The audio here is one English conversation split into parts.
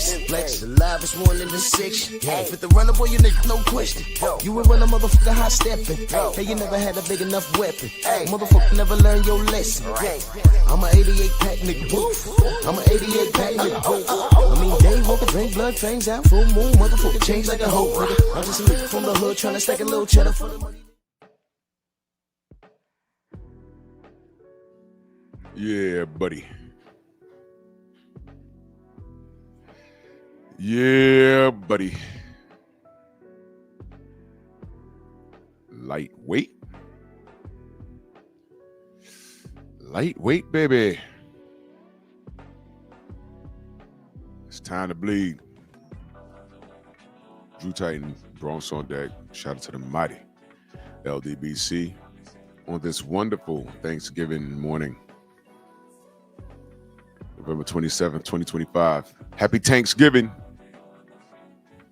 Flex, the livest one in the section. With the runner, boy, you nigga, no question. You would run a motherfucker high stepping. Hey, you never had a big enough weapon. Motherfucker never learned your lesson. I'm a 88 pack nigga. I'm a 88 pack nigga. I mean, they walk a drink, blood trains out, full moon, motherfucker change like a hoe, nigga. I'm just a nigga from the hood trying to stack a little cheddar for the money. Yeah, buddy. Yeah, buddy. Lightweight. Lightweight, baby. It's time to bleed. Drew Titan, Bronx on deck. Shout out to the mighty LDBC on this wonderful Thanksgiving morning. November 27th, 2025. Happy Thanksgiving.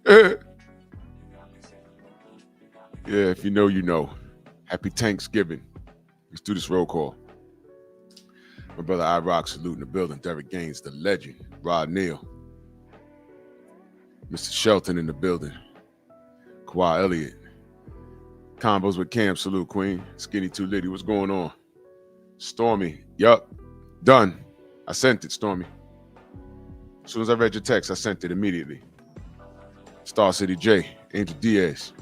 Yeah, if you know, you know. Happy Thanksgiving. Let's do this roll call. My brother I-Rock saluting the building. Derek Gaines, the legend. Rod Neal. Mr. Shelton in the building. Kawhi Elliott. Combos with Cam, salute Queen. Skinny Too Litty, what's going on? Stormy, yup. Done. I sent it, Stormy. As soon as I read your text, I sent it immediately. Star City J, Angel Diaz,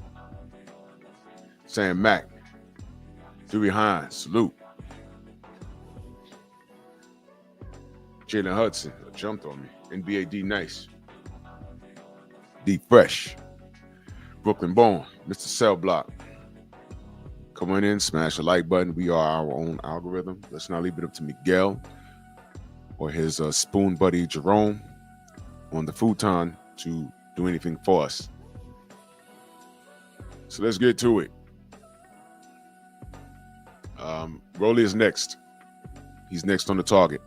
Sam Mack, Dewey Hines, salute. Jalen Hudson jumped on me. NBA D Nice. D Fresh. Brooklyn Bone, Mr. Cell Block. Come on in, smash the like button. We are our own algorithm. Let's not leave it up to Miguel or his spoon buddy Jerome on the futon to do anything for us. So let's get to it. Rolly is next. He's next on the target.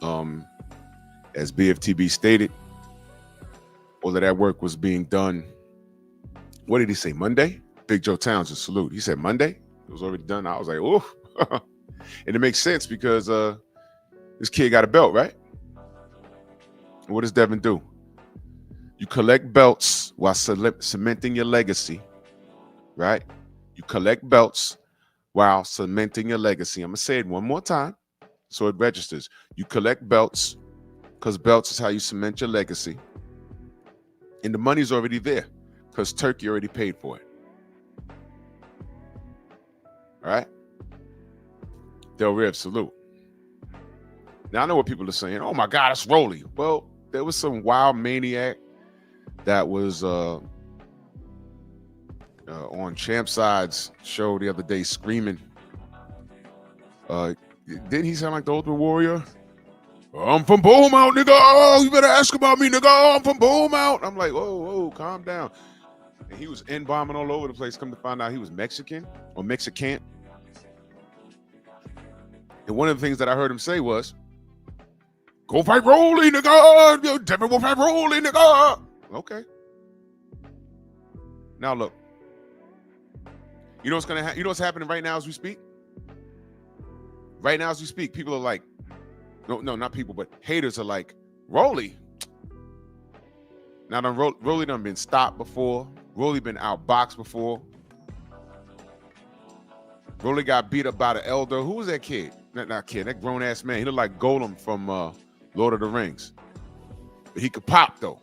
As BFTB stated, all of that work was being done. What did he say? Monday? Big Joe Townsend, salute. He said Monday? It was already done. I was like, oh. And it makes sense because this kid got a belt, right? What does Devin do? You collect belts while cementing your legacy, right? You collect belts while cementing your legacy. I'm going to say it one more time so it registers. You collect belts because belts is how you cement your legacy. And the money's already there because Turkey already paid for it. All right? Del Rev, salute. Now, I know what people are saying. Oh, my God, it's Rolly. Well, there was some wild maniac that was on Champside's show the other day screaming. Didn't he sound like the Ultimate Warrior? I'm from Beaumont, nigga. Oh, you better ask about me, nigga. Oh, I'm from Beaumont. I'm like, whoa, calm down. And he was N-bombing all over the place. Come to find out he was Mexican or Mexican. And one of the things that I heard him say was, go fight Rolly, nigga. Devin will fight Rolly, nigga. Okay. Now look. You know what's gonna happen? You know what's happening right now as we speak? Right now as we speak, people are like, no, not people, but haters are like, Rolly. Now, Rolly done been stopped before. Rolly been outboxed before. Rolly got beat up by the elder. Who was that kid? Not kid, that grown-ass man. He looked like Golem from Lord of the Rings. But he could pop, though.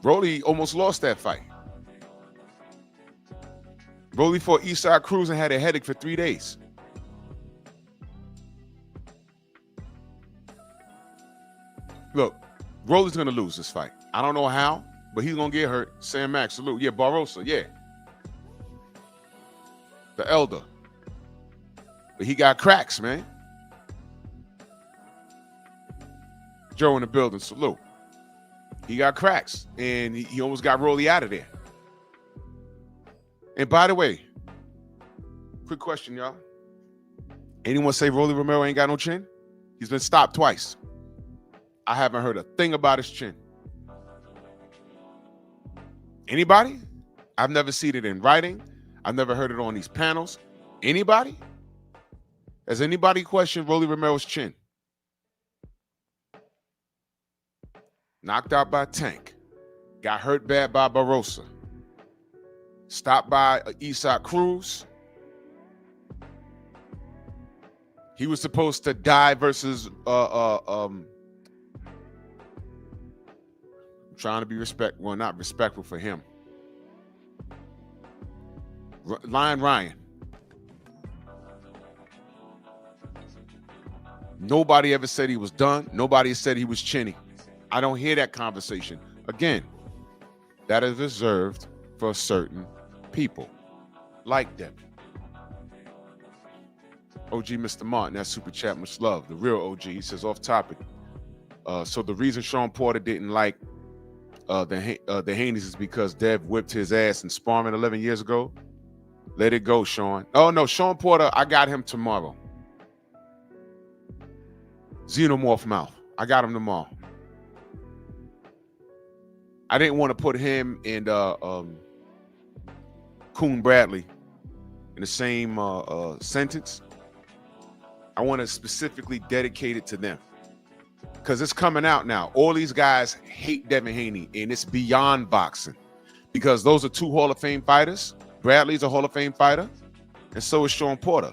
Rolly almost lost that fight. Rolly fought Eastside Cruz and had a headache for 3 days. Look, Rolly's going to lose this fight. I don't know how, but he's going to get hurt. Sam Max, salute. Yeah, Barrosa, yeah. The elder. But he got cracks, man. Joe in the building, salute. He got cracks, and he almost got Rolly out of there. And by the way, quick question, y'all. Anyone say Rolly Romero ain't got no chin? He's been stopped twice. I haven't heard a thing about his chin. Anybody? I've never seen it in writing. I've never heard it on these panels. Anybody? Has anybody questioned Rolly Romero's chin? knocked out by Tank, got hurt bad by Barbosa, stopped by Isak Cruz. He was supposed to die versus I'm trying to be not respectful for him. Lion Ryan. Nobody ever said he was done. Nobody said he was chinny. I don't hear that conversation. Again, that is reserved for certain people like Devin. OG Mr. Martin, that super chat, much love. The real OG, he says off topic. So the reason Sean Porter didn't like the Haneys is because Dev whipped his ass in sparring 11 years ago. Let it go, Sean. Oh no, Sean Porter, I got him tomorrow. Xenomorph mouth. I got him tomorrow. I didn't want to put him and Coon Bradley in the same sentence. I want to specifically dedicate it to them because it's coming out now. All these guys hate Devin Haney, and it's beyond boxing because those are two Hall of Fame fighters. Bradley's a Hall of Fame fighter, and so is Sean Porter.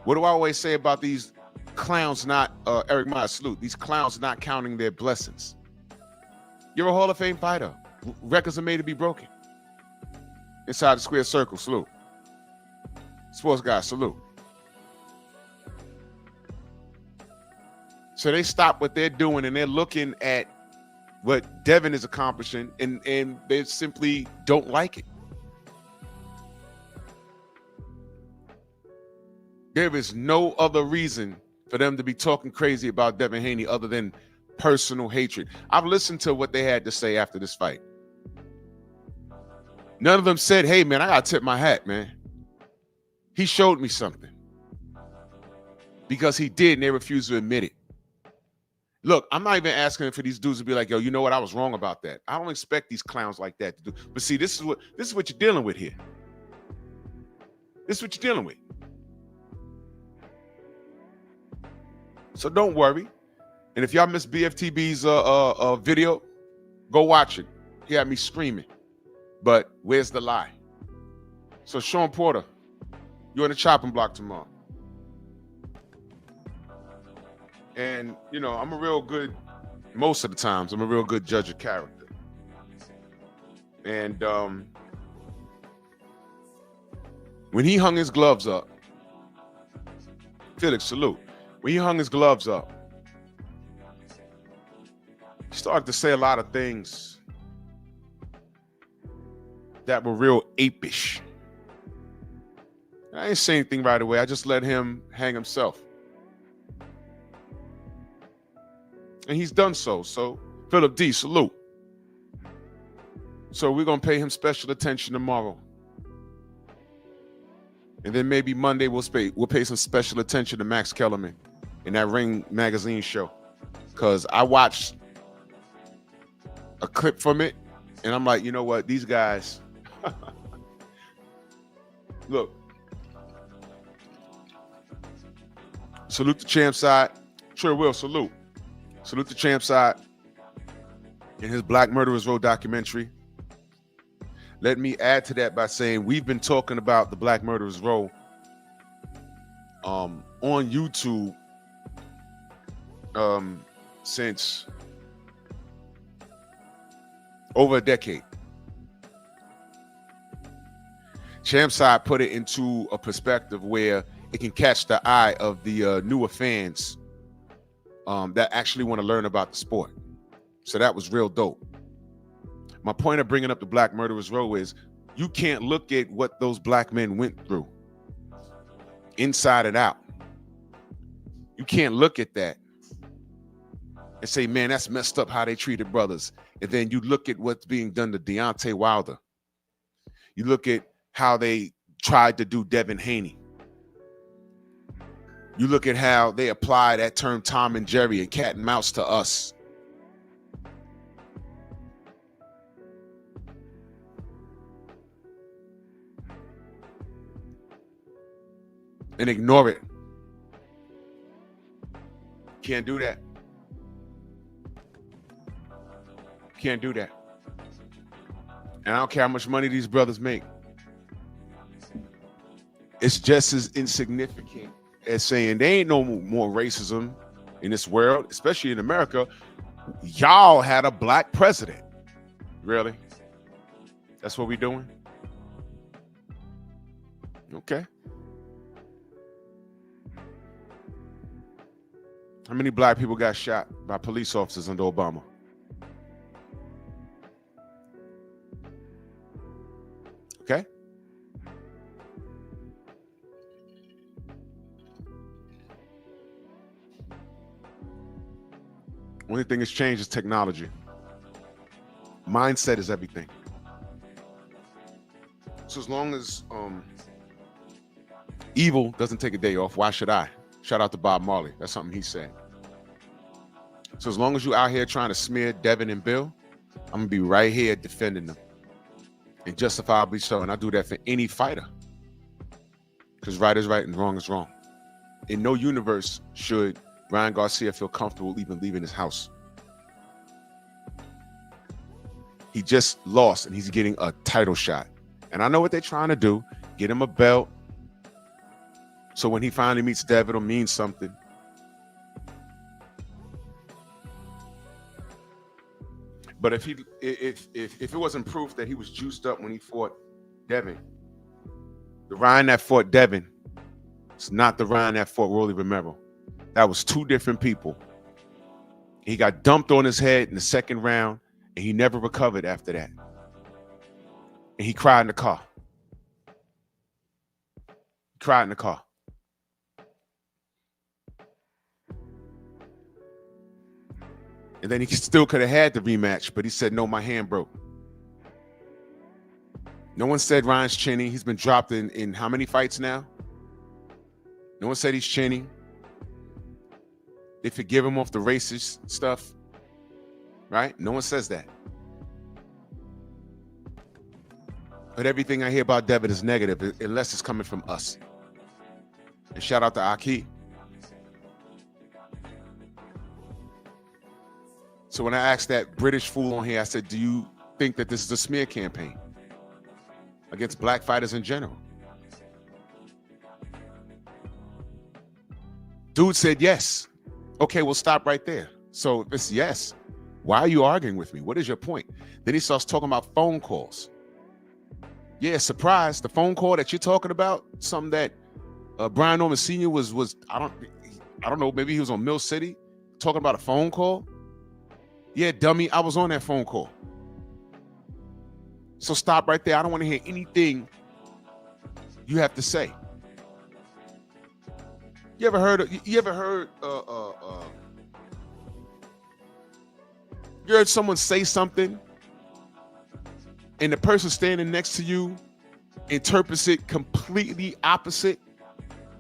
What do I always say about these clowns not, Eric Myers, salute, these clowns not counting their blessings? You're a Hall of Fame fighter. Records are made to be broken. Inside the square circle, salute. Sports guys, salute. So they stop what they're doing and they're looking at what Devin is accomplishing and they simply don't like it. There is no other reason for them to be talking crazy about Devin Haney other than personal hatred. I've listened to what they had to say after this fight. None of them said, hey, man, I got to tip my hat, man. He showed me something. Because he did, and they refused to admit it. Look, I'm not even asking for these dudes to be like, yo, you know what? I was wrong about that. I don't expect these clowns like that to do. But see, this is what you're dealing with here. This is what you're dealing with. So don't worry. And if y'all missed BFTB's video, go watch it. He had me screaming. But where's the lie? So Sean Porter, you're on the chopping block tomorrow. And, you know, most of the times, I'm a real good judge of character. And when he hung his gloves up, Felix, salute. When he hung his gloves up, he started to say a lot of things that were real apish. I didn't say anything right away. I just let him hang himself. And he's done so. So, Philip D, salute. So we're going to pay him special attention tomorrow. And then maybe Monday we'll pay some special attention to Max Kellerman in that Ring magazine show. Because I watched a clip from it, and I'm like, you know what? These guys, look. Salute the champ side. Sure will, salute. Salute the champ side in his Black Murderers Row documentary. Let me add to that by saying we've been talking about the Black Murderers Row on YouTube since over a decade. Champ side put it into a perspective where it can catch the eye of the newer fans that actually want to learn about the sport. So that was real dope. My point of bringing up the Black Murderers Row is you can't look at what those black men went through inside and out. You can't look at that and say, man, that's messed up how they treated brothers. And then you look at what's being done to Deontay Wilder. You look at how they tried to do Devin Haney. You look at how they apply that term Tom and Jerry and cat and mouse to us. And ignore it. Can't do that. Can't do that. And I don't care how much money these brothers make. It's just as insignificant as saying there ain't no more racism in this world, especially in America. Y'all had a black president. Really? That's what we doing? Okay. How many black people got shot by police officers under Obama? Okay. Only thing that's changed is technology. Mindset is everything. So as long as evil doesn't take a day off, why should I? Shout out to Bob Marley. That's something he said. So as long as you out here trying to smear Devin and Bill, I'm gonna be right here defending them, and justifiably so. And I do that for any fighter, because right is right and wrong is wrong. In no universe should Ryan Garcia feel comfortable even leaving his house. He just lost and he's getting a title shot. And I know what they're trying to do, get him a belt. So when he finally meets Devin, it'll mean something. But if it wasn't proof that he was juiced up when he fought Devin, the Ryan that fought Devin, it's not the Ryan that fought Rolly Romero. That was two different people. He got dumped on his head in the second round, and he never recovered after that. And he cried in the car. He cried in the car. And then he still could have had the rematch, but he said, no, my hand broke. No one said Ryan's chinny. He's been dropped in how many fights now? No one said he's chinny. They forgive him off the racist stuff, right? No one says that. But everything I hear about Devin is negative, unless it's coming from us. And shout out to Aki. So when I asked that British fool on here, I said, do you think that this is a smear campaign against black fighters in general? Dude said yes. Okay, we'll stop right there. So if it's yes, why are you arguing with me? What is your point? Then he starts talking about phone calls. Yeah, surprise. The phone call that you're talking about, something that Brian Norman Sr. was I don't know, maybe he was on Mill City talking about a phone call. Yeah, dummy, I was on that phone call. So stop right there. I don't want to hear anything you have to say. You ever heard someone say something and the person standing next to you interprets it completely opposite,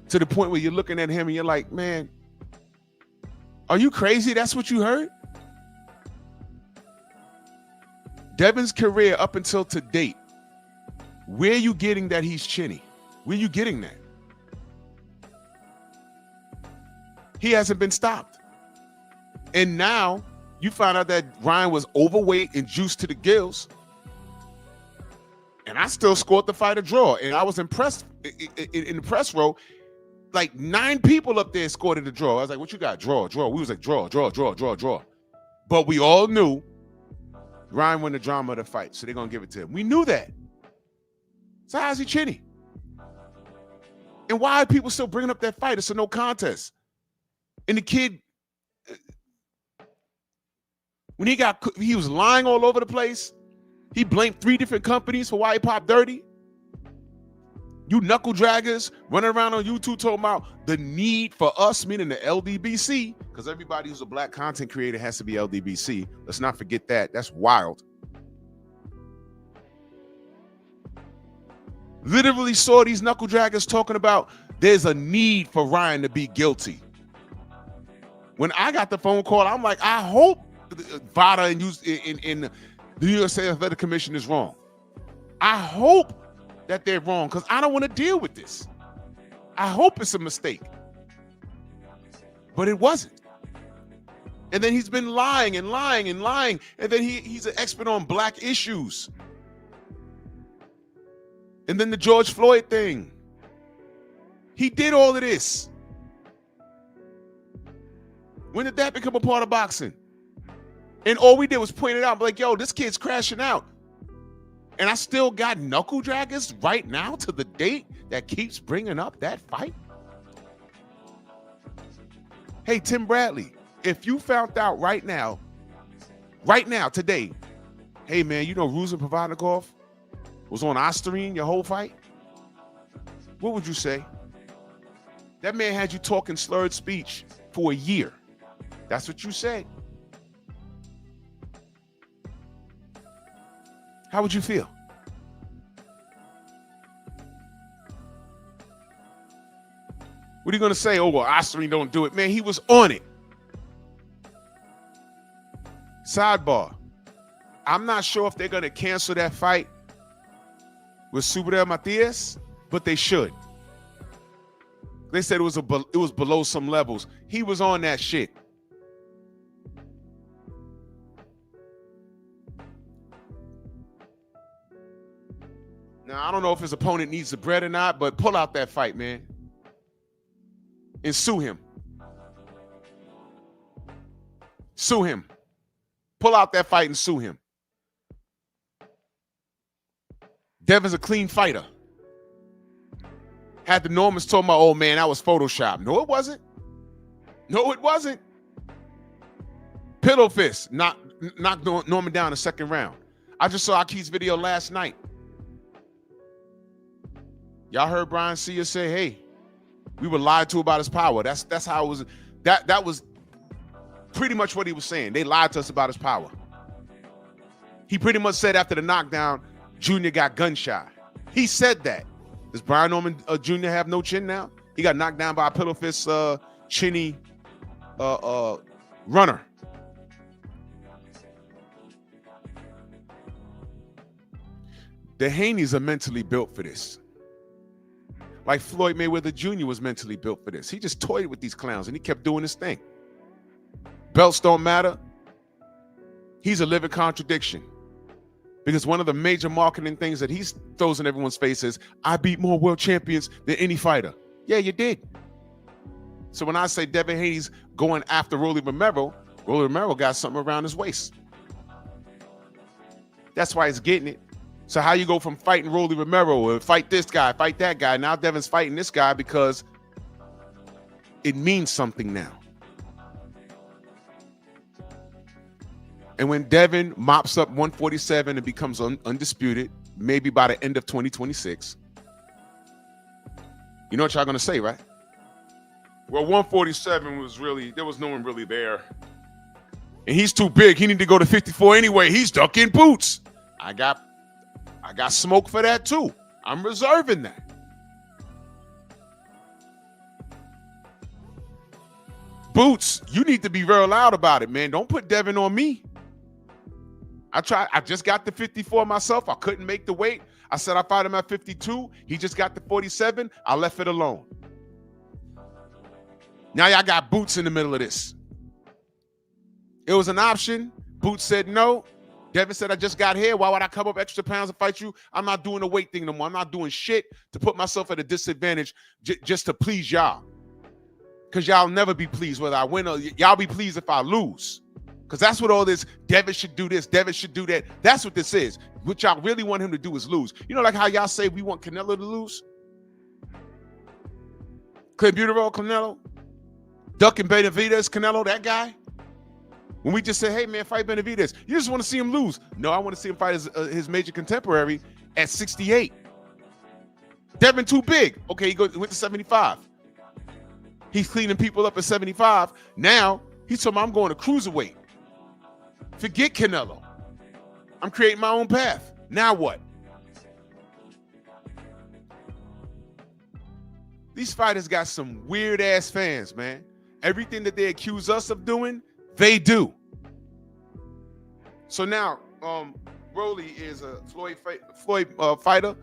to the point where you're looking at him and you're like, man, are you crazy? That's what you heard? Devin's career up until to date, where are you getting that he's chinny? Where are you getting that? He hasn't been stopped. And now you find out that Ryan was overweight and juiced to the gills. And I still scored the fight a draw. And I was impressed in the press row. Like 9 people up there scored it a draw. I was like, what you got? Draw. We was like, draw. But we all knew Ryan won the drama of the fight, so they're going to give it to him. We knew that. So how's he chinny? And why are people still bringing up that fight? It's a no contest. And the kid, when he was lying all over the place. He blamed 3 different companies for why he popped dirty. You knuckle draggers running around on YouTube talking about the need for us, meaning the LDBC, because everybody who's a black content creator has to be LDBC. Let's not forget that. That's wild. Literally saw these knuckle draggers talking about there's a need for Ryan to be guilty. When I got the phone call, I'm like, I hope VADA and the New York State Athletic Commission is wrong. I hope that they're wrong, because I don't want to deal with this. I hope it's a mistake. But it wasn't. And then he's been lying and lying and lying. And then he's an expert on black issues. And then the George Floyd thing. He did all of this. When did that become a part of boxing? And all we did was point it out, like, yo, this kid's crashing out. And I still got knuckle draggers right now to the date that keeps bringing up that fight. Hey, Tim Bradley, if you found out right now, today, hey, man, you know Ruzin Provodnikov was on Osterine your whole fight, what would you say? That man had you talking slurred speech for a year. That's what you said. How would you feel? What are you going to say? Oh, well, Osterine don't do it. Man, he was on it. Sidebar. I'm not sure if they're going to cancel that fight with Subriel Matias, but they should. They said it was below some levels. He was on that shit. Now, I don't know if his opponent needs the bread or not, but pull out that fight, man. And sue him. Sue him. Pull out that fight and sue him. Devin's a clean fighter. Had the Normans told my old man that was Photoshop. No, it wasn't. No, it wasn't. Pillow fist knocked Norman down in the second round. I just saw Akeem's video last night. Y'all heard Brian Sear say, hey, we were lied to about his power. That's how it was. That was pretty much what he was saying. They lied to us about his power. He pretty much said after the knockdown, Junior got gun shy. He said that. Does Brian Norman Jr. have no chin now? He got knocked down by a pillow fist chinny runner. The Haneys are mentally built for this. Like Floyd Mayweather Jr. was mentally built for this. He just toyed with these clowns and he kept doing his thing. Belts don't matter. He's a living contradiction. Because one of the major marketing things that he throws in everyone's face is, I beat more world champions than any fighter. Yeah, you did. So when I say Devin Haney's going after Rolly Romero got something around his waist. That's why he's getting it. So how you go from fighting Rolly Romero or fight this guy, fight that guy, now Devin's fighting this guy because it means something now. And when Devin mops up 147 and becomes undisputed, maybe by the end of 2026, you know what y'all gonna say, right? Well, 147 was really, there was no one really there. And he's too big. He need to go to 54 anyway. He's ducking boots. I got smoke for that too. I'm reserving that. Boots, you need to be real loud about it, man. Don't put Devin on me. I just got the 54 myself. I couldn't make the weight. I said I fight him at 52. He just got the 47. I left it alone. Now y'all got Boots in the middle of this. It was an option. Boots said no. Devin said, I just got here. Why would I come up extra pounds and fight you? I'm not doing the weight thing no more. I'm not doing shit to put myself at a disadvantage just to please y'all. Because y'all never be pleased whether I win or y'all be pleased if I lose. Because that's what all this, Devin should do this, Devin should do that. That's what this is. What y'all really want him to do is lose. You know, like how y'all say we want Canelo to lose? Clenbuterol, Canelo? Ducking Benavidez, Canelo, that guy? When we just say, hey, man, fight Benavidez. You just want to see him lose. No, I want to see him fight his major contemporary at 68. Devin too big. Okay, he went to 75. He's cleaning people up at 75. Now, he's talking about I'm going to cruiserweight. Forget Canelo. I'm creating my own path. Now what? These fighters got some weird-ass fans, man. Everything that they accuse us of doing, they do. So now, Rolly is a Floyd fighter.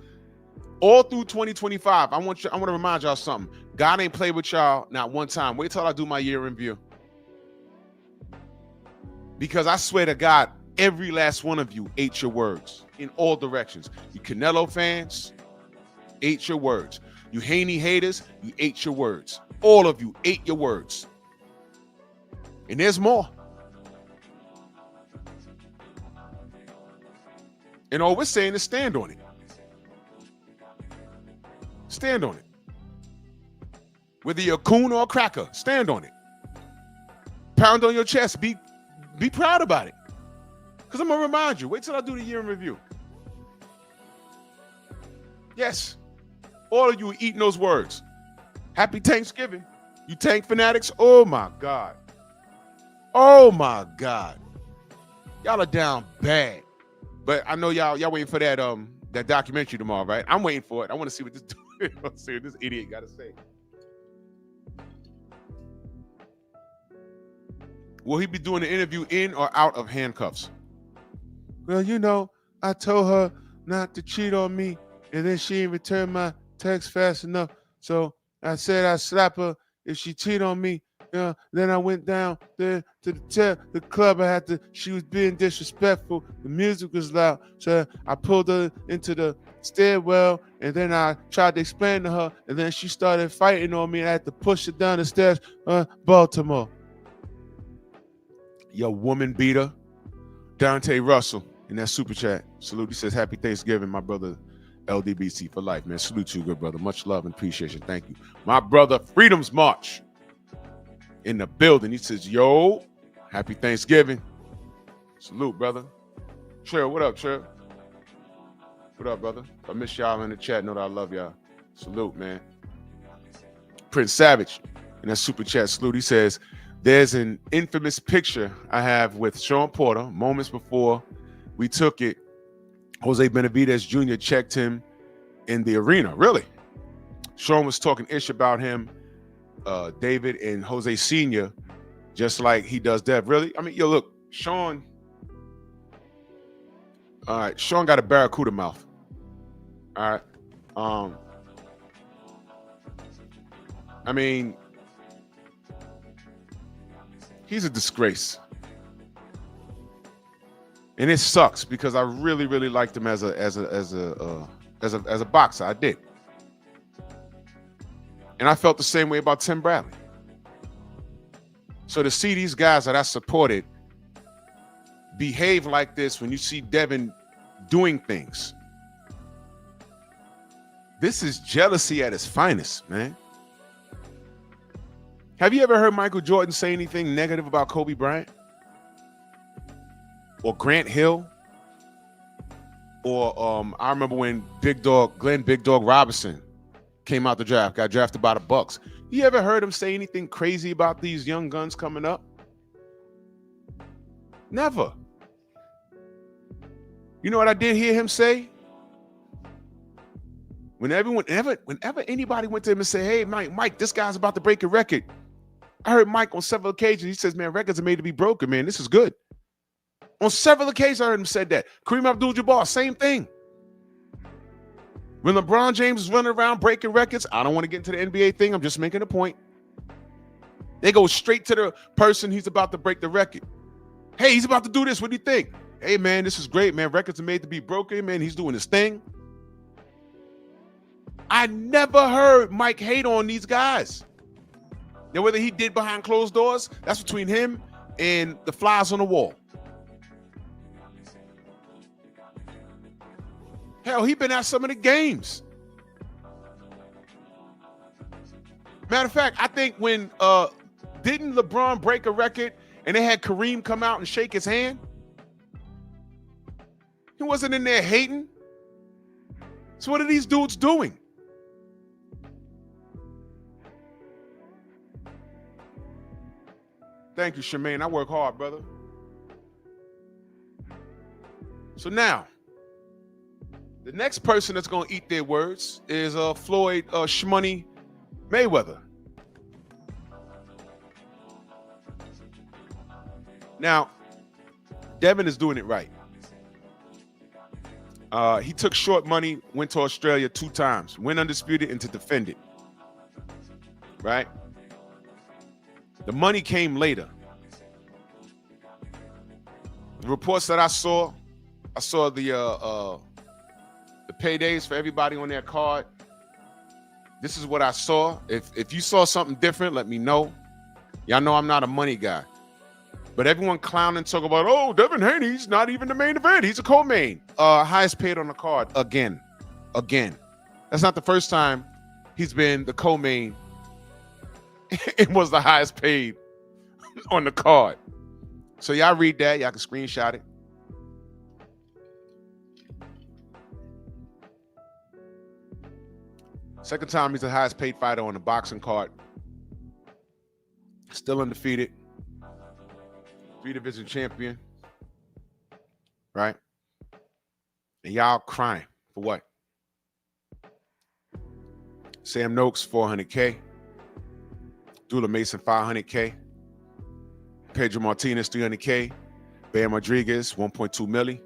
All through 2025, I want to remind y'all something. God ain't played with y'all not one time. Wait till I do my year in review. Because I swear to God, every last one of you ate your words in all directions. You Canelo fans, ate your words. You Haney haters, you ate your words. All of you ate your words. And there's more. And all we're saying is stand on it. Stand on it. Whether you're a coon or a cracker, stand on it. Pound on your chest. Be proud about it. Because I'm going to remind you. Wait till I do the year in review. Yes. All of you eating those words. Happy Thanksgiving. You tank fanatics. Oh, my God. Oh, my God. Y'all are down bad. But I know y'all waiting for that documentary tomorrow, right? I'm waiting for it. I want to see what this idiot got to say. Will he be doing the interview in or out of handcuffs? Well, you know, I told her not to cheat on me, and then she didn't return my text fast enough. So I said I'd slap her if she cheated on me. Then I went down there to the club. She was being disrespectful. The music was loud. So I pulled her into the stairwell, and then I tried to explain to her, and then she started fighting on me, and I had to push her down the stairs. Baltimore. Yo, woman beater. Dante Russell in that super chat. Salute. He says, happy Thanksgiving, my brother LDBC for life, man. Salute to you, good brother. Much love and appreciation. Thank you. My brother, Freedom's March in the building. He says, yo, happy Thanksgiving. Salute, brother. Cheryl, what up, Cheryl? What up, brother? If I miss y'all in the chat, know that I love y'all. Salute, man. Prince Savage in that super chat. Salute. He says, there's an infamous picture I have with Sean Porter moments before we took it. Jose Benavidez Jr. checked him in the arena. Really? Sean was talking ish about him, David and Jose Sr., just like he does Dev. Really? I mean, yo, look, Sean. All right, Sean got a barracuda mouth. All right. I mean, he's a disgrace. And it sucks because I really, really liked him as a boxer. I did. And I felt the same way about Tim Bradley. So to see these guys that I supported behave like this when you see Devin doing things, this is jealousy at its finest, man. Have you ever heard Michael Jordan say anything negative about Kobe Bryant? Or Grant Hill? Or I remember when Glenn Big Dog Robinson came out the draft, got drafted by the Bucks. You ever heard him say anything crazy about these young guns coming up? Never. You know what I did hear him say? Whenever anybody went to him and said, hey, Mike, this guy's about to break a record. I heard Mike on several occasions, he says, man, records are made to be broken, man. This is good. On several occasions, I heard him say that. Kareem Abdul-Jabbar, same thing. When LeBron James is running around breaking records, I don't want to get into the NBA thing. I'm just making a point. They go straight to the person he's about to break the record. Hey, he's about to do this. What do you think? Hey, man, this is great, man. Records are made to be broken, man. He's doing his thing. I never heard Mike hate on these guys. Now, whether he did behind closed doors, that's between him and the flies on the wall. Hell, he been at some of the games. Matter of fact, I think when didn't LeBron break a record and they had Kareem come out and shake his hand? He wasn't in there hating. So what are these dudes doing? Thank you, Shemaine. I work hard, brother. So now, the next person that's going to eat their words is Floyd Shmoney Mayweather. Now, Devin is doing it right. He took short money, went to Australia 2 times, went undisputed and to defend it. Right? The money came later. reports that I saw the paydays for everybody on their card. This is what I saw. If you saw something different, let me know. Y'all know I'm not a money guy. But everyone clowning, talking about, oh, Devin Haney's not even the main event. He's a co-main. Highest paid on the card again. That's not the first time he's been the co-main. It was the highest paid on the card. So y'all read that. Y'all can screenshot it. Second time he's the highest paid fighter on the boxing card. Still undefeated. 3-division champion. Right? And y'all crying for what? Sam Noakes, $400K. Dula Mason, $500K. Pedro Martinez, $300K. Bam Rodriguez, $1.2 million.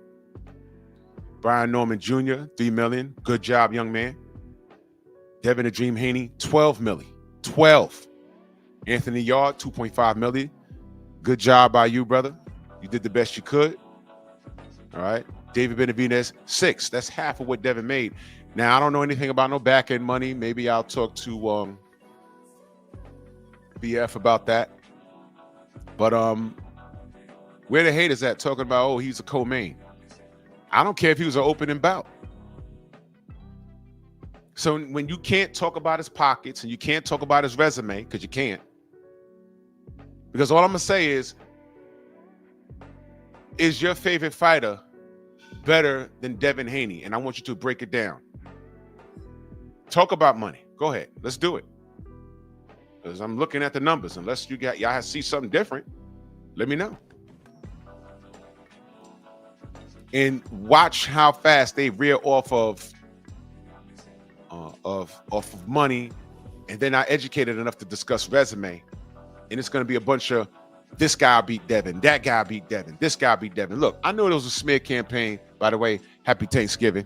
Brian Norman Jr., $3 million. Good job, young man. Devin the Dream Haney, $12 million. 12. Anthony Yard, $2.5 million. Good job by you, brother. You did the best you could. All right. David Benavidez, $6. That's half of what Devin made. Now, I don't know anything about no back-end money. Maybe I'll talk to BF about that. But where the haters at talking about, oh, he's a co-main? I don't care if he was an opening bout. So when you can't talk about his pockets and you can't talk about his resume, because you can't, because all I'm going to say is your favorite fighter better than Devin Haney? And I want you to break it down. Talk about money. Go ahead. Let's do it. Because I'm looking at the numbers. Unless y'all see something different, let me know. And watch how fast they rear off of money, and they're not educated enough to discuss resume. And it's going to be a bunch of this guy beat Devin, that guy beat Devin, this guy beat Devin. Look, I knew it was a smear campaign. By the way, happy Thanksgiving.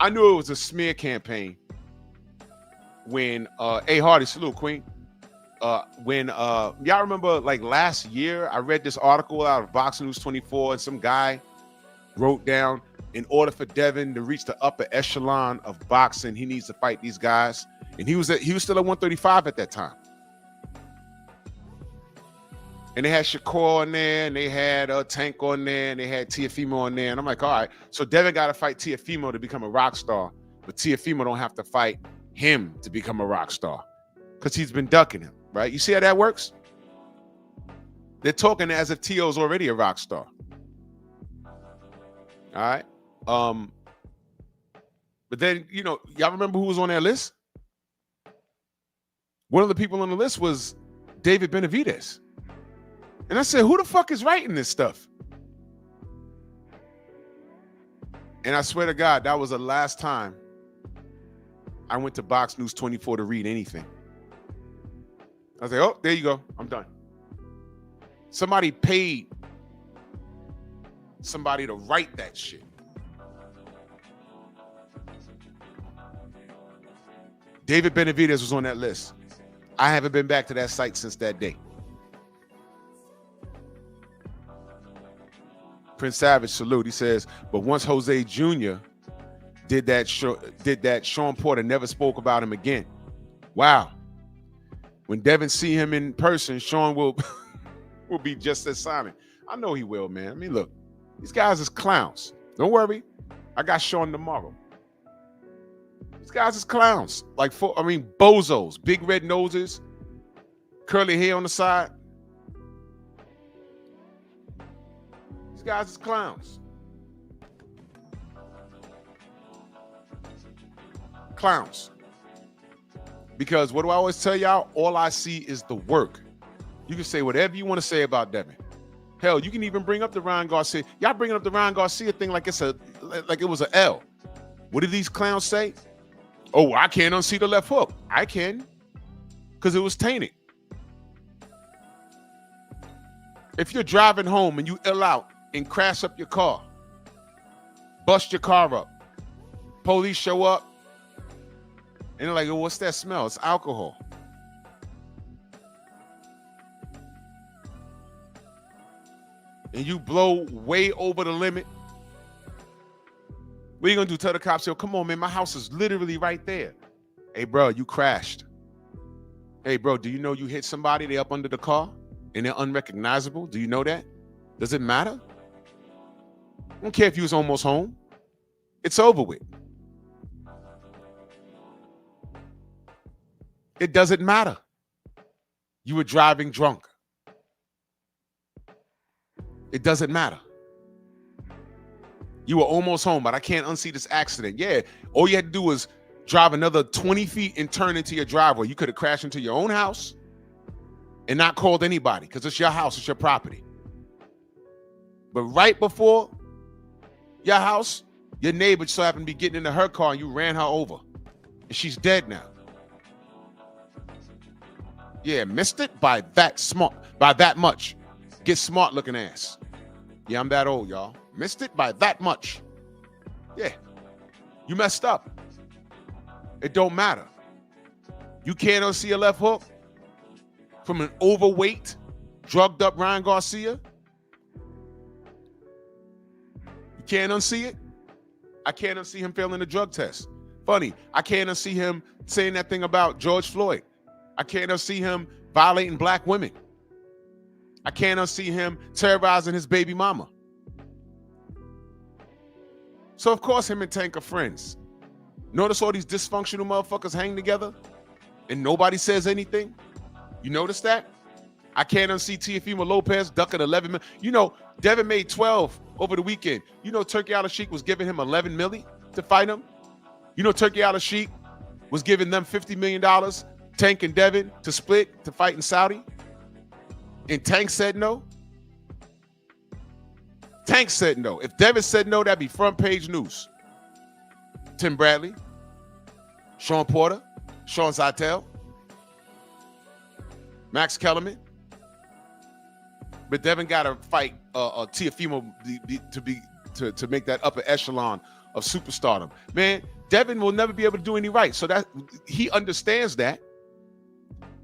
I knew it was a smear campaign when A Hardy, salute Queen. When y'all remember, like last year, I read this article out of Boxing News 24, and some guy wrote down, in order for Devin to reach the upper echelon of boxing, he needs to fight these guys. And he was still at 135 at that time. And they had Shakur on there, and they had Tank on there, and they had Teofimo on there. And I'm like, all right, so Devin got to fight Teofimo to become a rock star, but Teofimo don't have to fight him to become a rock star because he's been ducking him, right? You see how that works? They're talking as if Tio's already a rock star. All right. But then, y'all remember who was on that list? One of the people on the list was David Benavidez. And I said, who the fuck is writing this stuff? And I swear to God, that was the last time I went to Box News 24 to read anything. I was like, oh, there you go. I'm done. Somebody paid somebody to write that shit. David Benavidez was on that list. I haven't been back to that site since that day. Prince Savage, salute. He says, but once Jose Jr. did that, Sean Porter never spoke about him again. Wow. When Devin see him in person, Sean will be just as silent. I know he will, man. I mean, look, these guys is clowns. Don't worry. I got Sean tomorrow. These guys is clowns. Bozos, big red noses, curly hair on the side. These guys is clowns. Clowns. Because what do I always tell y'all? All I see is the work. You can say whatever you want to say about Devin. Hell, you can even bring up the Ryan Garcia. Y'all bringing up the Ryan Garcia thing like it was an L. What did these clowns say? Oh, I can't unsee the left hook. I can, because it was tainted. If you're driving home and you ill out and crash up your car, bust your car up, police show up, and they're like, oh, what's that smell? It's alcohol. and you blow way over the limit, what are you gonna do? Tell the cops, yo, come on, man, my house is literally right there. Hey, bro, you crashed. Hey, bro, do you know you hit somebody? They up under the car and they're unrecognizable. Do you know that? Does it matter? I don't care if you was almost home. It's over with. It doesn't matter. You were driving drunk. It doesn't matter. You were almost home, but I can't unsee this accident. Yeah, all you had to do was drive another 20 feet and turn into your driveway. You could have crashed into your own house and not called anybody because it's your house, it's your property. But right before your house, your neighbor so happened to be getting into her car and you ran her over. And she's dead now. Yeah, missed it by that much. Get smart looking ass. Yeah, I'm that old, y'all. Missed it by that much. Yeah, you messed up. It don't matter. You can't unsee a left hook from an overweight, drugged up Ryan Garcia. You can't unsee it. I can't unsee him failing the drug test. Funny, I can't unsee him saying that thing about George Floyd. I can't unsee him violating black women. I can't unsee him terrorizing his baby mama. So of course him and Tank are friends. Notice all these dysfunctional motherfuckers hang together and nobody says anything? You notice that? I can't unsee Teofimo Lopez ducking 11 million. You know, Devin made 12 over the weekend. You know, Turkey Al-Sheikh was giving him 11 million to fight him. You know, Turkey Al-Sheikh was giving them $50 million, Tank and Devin, to split to fight in Saudi. And Tank said no. Tank said no. If Devin said no, that'd be front page news. Tim Bradley, Sean Porter, Sean Zytel, Max Kellerman. But Devin got to fight Teofimo to make that upper echelon of superstardom. Man, Devin will never be able to do any right. So that he understands that.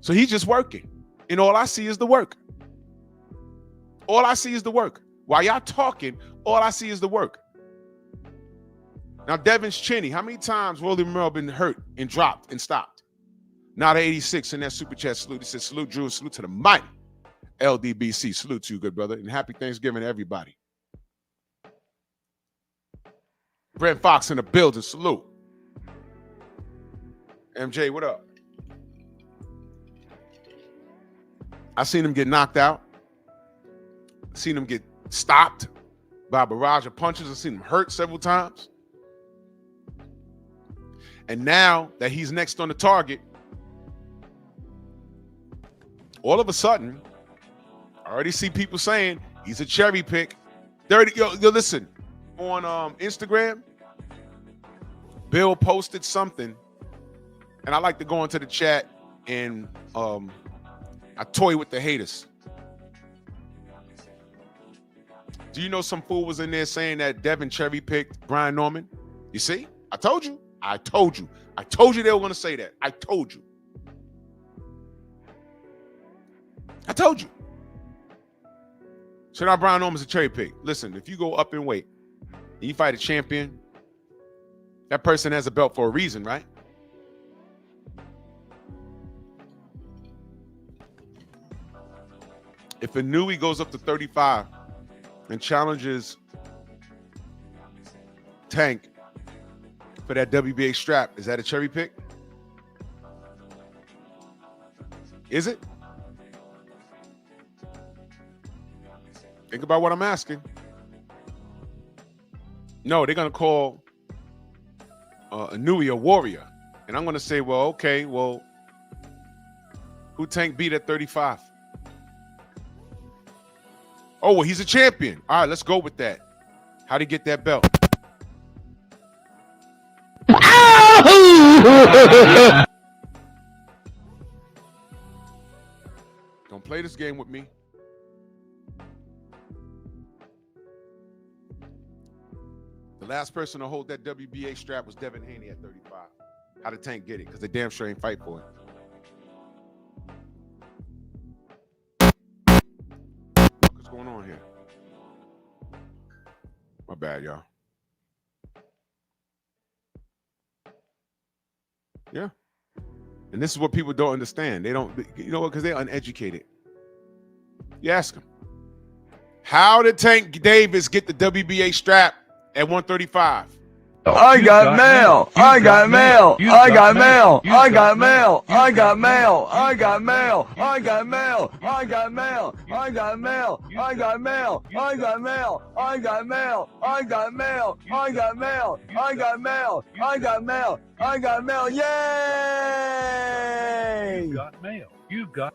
So he's just working. And all I see is the work. All I see is the work. While y'all talking, all I see is the work. Now, Devin's chinny. How many times Rolly Romero been hurt and dropped and stopped? Now the 86 in that super chat salute. He said, salute Drew, salute to the mighty LDBC. Salute to you, good brother. And happy Thanksgiving to everybody. Brent Fox in the building. Salute. MJ, what up? I seen him get knocked out. Seen him get stopped by a barrage of punches. I've seen him hurt several times. And now that he's next on the target, all of a sudden, I already see people saying he's a cherry pick. Yo, listen, on Instagram, Bill posted something, and I like to go into the chat and I toy with the haters. Do you know some fool was in there saying that Devin cherry picked Brian Norman? You see? I told you. I told you. I told you they were going to say that. I told you. I told you. So now Brian Norman's a cherry pick. Listen, if you go up in weight and you fight a champion, that person has a belt for a reason, right? If Inouye goes up to 35 and challenges Tank for that WBA strap, is that a cherry pick? Is it? Think about what I'm asking. No, they're going to call Inouye a warrior. And I'm going to say, well, okay, well, who Tank beat at 35? Oh, well, he's a champion. All right, let's go with that. How'd he get that belt? Don't play this game with me. The last person to hold that WBA strap was Devin Haney at 35. How did Tank get it? Because they damn sure ain't fight for it. What's going on here? My bad, y'all. Yeah. And this is what people don't understand. They don't, you know what, because they're uneducated. You ask them, how did Tank Davis get the WBA strap at 135? I got mail. I got mail. I got mail. I got mail. I got mail. I got mail. I got mail. I got mail. I got mail. I got mail. I got mail. I got mail. I got mail. I got mail. I got mail. I got mail. I got mail. Yay! You got mail. You got.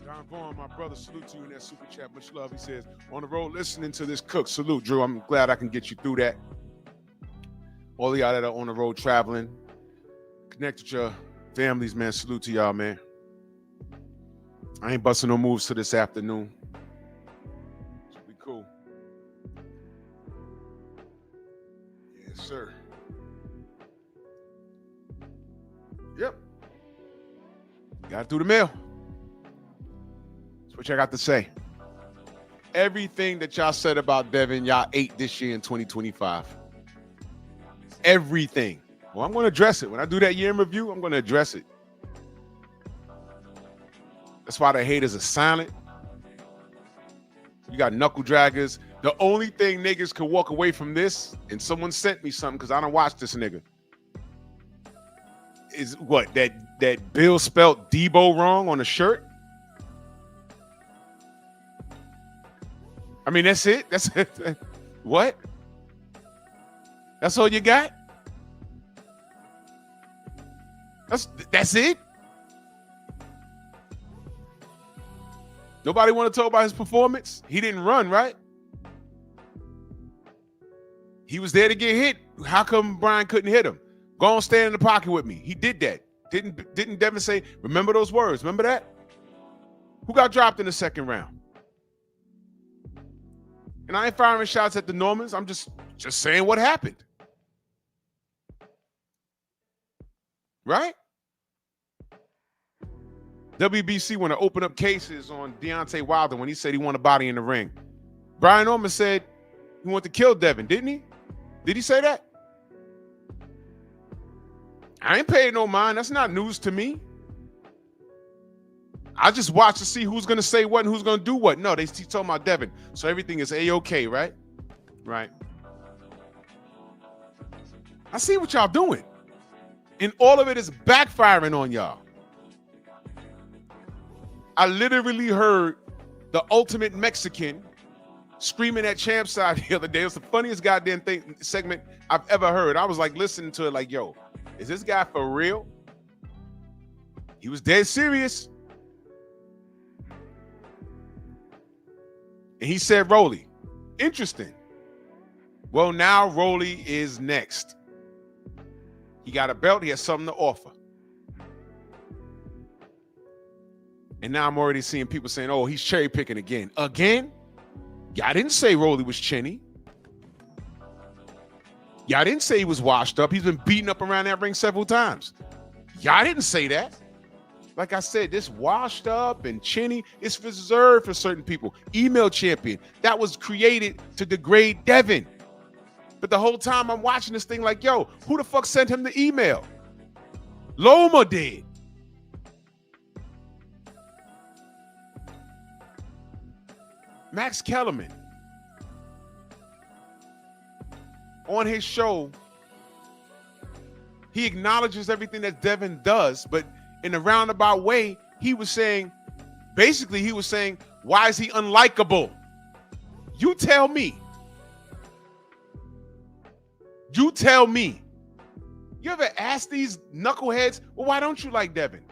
John Vaughn, my brother, salute to you in that super chat. Much love. He says, on the road listening to this cook. Salute, Drew. I'm glad I can get you through that. All of y'all that are on the road traveling, connect with your families, man. Salute to y'all, man. I ain't busting no moves to this afternoon. Should be cool. Yes, sir. Yep. Got through the mail. That's what y'all got to say. Everything that y'all said about Devin, y'all ate this year in 2025. Everything. Well, I'm going to address it. When I do that year in review, I'm going to address it. That's why the haters are silent. You got knuckle draggers. The only thing niggas can walk away from this, and someone sent me something because I don't watch this nigga, is what? That Bill spelt Debo wrong on the shirt? I mean, that's it? That's it. What? That's all you got? That's it? Nobody want to talk about his performance? He didn't run, right? He was there to get hit. How come Brian couldn't hit him? Go on, stand in the pocket with me. He did that. Didn't Devin say, remember those words? Remember that? Who got dropped in the second round? And I ain't firing shots at the Normans. I'm just saying what happened. Right? WBC want to open up cases on Deontay Wilder when he said he wanted a body in the ring. Brian Norman said he wanted to kill Devin, didn't he? Did he say that? I ain't paying no mind. That's not news to me. I just watch to see who's going to say what and who's going to do what. No, they talking about Devin. So everything is A-OK, right? Right. I see what y'all doing. And all of it is backfiring on y'all. I literally heard the ultimate Mexican screaming at Champside the other day. It was the funniest goddamn segment I've ever heard. I was like listening to it like, yo, is this guy for real? He was dead serious. And he said, Rolly, interesting. Well, now Rolly is next. He got a belt. He has something to offer. And now I'm already seeing people saying, oh, he's cherry picking again. Again? Y'all didn't say Rolly was chinny. Y'all didn't say he was washed up. He's been beaten up around that ring several times. Y'all didn't say that. Like I said, this washed up and chinny is reserved for certain people. Email champion. That was created to degrade Devin. But the whole time I'm watching this thing like, yo, who the fuck sent him the email? Loma did. Max Kellerman. On his show, he acknowledges everything that Devin does, but in a roundabout way, he was saying, why is he unlikable? You tell me. You tell me. You ever ask these knuckleheads, well, why don't you like Devin?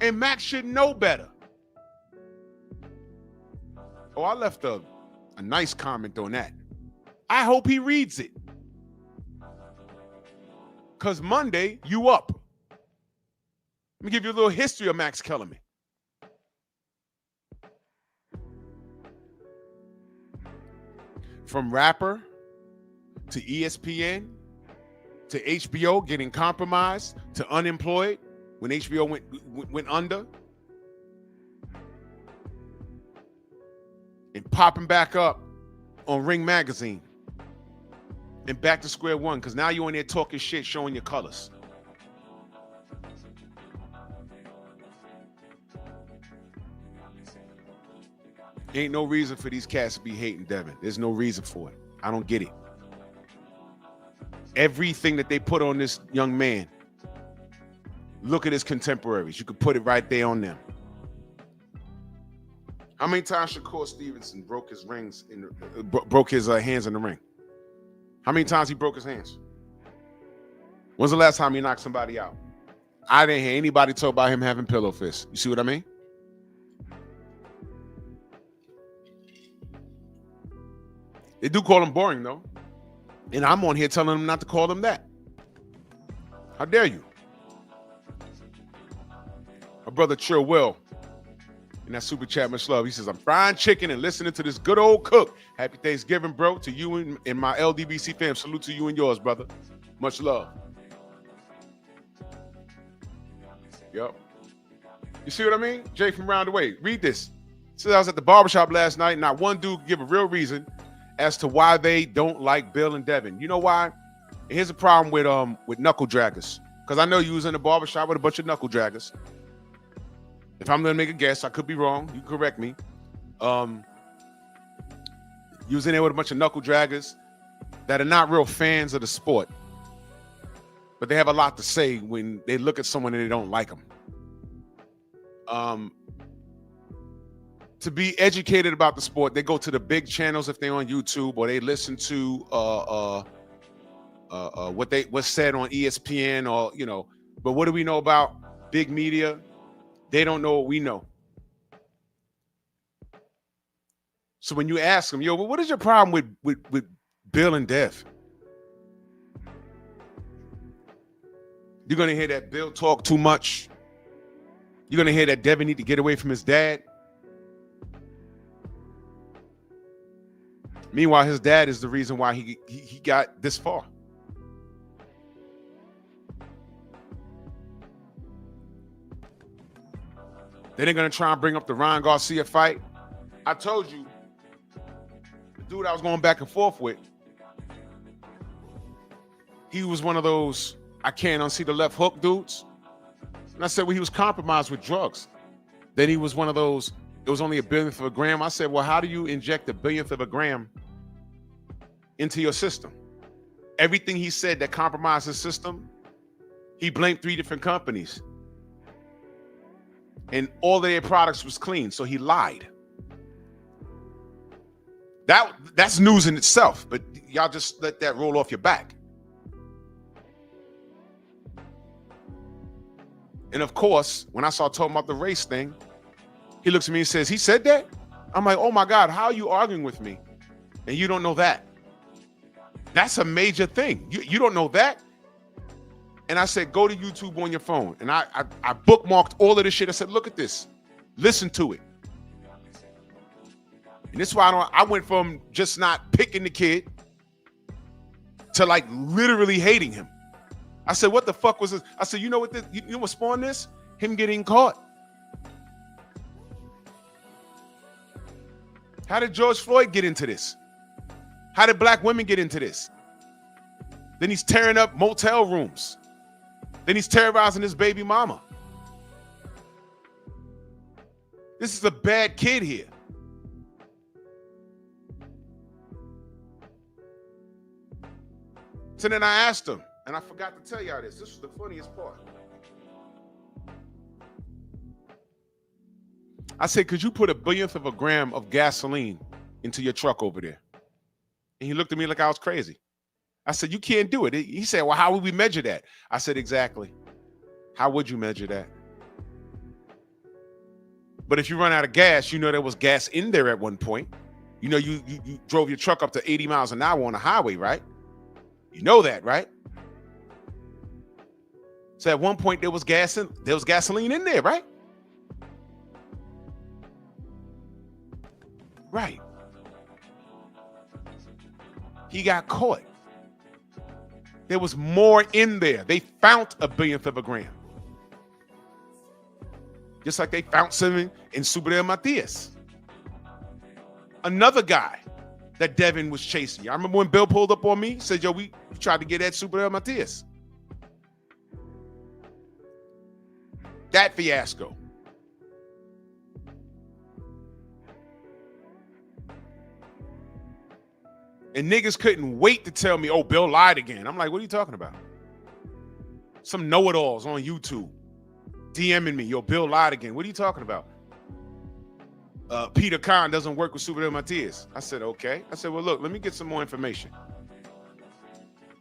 And Max should know better. Oh, I left a nice comment on that. I hope he reads it. Because Monday, you up. Let me give you a little history of Max Kellerman. From rapper to ESPN to HBO getting compromised to unemployed when HBO went under. and popping back up on Ring Magazine and back to square one because now you're on there talking shit, showing your colors. Ain't no reason for these cats to be hating Devin. There's no reason for it. I don't get it. Everything that they put on this young man, look at his contemporaries. You could put it right there on them. How many times Shakur Stevenson broke his hands in the ring? How many times he broke his hands? When's the last time he knocked somebody out? I didn't hear anybody talk about him having pillow fists. You see what I mean? They do call him boring, though. And I'm on here telling them not to call them that. How dare you? My brother Chill Will, in that super chat, much love. He says, I'm frying chicken and listening to this good old cook. Happy Thanksgiving, bro, to you and my LDBC fam. Salute to you and yours, brother. Much love. Yep. You see what I mean? Jay from Round the Way. Read this. Says I was at the barbershop last night, and not one dude could give a real reason as to why they don't like Bill and Devin. You know why? And here's a problem with knuckle draggers. Because I know you was in the barbershop with a bunch of knuckle draggers. If I'm going to make a guess, I could be wrong. You correct me. You was in there with a bunch of knuckle draggers that are not real fans of the sport. But they have a lot to say when they look at someone and they don't like them. To be educated about the sport, they go to the big channels if they're on YouTube, or they listen to what's said on ESPN, or you know. But what do we know about big media? They don't know what we know. So when you ask them, yo, what is your problem with Bill and Dev? You're gonna hear that Bill talk too much. You're gonna hear that Devin need to get away from his dad. Meanwhile, his dad is the reason why he got this far. Then they're going to try and bring up the Ryan Garcia fight. I told you, the dude I was going back and forth with, he was one of those, I can't unsee the left hook dudes. And I said, well, he was compromised with drugs. Then he was one of those, it was only a billionth of a gram. I said, well, how do you inject a billionth of a gram into your system? Everything he said that compromised his system, he blamed 3 different companies. And all of their products was clean, so he lied. That's news in itself, but y'all just let that roll off your back. And of course, when I saw talking about the race thing, he looks at me and says, he said that? I'm like, oh my God, how are you arguing with me? And you don't know that. That's a major thing. You don't know that? And I said, go to YouTube on your phone. And I bookmarked all of this shit. I said, look at this. Listen to it. And this is why I went from just not picking the kid to like literally hating him. I said, what the fuck was this? I said, you know what this, you know what spawned this? Him getting caught. How did George Floyd get into this? How did black women get into this? Then he's tearing up motel rooms. Then he's terrorizing his baby mama. This is a bad kid here. So then I asked him, and I forgot to tell y'all this. This was the funniest part. I said, could you put a billionth of a gram of gasoline into your truck over there? And he looked at me like I was crazy. I said, you can't do it. He said, well, how would we measure that? I said, exactly. How would you measure that? But if you run out of gas, you know there was gas in there at one point. You know, you drove your truck up to 80 miles an hour on the highway, right? You know that, right? So at one point there was gasoline in there, right? Right. He got caught. There was more in there. They found a billionth of a gram. Just like they found something in Super Del Matias. Another guy that Devin was chasing. I remember when Bill pulled up on me, said, yo, we tried to get Ed Super Matias. That fiasco. And niggas couldn't wait to tell me, oh, Bill lied again. I'm like, what are you talking about? Some know-it-alls on YouTube DMing me, yo, Bill lied again. What are you talking about? Peter Kahn doesn't work with Super Matias. I said, okay. I said, well, look, let me get some more information.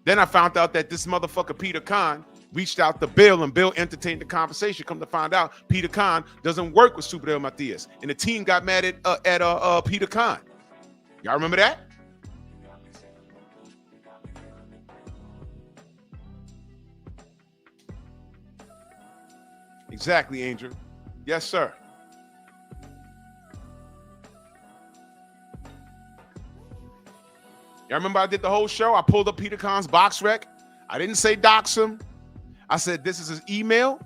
Then I found out that this motherfucker Peter Kahn reached out to Bill, and Bill entertained the conversation. Come to find out, Peter Kahn doesn't work with Super Matias, and the team got mad at Peter Kahn. Y'all remember that? Exactly, Angel. Yes, sir. Y'all remember I did the whole show? I pulled up Peter Kahn's box rec. I didn't say dox him. I said this is his email,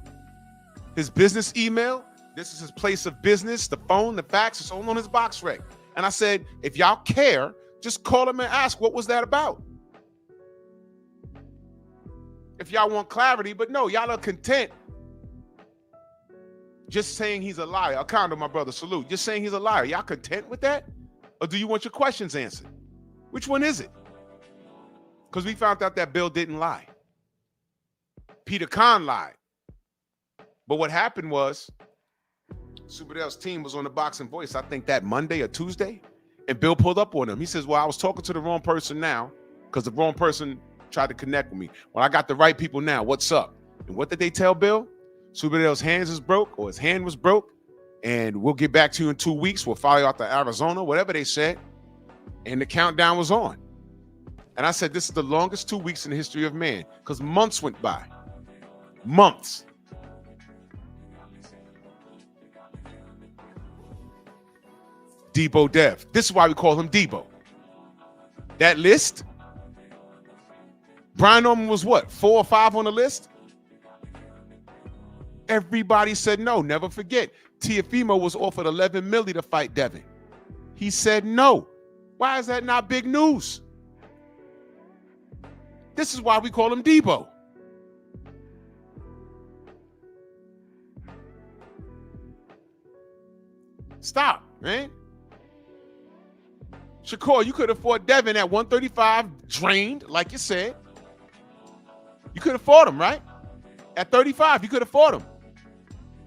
his business email. This is his place of business, the phone, the fax. It's all on his box rec. And I said, if y'all care, just call him and ask, what was that about? If y'all want clarity, but no, y'all are content just saying he's a liar. Acondo, my brother, salute. Just saying he's a liar. Y'all content with that? Or do you want your questions answered? Which one is it? Because we found out that Bill didn't lie. Peter Kahn lied. But what happened was, Superdale's team was on the Boxing Voice, I think that Monday or Tuesday, and Bill pulled up on him. He says, well, I was talking to the wrong person now because the wrong person tried to connect with me. Well, I got the right people now. What's up? And what did they tell Bill? Superdale's hands is broke, or his hand was broke, and we'll get back to you in 2 weeks. We'll follow you out to Arizona, whatever they said. And the countdown was on. And I said, this is the longest 2 weeks in the history of man, because months went by. Months. Debo Dev. This is why we call him Debo. That list, Brian Norman was what, 4 or 5 on the list? Everybody said no. Never forget, Teofimo was offered $11 million to fight Devin. He said no. Why is that not big news? This is why we call him Debo. Stop, man. Shakur, you could have fought Devin at 135, drained, like you said. You could have fought him, right? At 35, you could have fought him.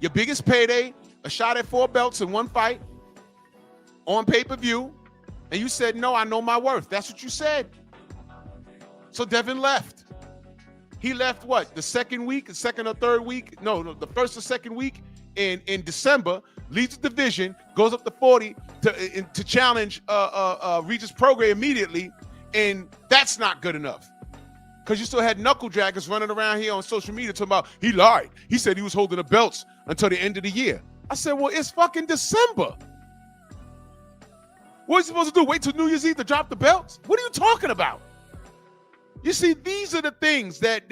Your biggest payday, a shot at 4 belts in 1 fight, on pay-per-view, and you said, no, I know my worth. That's what you said. So Devin left. He left what? The second week, the second or third week? No, the first or second week in December, leads the division, goes up to 40 to challenge Regis Prograis immediately, and that's not good enough. Because you still had knuckle draggers running around here on social media talking about he lied. He said he was holding the belts until the end of the year. I said, well, it's fucking December. What are you supposed to do? Wait till New Year's Eve to drop the belts? What are you talking about? You see, these are the things that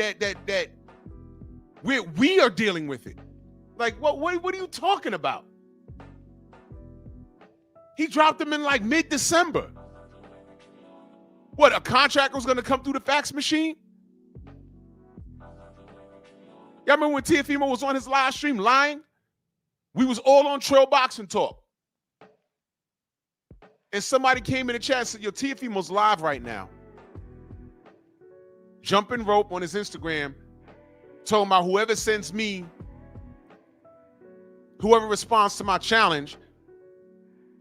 we are dealing with it. Like, what are you talking about? He dropped them in like mid-December. What, a contract was going to come through the fax machine? Y'all remember when Teofimo was on his live stream lying? We was all on Trail Boxing Talk. And somebody came in the chat and said, yo, Teofimo's live right now. Jumping rope on his Instagram, talking about whoever sends me, whoever responds to my challenge,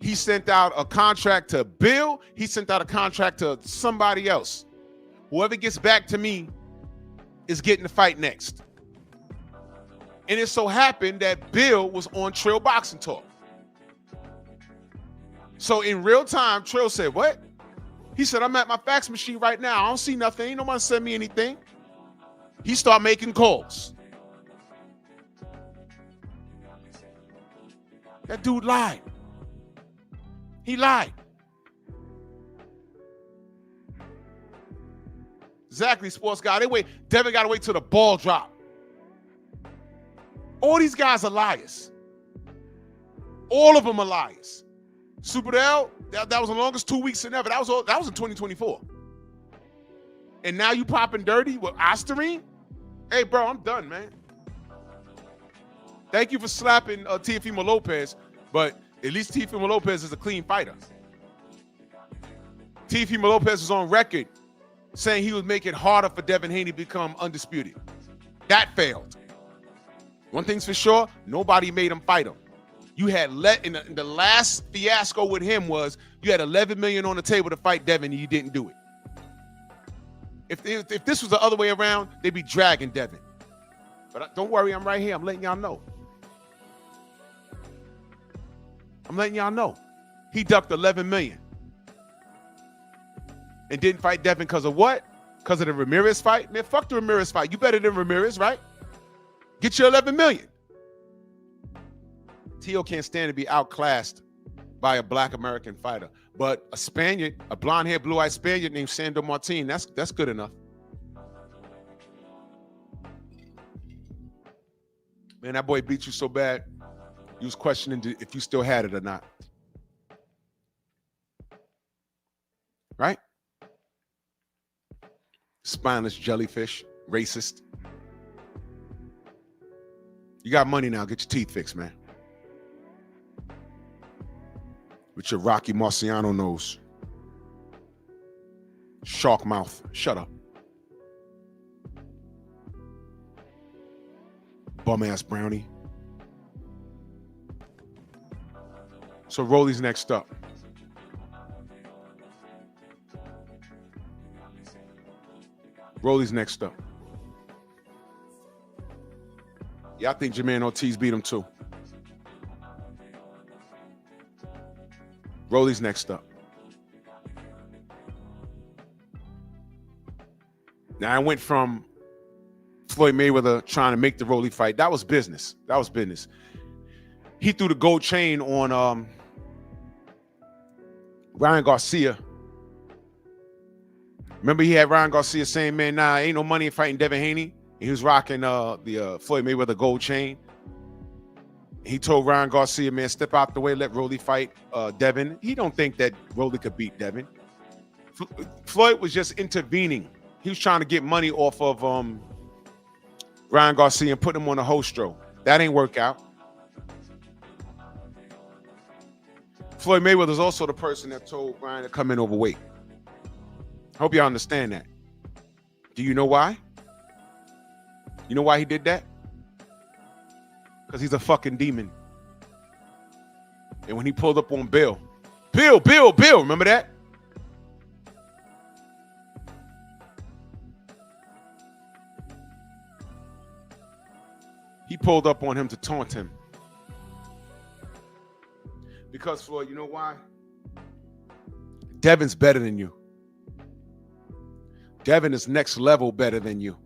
he sent out a contract to Bill. He sent out a contract to somebody else. Whoever gets back to me is getting the fight next. And it so happened that Bill was on Trail Boxing Talk. So in real time, Trail said, what? He said, I'm at my fax machine right now. I don't see nothing. Ain't nobody send me anything. He started making calls. That dude lied. He lied. Exactly, sports guy. Devin got to wait till the ball drop. All these guys are liars. All of them are liars. Super L, that was the longest 2 weeks in ever. That was in 2024. And now you popping dirty with Osterine? Hey, bro, I'm done, man. Thank you for slapping Teofimo Lopez, but at least Teofimo Lopez is a clean fighter. Teofimo Lopez was on record saying he would make it harder for Devin Haney to become undisputed. That failed. One thing's for sure, nobody made him fight him. You had in the last fiasco with him was you had $11 million on the table to fight Devin and you didn't do it. If this was the other way around, they'd be dragging Devin. But don't worry, I'm right here. I'm letting y'all know. He ducked $11 million and didn't fight Devin because of what? Because of the Ramirez fight? Man, fuck the Ramirez fight. You better than Ramirez, right? Get your $11 million. Tio can't stand to be outclassed by a black American fighter. But a Spaniard, a blonde-haired, blue-eyed Spaniard named Sandor Martin, that's good enough. Man, that boy beat you so bad, you was questioning if you still had it or not. Right? Spineless jellyfish, racist. You got money now, get your teeth fixed, man. With your Rocky Marciano nose. Shark mouth. Shut up. Bum-ass brownie. So Rolly's next up. Rolly's next up. Yeah, I think Jermaine Ortiz beat him too. Rolly's next up. Now, I went from Floyd Mayweather trying to make the Rolly fight. That was business. He threw the gold chain on Ryan Garcia. Remember he had Ryan Garcia saying, man, nah, ain't no money in fighting Devin Haney. And he was rocking the Floyd Mayweather gold chain. He told Ryan Garcia, man, step out the way, let Rolly fight Devin. He don't think that Rolly could beat Devin. Floyd was just intervening. He was trying to get money off of Ryan Garcia and put him on a hostro. That ain't work out. Floyd Mayweather's also the person that told Ryan to come in overweight. I hope y'all understand that. Do you know why? You know why he did that? Because he's a fucking demon. And when he pulled up on Bill, remember that? He pulled up on him to taunt him. Because, Floyd, you know why? Devin's better than you. Devin is next level better than you.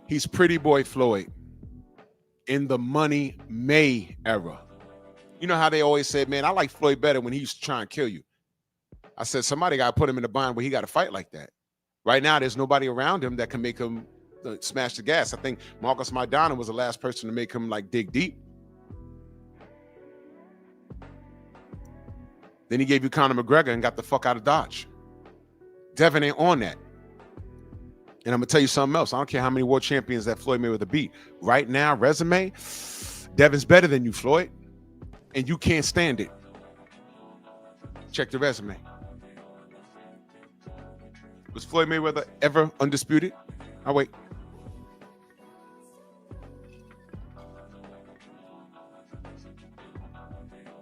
He's Pretty Boy Floyd in the Money May era. You know how they always said, man, I like Floyd better when he used to try and kill you. I said, somebody got to put him in the bind where he got to fight like that. Right now, there's nobody around him that can make him smash the gas. I think Marcus Maidana was the last person to make him like dig deep. Then he gave you Conor McGregor and got the fuck out of Dodge. Devin ain't on that. And I'm going to tell you something else. I don't care how many world champions that Floyd Mayweather beat. Right now, resume, Devin's better than you, Floyd. And you can't stand it. Check the resume. Was Floyd Mayweather ever undisputed? I'll wait.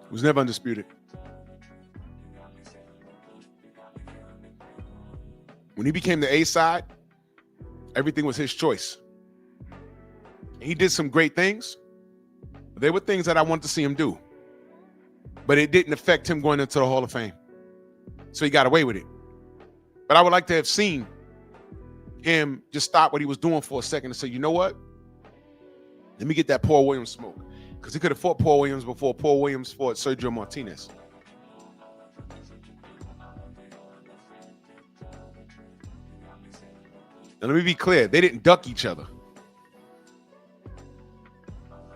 He was never undisputed. When he became the A side, everything was his choice. He did some great things. There were things that I wanted to see him do. But it didn't affect him going into the Hall of Fame. So he got away with it. But I would like to have seen him just stop what he was doing for a second and say, you know what? Let me get that Paul Williams smoke. Because he could have fought Paul Williams before Paul Williams fought Sergio Martinez. Now, let me be clear. They didn't duck each other.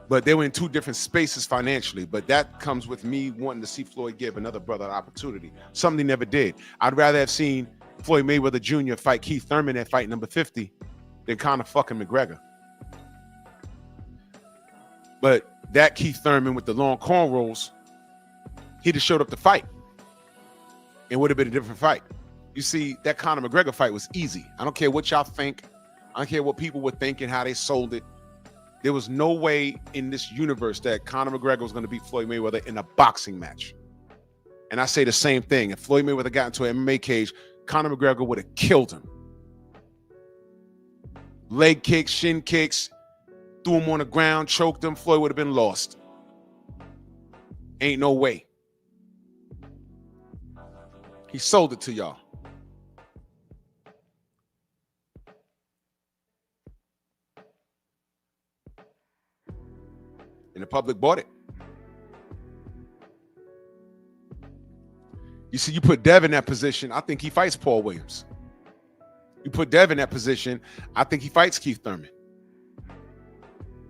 But they were in two different spaces financially. But that comes with me wanting to see Floyd give another brother an opportunity. Something he never did. I'd rather have seen Floyd Mayweather Jr. fight Keith Thurman at fight number 50 than Conor fucking McGregor. But that Keith Thurman with the long cornrows, he just showed up to fight. It would have been a different fight. You see, that Conor McGregor fight was easy. I don't care what y'all think. I don't care what people were thinking, how they sold it. There was no way in this universe that Conor McGregor was going to beat Floyd Mayweather in a boxing match. And I say the same thing. If Floyd Mayweather got into an MMA cage, Conor McGregor would have killed him. Leg kicks, shin kicks, threw him on the ground, choked him. Floyd would have been lost. Ain't no way. He sold it to y'all. And the public bought it. You see, you put Devin in that position, I think he fights Paul Williams. You put Devin in that position, I think he fights Keith Thurman.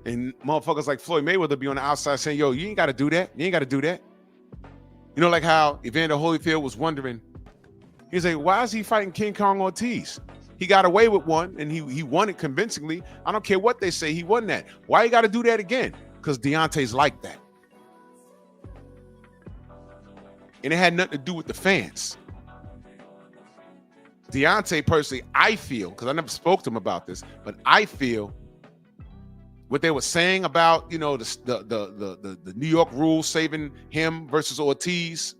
And motherfuckers like Floyd Mayweather be on the outside saying, yo, you ain't got to do that. You ain't got to do that. You know, like how Evander Holyfield was wondering, he's like, why is he fighting King Kong Ortiz? He got away with one, and he won it convincingly. I don't care what they say, he won that. Why you got to do that again? Because Deontay's like that. And it had nothing to do with the fans. Deontay, personally, I feel, because I never spoke to him about this, but I feel what they were saying about, you know, the New York rules saving him versus Ortiz,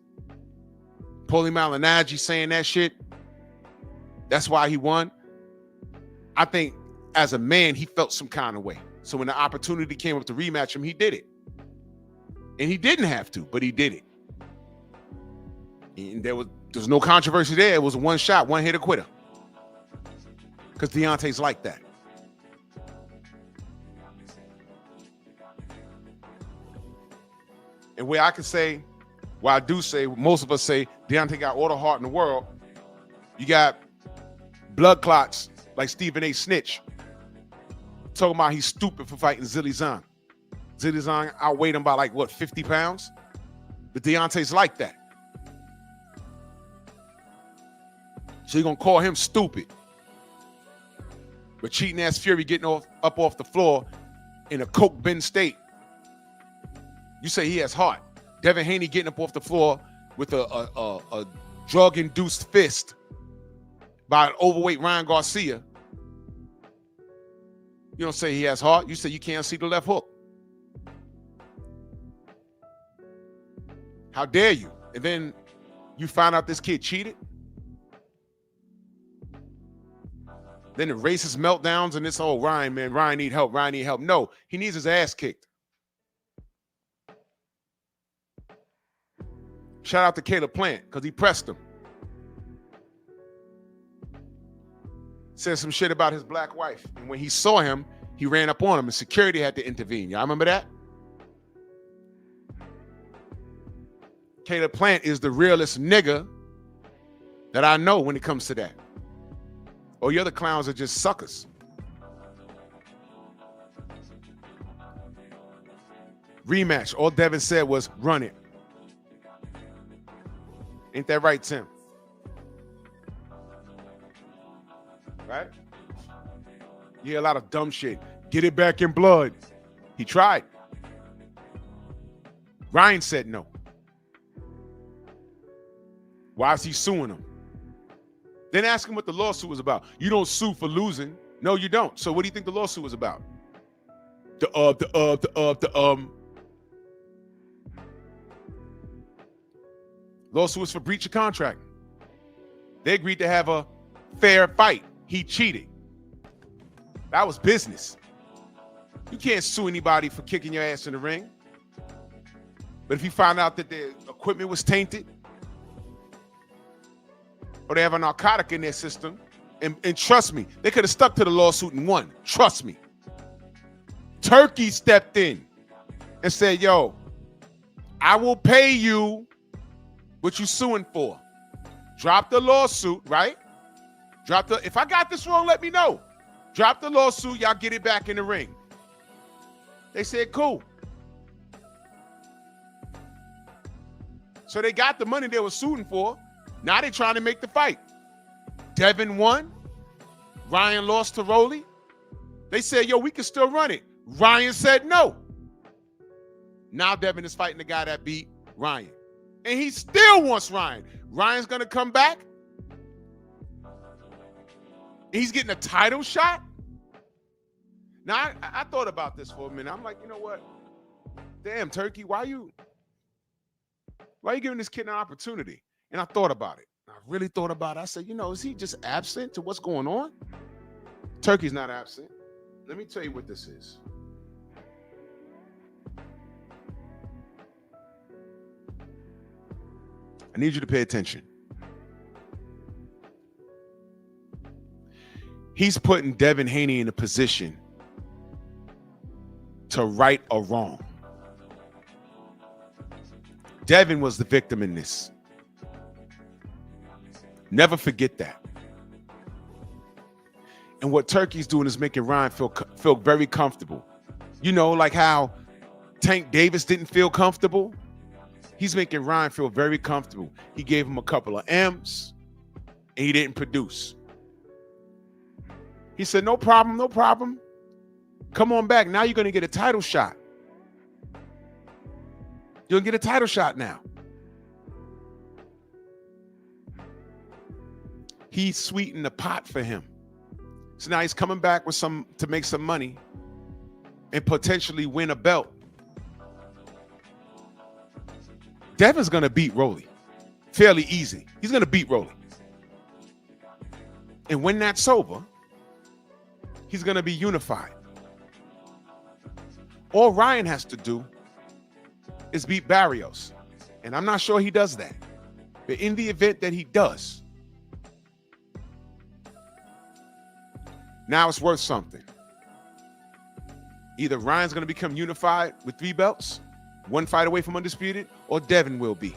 Paulie Malignaggi saying that shit, that's why he won. I think as a man, he felt some kind of way. So when the opportunity came up to rematch him, he did it. And he didn't have to, but he did it. And there's no controversy there. It was a one shot, one hitter quitter. Because Deontay's like that. And where I can say, well, I do say, most of us say, Deontay got all the heart in the world. You got blood clots like Stephen A. Snitch. Talking about he's stupid for fighting Zhilei Zhang. Zhilei Zhang outweighed him by like, what, 50 pounds? But Deontay's like that. So you're going to call him stupid. But cheating ass Fury getting up off the floor in a coke bin state. You say he has heart. Devin Haney getting up off the floor with a drug-induced fist by an overweight Ryan Garcia. You don't say he has heart. You say you can't see the left hook. How dare you? And then you find out this kid cheated. Then the racist meltdowns and this whole Ryan need help, Ryan need help. No, he needs his ass kicked. Shout out to Caleb Plant, because he pressed him. Said some shit about his black wife. And when he saw him, he ran up on him and security had to intervene. Y'all remember that? Caleb Plant is the realest nigga that I know when it comes to that. All the other clowns are just suckers. Rematch. All Devin said was, run it. Ain't that right, Tim? Right? You hear a lot of dumb shit. Get it back in blood. He tried. Ryan said no. Why is he suing him? Then ask him what the lawsuit was about. You don't sue for losing. No, you don't. So what do you think the lawsuit was about? Lawsuit was for breach of contract. They agreed to have a fair fight. He cheated. That was business. You can't sue anybody for kicking your ass in the ring. But if you find out that their equipment was tainted, or they have a narcotic in their system, and trust me, they could have stuck to the lawsuit and won. Trust me. Turkey stepped in and said, yo, I will pay you what you suing for. Drop the lawsuit, right? If I got this wrong, let me know. Drop the lawsuit, y'all get it back in the ring. They said, cool. So they got the money they were shooting for. Now they're trying to make the fight. Devin won. Ryan lost to Rolly. They said, yo, we can still run it. Ryan said no. Now Devin is fighting the guy that beat Ryan. And he still wants Ryan. Ryan's going to come back. He's getting a title shot. Now, I thought about this for a minute. I'm like, you know what? Damn, Turkey, why are you giving this kid an opportunity? And I thought about it. I really thought about it. I said, you know, is he just absent to what's going on? Turkey's not absent. Let me tell you what this is. I need you to pay attention. He's putting Devin Haney in a position to right a wrong. Devin was the victim in this. Never forget that. And what Turkey's doing is making Ryan feel very comfortable. You know, like how Tank Davis didn't feel comfortable. He's making Ryan feel very comfortable. He gave him a couple of M's, and he didn't produce. He said, no problem, no problem. Come on back. Now you're going to get a title shot. You're going to get a title shot now. He sweetened the pot for him. So now he's coming back with to make some money and potentially win a belt. Devin's going to beat Rolly fairly easy. He's going to beat Rolly. And when that's over, he's going to be unified. All Ryan has to do is beat Barrios. And I'm not sure he does that. But in the event that he does, now it's worth something. Either Ryan's going to become unified with 3 belts, 1 fight away from undisputed, or Devin will be.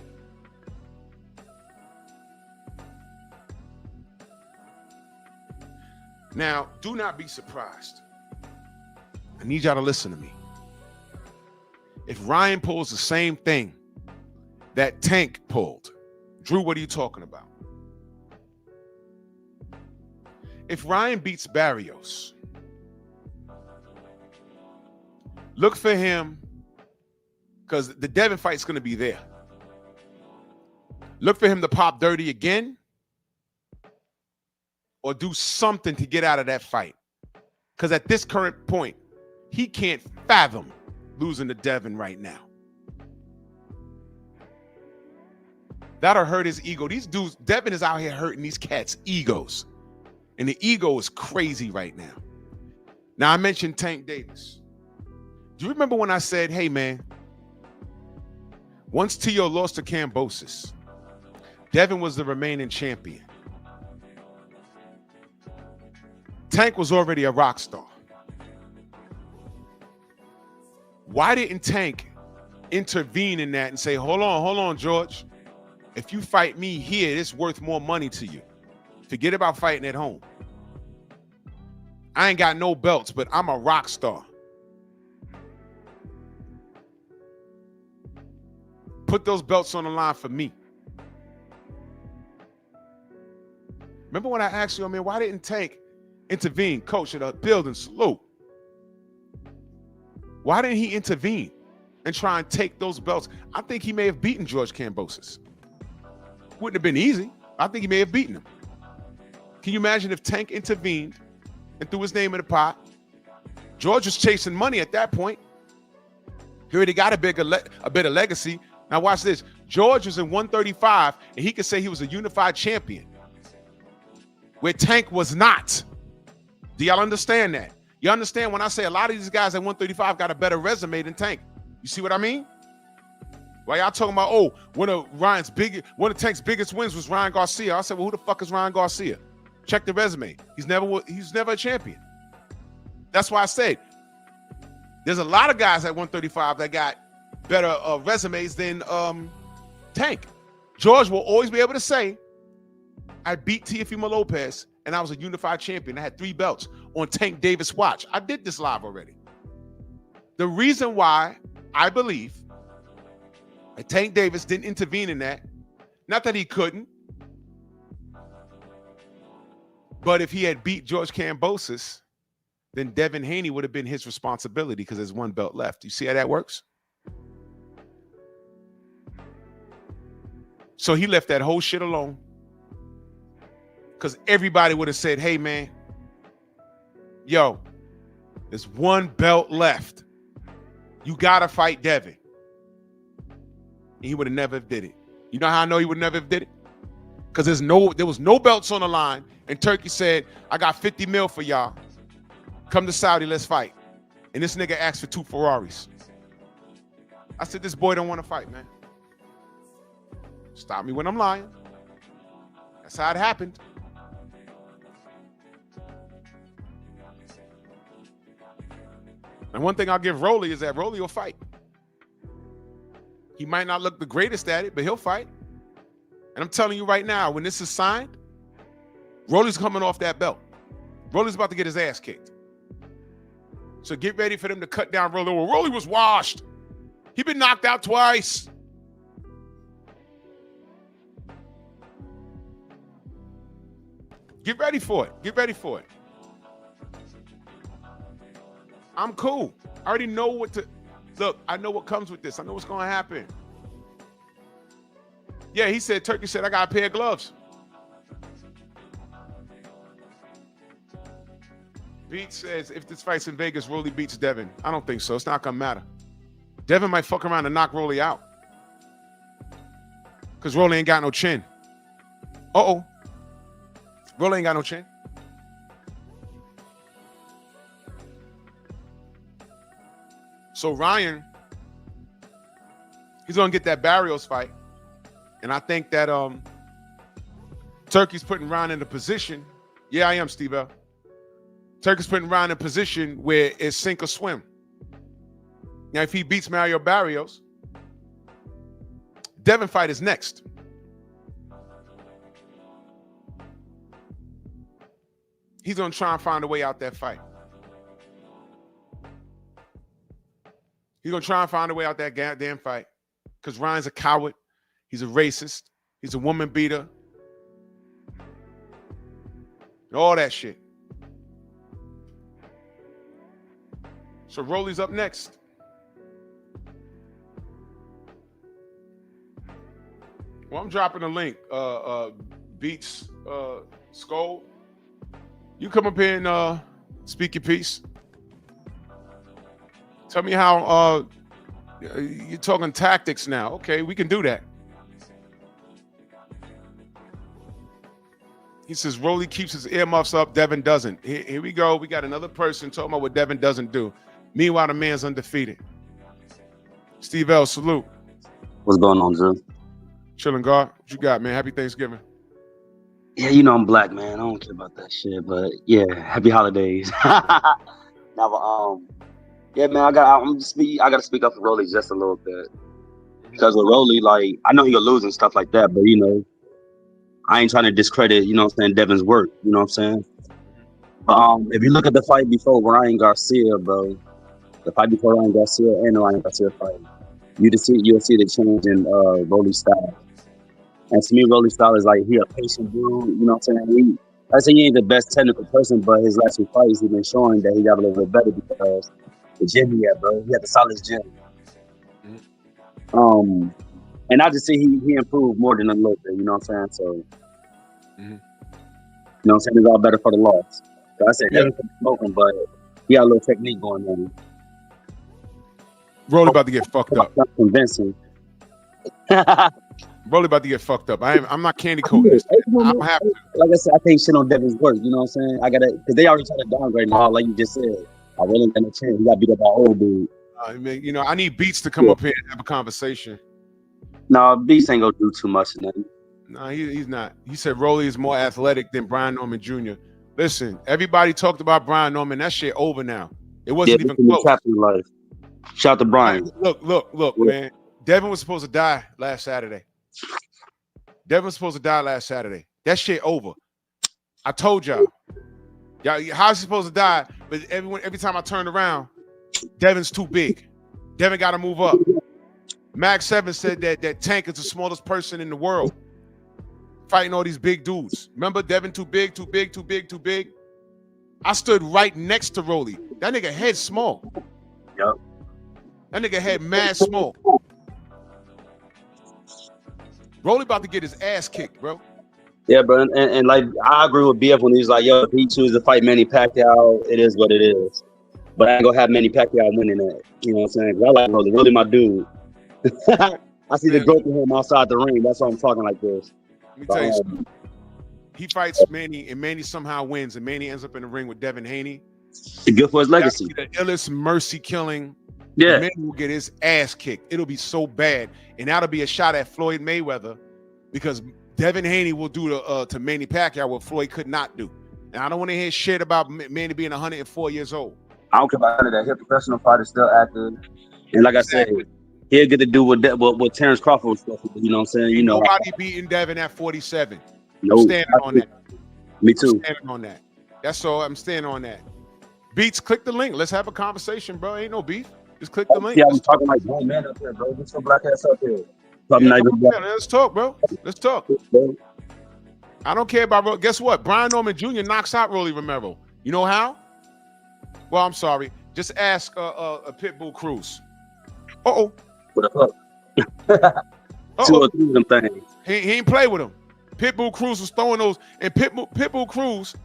Now, do not be surprised. I need y'all to listen to me. If Ryan pulls the same thing that Tank pulled, Drew, what are you talking about? If Ryan beats Barrios, look for him, because the Devin fight's going to be there. Look for him to pop dirty again or do something to get out of that fight. Because at this current point, he can't fathom losing to Devin right now. That'll hurt his ego. These dudes, Devin is out here hurting these cats' egos. And the ego is crazy right now. Now, I mentioned Tank Davis. Do you remember when I said, hey, man, once Tio lost to Kambosos, Devin was the remaining champion. Tank was already a rock star. Why didn't Tank intervene in that and say, hold on, George. If you fight me here, it's worth more money to you. Forget about fighting at home. I ain't got no belts, but I'm a rock star. Put those belts on the line for me. Remember when I asked you, why didn't Tank intervene? Coach, at the building, salute. Why didn't he intervene and try and take those belts? I think he may have beaten George Kambosos. Wouldn't have been easy. I think he may have beaten him. Can you imagine if Tank intervened and threw his name in the pot? George was chasing money at that point. He already got a bit of legacy. Now watch this. George was in 135, and he could say he was a unified champion, where Tank was not. Do y'all understand that? You understand when I say a lot of these guys at 135 got a better resume than Tank? You see what I mean? Why y'all talking about, one of Tank's biggest wins was Ryan Garcia? I said, well, who the fuck is Ryan Garcia? Check the resume. He's never a champion. That's why I said there's a lot of guys at 135 that got better resumes than Tank. George will always be able to say, I beat Teofimo Lopez and I was a unified champion. I had 3 belts on Tank Davis' watch. I did this live already. The reason why I believe that Tank Davis didn't intervene in that, not that he couldn't, but if he had beat George Kambosos, then Devin Haney would have been his responsibility because there's one belt left. You see how that works? So he left that whole shit alone because everybody would have said, hey, man, yo, there's one belt left. You got to fight Devin. And he would have never did it. You know how I know he would never have did it? Because there was no belts on the line, and Turkey said, I got 50 mil for y'all. Come to Saudi, let's fight. And this nigga asked for 2 Ferraris. I said, this boy don't want to fight, man. Stop me when I'm lying. That's how it happened. And one thing I'll give Rolly is that Rolly will fight. He might not look the greatest at it, but he'll fight. And I'm telling you right now, when this is signed, Rolly's coming off that belt. Rolly's about to get his ass kicked. So get ready for them to cut down Rolly. Well, Rolly was washed. He been knocked out twice. Get ready for it. Get ready for it. I'm cool. I already know what to... Look, I know what comes with this. I know what's going to happen. Yeah, he said, Turkey said, I got a pair of gloves. Beats says, if this fight's in Vegas, Rolly beats Devin. I don't think so. It's not going to matter. Devin might fuck around and knock Rolly out. Because Rolly ain't got no chin. Uh-oh. Rolly ain't got no chin. So Ryan, he's going to get that Barrios fight. And I think that Turkey's putting Ryan in a position. Yeah, I am, Steve L. Turkey's putting Ryan in a position where it's sink or swim. Now, if he beats Mario Barrios, Devin fight is next. He's going to try and find a way out that fight. He's going to try and find a way out that goddamn fight because Ryan's a coward. He's a racist. He's a woman beater. And all that shit. So Rolly's up next. Well, I'm dropping a link. Beats Skull. You come up here and speak your piece. Tell me how you're talking tactics now. Okay, we can do that. He says Rolly keeps his earmuffs up, Devin doesn't. Here we go. We got another person talking about what Devin doesn't do. Meanwhile, the man's undefeated. Steve L, salute. What's going on, Drew? Chilling, God. What you got, man? Happy Thanksgiving. Yeah, you know I'm black, man. I don't care about that shit, but yeah, happy holidays. Now, yeah, man, I gotta speak up for Rolly just a little bit because with Rolly, like, I know he'll lose and stuff like that, but you know, I ain't trying to discredit, you know what I'm saying, Devin's work, you know what I'm saying? If you look at the fight before Ryan Garcia, bro, the fight before Ryan Garcia and the Ryan Garcia fight, you'll see the change in Rolly's style. And to me, Rolly's style is like, he a patient dude, you know what I'm saying? I say he ain't the best technical person, but his last 2 fights, he's been showing that he got a little bit better because the gym he had, bro. He had the solid gym. And I just see he improved more than a little bit, you know what I'm saying? So, you know what I'm saying? It's all better for the loss. So I said, Devin could be smoking, but he got a little technique going on. Rolly about to get fucked up. That's convincing. Rolly about to get fucked up. I'm not candy coating this. I'm happy. Like I said, I can't shit on Devin's work, you know what I'm saying? I gotta, because they already trying to downgrade him, like you just said. I really got no chance. He got beat up by old dude. I mean, you know, I need Beats to come up here and have a conversation. No, Beats ain't gonna do too much of nothing. No, he's not. He said Rolly is more athletic than Brian Norman Jr. Listen, everybody talked about Brian Norman. That shit over now. It wasn't even close. Life. Shout out to Brian. Look, man. Devin was supposed to die last Saturday. That shit over. I told y'all. Y'all, how's he supposed to die? But every time I turned around, Devin's too big. Devin got to move up. Mag 7 said that Tank is the smallest person in the world, fighting all these big dudes. Remember, Devin too big, too big, too big, too big. I stood right next to Rolly. That nigga head small. Yep. That nigga head mad small. Rolly about to get his ass kicked, bro. Yeah, bro, and like I agree with BF when he's like, yo, if he chooses to fight Manny Pacquiao, it is what it is. But I ain't gonna have Manny Pacquiao winning that. You know what I'm saying? 'Cause I like Rolly, really my dude. I see the growth of him outside the ring. That's why I'm talking like this. Let me tell you something. He fights Manny, and Manny somehow wins, and Manny ends up in the ring with Devin Haney. It's good for his legacy. That'll be the illest mercy killing. Yeah. Manny will get his ass kicked. It'll be so bad, and that'll be a shot at Floyd Mayweather, because Devin Haney will do to Manny Pacquiao what Floyd could not do. And I don't want to hear shit about Manny being 104 years old. I don't care about none of that. His professional fighter still active, and like I said, he'll get to do what Terrence Crawford was supposed to do. You know what I'm saying? You know, nobody beating Devin at 47. Nope. I'm standing on that. Me too. I'm standing on that. That's all. I'm standing on that. Beats, click the link. Let's have a conversation, bro. Ain't no beef. Just click the link. Yeah, I'm talking like grown man up here, bro. Get your black ass up here. Let's talk, bro. Let's talk. I don't care about. Guess what? Brian Norman Jr. knocks out Rolly Romero. You know how? Well, I'm sorry. Just ask a Pitbull Cruz. Uh-oh. What the fuck? 2 or 3 of them things. He ain't play with him. Pitbull Cruz was throwing those, and Pitbull Cruz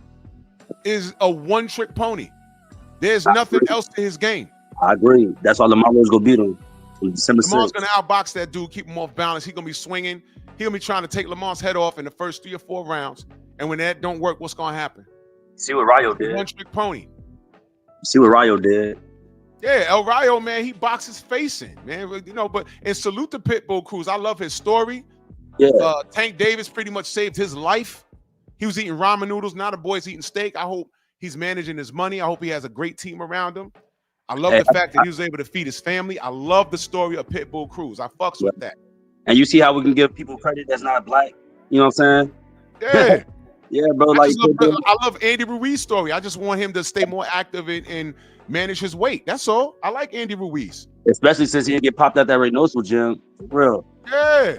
is a one-trick pony. There's nothing else to his game. I agree. That's why Lamar's gonna beat him. December 6th. Lamar's gonna outbox that dude, keep him off balance. He's gonna be swinging. He'll be trying to take Lamar's head off in the first 3 or 4 rounds. And when that don't work, what's gonna happen? See what Rayo did. One-trick pony. See what Rayo did. Yeah, El Rayo, man, he boxes face in, man. You know, but and salute to Pitbull Cruz. I love his story. Yeah. Tank Davis pretty much saved his life. He was eating ramen noodles. Now the boy's eating steak. I hope he's managing his money. I hope he has a great team around him. I love the fact that he was able to feed his family. I love the story of Pitbull Cruz. I fucks with that. And you see how we can give people credit that's not black? You know what I'm saying? Yeah. Yeah, bro. I love Andy Ruiz's story. I just want him to stay more active and manage his weight. That's all. I like Andy Ruiz. Especially since he didn't get popped out that Reynoso gym. For real. Yeah.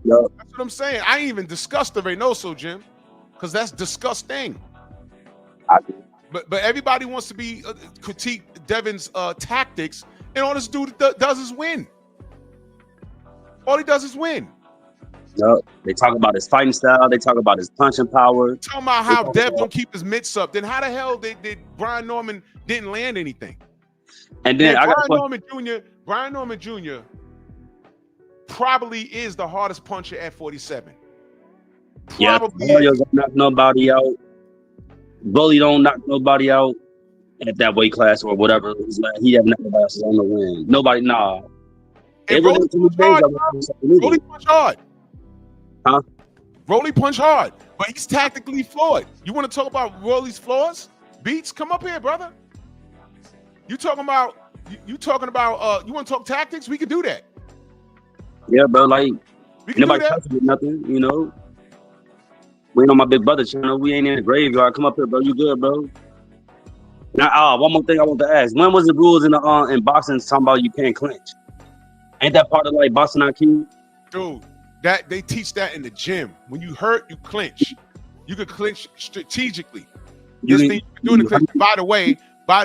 Yep. That's what I'm saying. I ain't even discussed the Reynoso gym because that's disgusting. But everybody wants to be critique Devin's tactics, and all this dude does is win. All he does is win. Yep. They talk about his fighting style. They talk about his punching power. Talking about how Dev don't keep his mitts up. Then how the hell did Brian Norman didn't land anything? And then Brian Norman Jr. probably is the hardest puncher at 47. Probably. Yeah, don't knock nobody out. Bully don't knock nobody out at that weight class or whatever. He have nothing else on the win. Nobody, nah. Rolly punch hard. Huh? Rolly punch hard, but he's tactically flawed. You want to talk about Rolly's flaws? Beats, come up here, brother. You talking about you want to talk tactics? We can do that. Yeah, bro. Like nobody touches with nothing, you know. We ain't on my big brother channel. We ain't in the graveyard. Come up here, bro. You good, bro? Now, one more thing I want to ask. When was the rules in boxing talking about you can't clinch? Ain't that part of like boxing IQ? Dude, that they teach that in the gym. When you hurt, you clinch. You can clinch strategically. This thing you can do in the clinch. By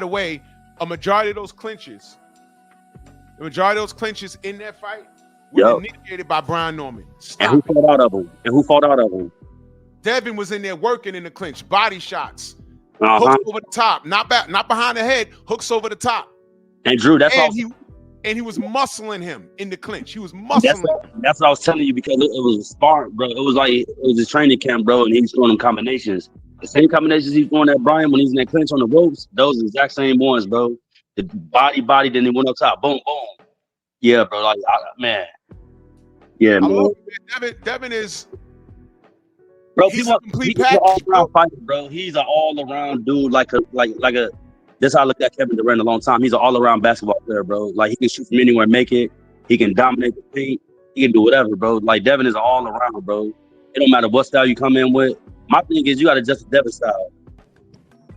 the way, a majority of those clinches in that fight were initiated by Brian Norman. And who fought out of them? Devin was in there working in the clinch, body shots, hooks over the top, not behind the head, hooks over the top. And Drew, he was muscling him in the clinch. He was muscling. That's what I was telling you, because it was a spark, bro. It was a training camp, bro, and he was throwing them combinations. The same combinations he's throwing at Brian when he's in that clinch on the ropes, those exact same ones, bro. The body, then he went up top, boom, boom. Yeah, bro. Like, man. Yeah, man. Devin is. Bro, he's a complete package. All-around fighter, bro. He's an all-around dude, like a. That's how I looked at Kevin Durant a long time. He's an all-around basketball player, bro. Like, he can shoot from anywhere, make it. He can dominate the paint. He can do whatever, bro. Like, Devin is all-around, bro. It don't matter what style you come in with. My thing is, you got to adjust the Devin style.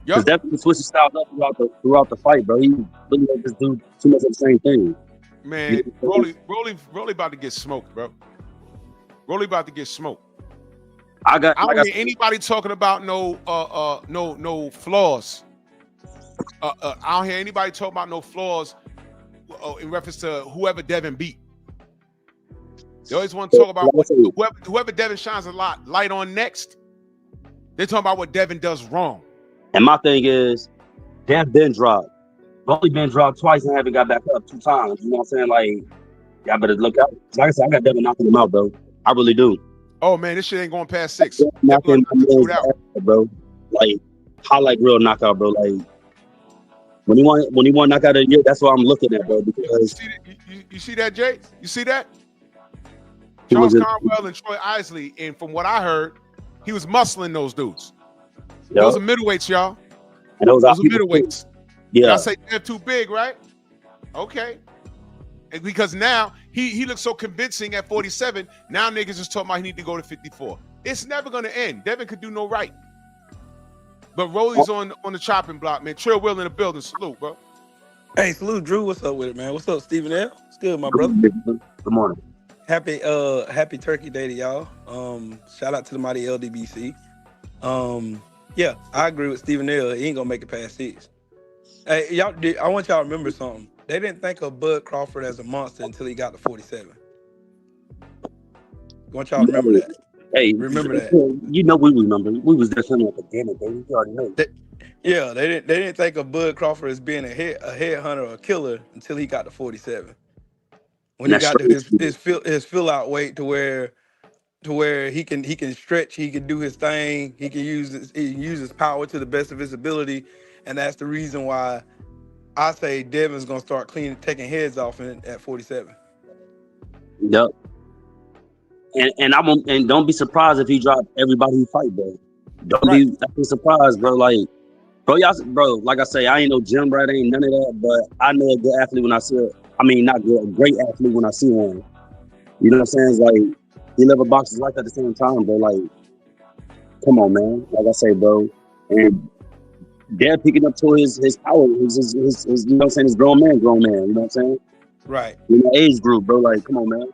Because definitely switching styles up throughout the fight, bro. He really let this dude too much of the same thing. Man, Rolly about to get smoked, bro. Rolly about to get smoked. I don't hear anybody talking about no flaws. I don't hear anybody talking about no flaws in reference to whoever Devin beat. They always want to talk about whoever Devin shines a light on next. They're talking about what Devin does wrong. And my thing is, Dev been dropped. Rolly been dropped twice and haven't got back up 2 times. You know what I'm saying? Like, y'all better look out. Like I said, I got Devin knocking him out, bro. I really do. Oh man, this shit ain't going past 6. Knocking him out, bro. Like, highlight real knockout, bro. Like, when he want knockout of the year, that's what I'm looking at, bro. Because you see that, Jay? You see that? Charles Conwell and Troy Isley, and from what I heard, he was muscling those dudes. Yep. Those are middleweights, y'all. And those are middleweights. Yeah. I say they're too big, right? Okay. And because now he looks so convincing at 47. Now niggas is talking about he need to go to 54. It's never gonna end. Devin could do no right. But Rolly's on the chopping block, man. Trill Will in the building. Salute, bro. Hey, salute, Drew. What's up with it, man? What's up, Stephen L? What's good, my brother? Good morning. Happy Turkey Day to y'all. Shout out to the mighty LDBC. Yeah, I agree with Stephen L. He ain't gonna make it past 6. Hey, y'all, I want y'all to remember something. They didn't think of Bud Crawford as a monster until he got to 47. I want y'all to remember that. Hey, remember that. You know we remember. We was there something at the beginning, baby. You already know. Yeah, they didn't think of Bud Crawford as being a headhunter or a killer until he got to 47. When he got to his fill out weight to where he can stretch, he can do his thing, he can use his power to the best of his ability, and that's the reason why I say Devin's gonna start taking heads off at 47. Yep. And don't be surprised if he dropped everybody he fight, bro. Don't be surprised, bro. Like, bro, like I say, I ain't no gym rat, ain't none of that, but I know a good athlete when I see it. I mean, not good, a great athlete when I see one. You know what I'm saying? It's like, he never boxes like at the same time, bro. Like, come on, man. Like I say, bro. And they're picking up to his power, his you know what I'm saying, his grown man, you know what I'm saying? Right. You know, age group, bro. Like, come on, man.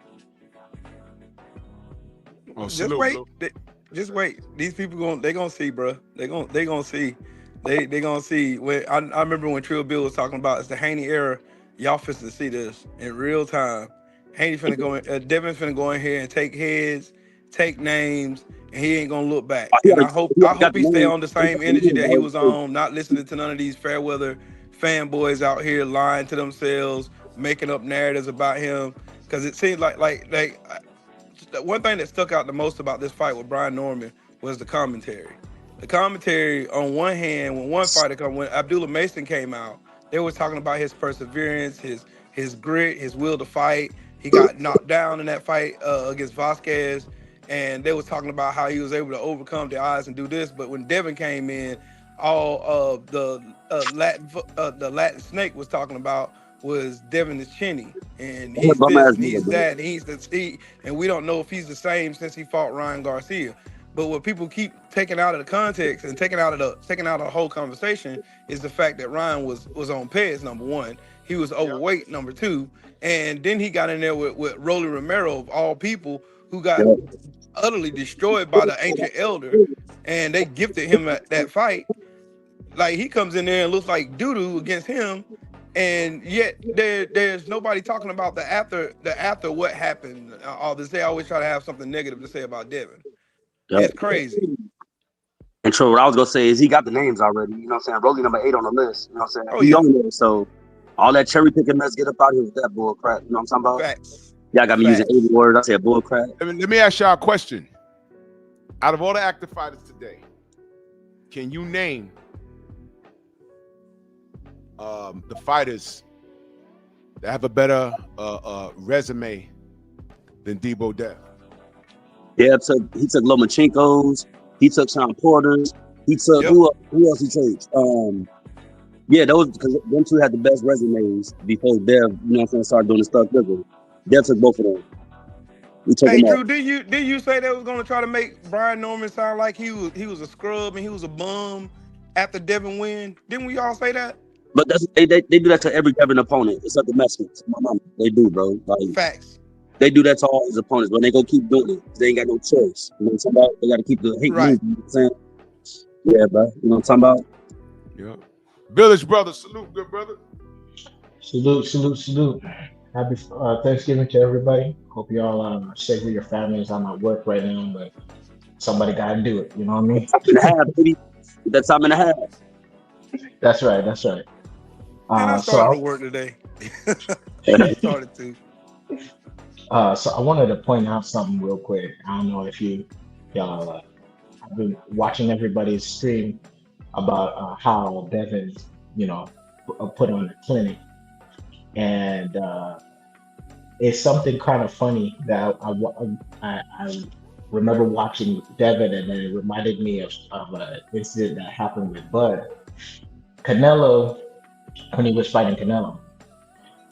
Oh, just wait. Just wait. These people they gonna see, bro. They gonna see. They gonna see. I remember when Trill Bill was talking about it's the Haney era. Y'all finna see this in real time. Haney finna go in, Devin's finna go in here and take heads, take names, and he ain't gonna look back. And I hope he stay on the same energy that he was on, not listening to none of these fair weather fanboys out here lying to themselves, making up narratives about him. Because it seems like one thing that stuck out the most about this fight with Brian Norman was the commentary. The commentary, on one hand, when Abdullah Mason came out, they were talking about his perseverance, his grit, his will to fight. He got knocked down in that fight against Vasquez, and they was talking about how he was able to overcome the odds and do this. But when Devin came in, all of the Latin snake was talking about was Devin is chinny, and he's this, and he's that, and he's the and we don't know if he's the same since he fought Ryan Garcia. But what people keep taking out of the context and taking out of the whole conversation is the fact that Ryan was on pads, number one. He was overweight, number two. And then he got in there with Rolly Romero, of all people, who got utterly destroyed by the ancient elder. And they gifted him that fight. Like, he comes in there and looks like doo-doo against him. And yet there's nobody talking about the after what happened. All this, they always try to have something negative to say about Devin. It's crazy. And true, what I was gonna say is he got the names already. You know what I'm saying? Rolly number 8 on the list. You know what I'm saying? Oh, he on there, so all that cherry picking mess, get up out of here with that bull crap. You know what I'm talking about? Facts. Yeah, I got me using 80 words. I said bull crap. Let me ask y'all a question. Out of all the active fighters today, can you name the fighters that have a better resume than Debo Dev? Yeah, he took Lomachenko's. He took Sean Porter's. He took who else he takes? Yeah, those, because them two had the best resumes before Dev, you know what I'm saying, started doing the stuff with him. Dev took both of them. Hey Drew, did you say they was gonna try to make Brian Norman sound like he was a scrub and he was a bum after Devin win? Didn't we all say that? But that's they do that to every Devin opponent. It's like the Mexicans. My mama, they do, bro. Like Facts. they do that to all his opponents, but they gonna keep doing it. They ain't got no choice. You know what I'm talking about? They gotta keep the hate Right. moving. You know what I'm saying? Yeah, bro. You know what I'm talking about? Yeah. Village brother, salute, good brother. Salute. Happy Thanksgiving to everybody. Hope y'all are safe with your families. I'm at work right now, but somebody got to do it. You know what I mean? Time and a half, baby. That time and a half. That's right. And I started to work today. I started to. So I wanted to point out something real quick. I don't know if y'all I've been watching everybody's stream about how Devin, put on a clinic, and it's something kind of funny that I remember watching Devin, and then it reminded me of an incident that happened with Bud Canelo when he was fighting Canelo.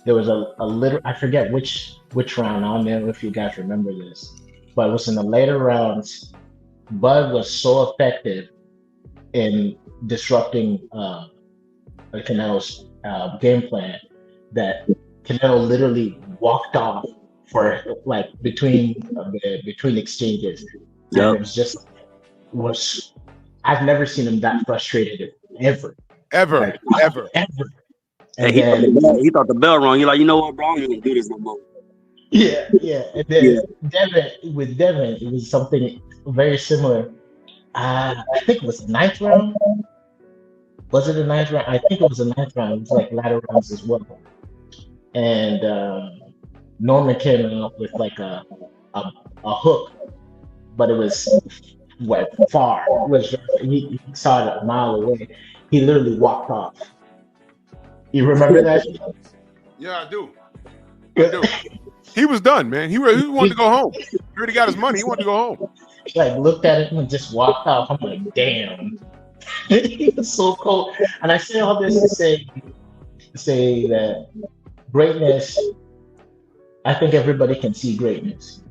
There was a little, I forget which round. I don't know if you guys remember this, but it was in the later rounds. Bud was so effective in disrupting Canelo's game plan that Canelo literally walked off for like between exchanges. Yep. And it was I've never seen him that frustrated ever. Ever. And Hey, then, he thought the bell rung. You're like, you know what, bro? I ain't gonna do this no more. yeah. And then Devin, it was something very similar. I think it was the ninth round. Was it the ninth round? I think it was the ninth round. It was like latter rounds as well. And Norman came up with like a hook, but it was far. It was he saw it a mile away. He literally walked off. You remember that? Yeah, I do. He was done, man. He wanted to go home. He already got his money. He wanted to go home. Like looked at him and just walked off. I'm like, damn. He was so cold. And I say all this to say that greatness, I think everybody can see greatness.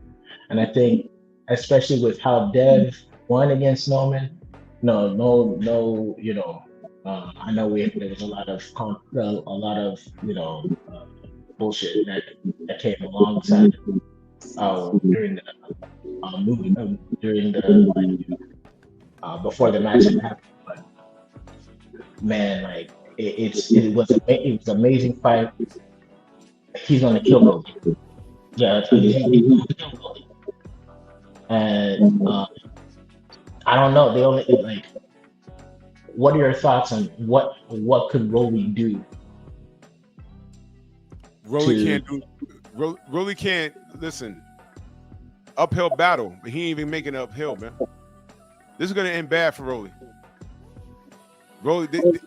And I think, especially with how Dev won against Norman, no, I know there was a lot of bullshit that came alongside during the movie, before the match had happened. But man, like it was an amazing fight. He's gonna kill Roly. Yeah, he's gonna kill Roly. And I don't know. They only like. What are your thoughts on what could Roly do? Roly can't listen. Uphill battle, but he ain't even making it uphill, man. This is gonna end bad for Roly.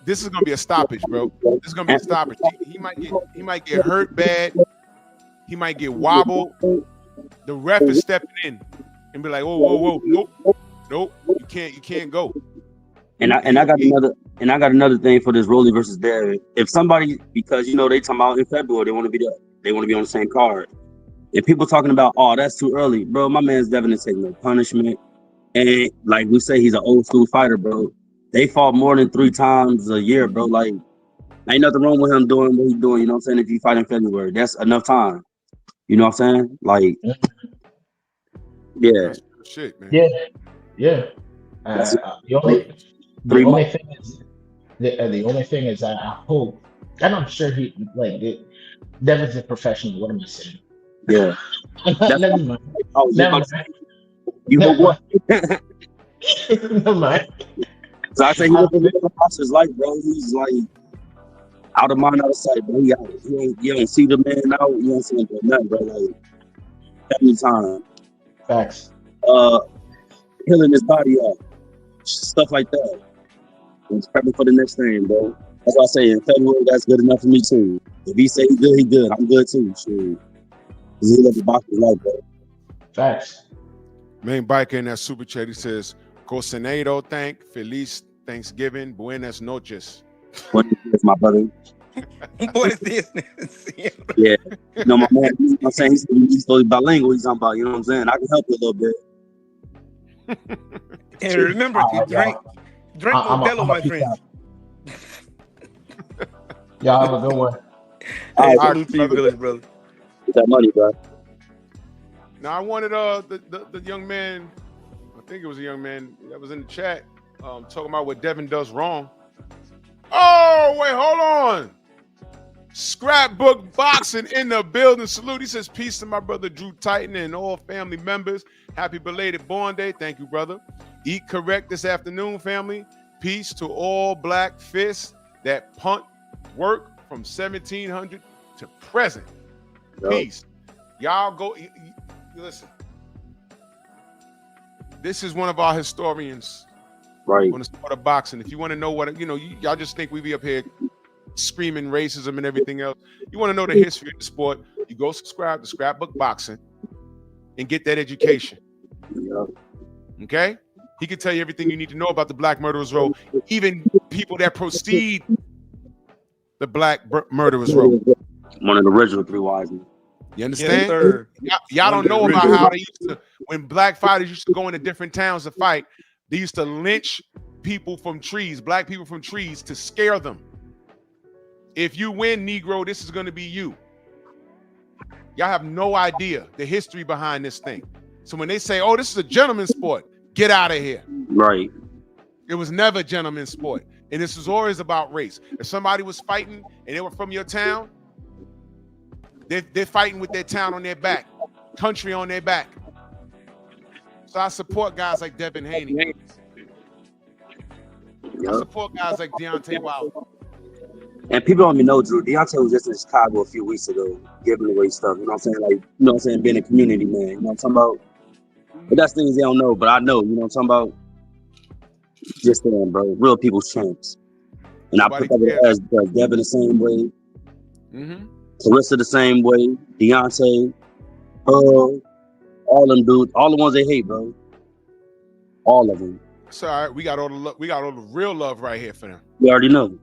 This is gonna be a stoppage, bro. This is gonna be a stoppage. He might get hurt bad. He might get wobbled. The ref is stepping in and be like, whoa, nope, you can't go. And I got another thing for this Roly versus Devin. If somebody, because they talking about in February, they want to be there. They want to be on the same card. If people talking about, oh, that's too early, bro. My man's Devin is taking no punishment. And like we say, he's an old school fighter, bro. They fought more than 3 times a year, bro. Like, ain't nothing wrong with him doing what he's doing. You know what I'm saying? If you fight in February, that's enough time. You know what I'm saying? Like, yeah. Shit, man. Yeah. The only thing is I hope, and I'm sure Devin's a professional. What am I saying? Yeah. Never mind. Oh, Never mind. You hope what? Never mind. So I say he lived his life, bro. He's like out of mind, out of sight, bro. You don't see the man out. You don't see him doing nothing, bro. Like every time. Facts. Healing his body up, stuff like that. He's prepping for the next thing, bro. That's why I say in February, that's good enough for me too. If he say he good. I'm good too. Sure. He let the box life, bro. Facts. Main biker in that super chat, he says, Cocinero, Feliz Thanksgiving, Buenas noches. What is my brother? What is this? Yeah. My man, I'm saying he's fully bilingual. He's talking about, you know what I'm saying? I can help you a little bit. And remember, Drink Modelo, my peace friends. out. Y'all have a good one. Hey, All right, salute to you, village brother. get that money, bro. Now I wanted the young man, I think it was a young man that was in the chat, talking about what Devin does wrong. Oh, wait, hold on. Scrapbook Boxing in the building. Salute. He says, peace to my brother Drew Titan and all family members. Happy belated Born Day. Thank you, brother. Eat correct this afternoon, family. Peace to all black fists that punt work from 1700 to present. Peace. Y'all go. Listen. This is one of our historians Right. on the sport of boxing. If you want to know what, y'all just think we be up here screaming racism and everything else. You want to know the history of the sport, you go subscribe to Scrapbook Boxing and get that education. Yeah. Okay? He can tell you everything you need to know about the Black Murderers Row, even people that proceed the Black Murderers Row. One of the original three wise men. You Yes, understand? sir. Y'all One don't know of the about original. how they used to, when black fighters used to go into different towns to fight, they used to lynch people from trees, black people from trees, to scare them. If you win, Negro, this is going to be you. Y'all have no idea the history behind this thing. So when they say, oh, this is a gentleman's sport, get out of here. Right. It was never a gentleman's sport. And this was always about race. If somebody was fighting and they were from your town, they're fighting with their town on their back, country on their back. So I support guys like Devin Haney. I support guys like Deontay Wilder. And people don't even know, Drew. Deontay was just in Chicago a few weeks ago, giving away stuff. You know what I'm saying? Like, you know what I'm saying? Being a community man. You know what I'm talking about? But that's things they don't know, but I know. You know what I'm talking about? Just saying, bro. Real people's champs. And Nobody I put that cares. as Devin the same way, Mm-hmm. Clarissa the same way, Deontay, all them dudes, all the ones they hate, bro. All of them. It's all right. We got all the real love right here for them. You already know.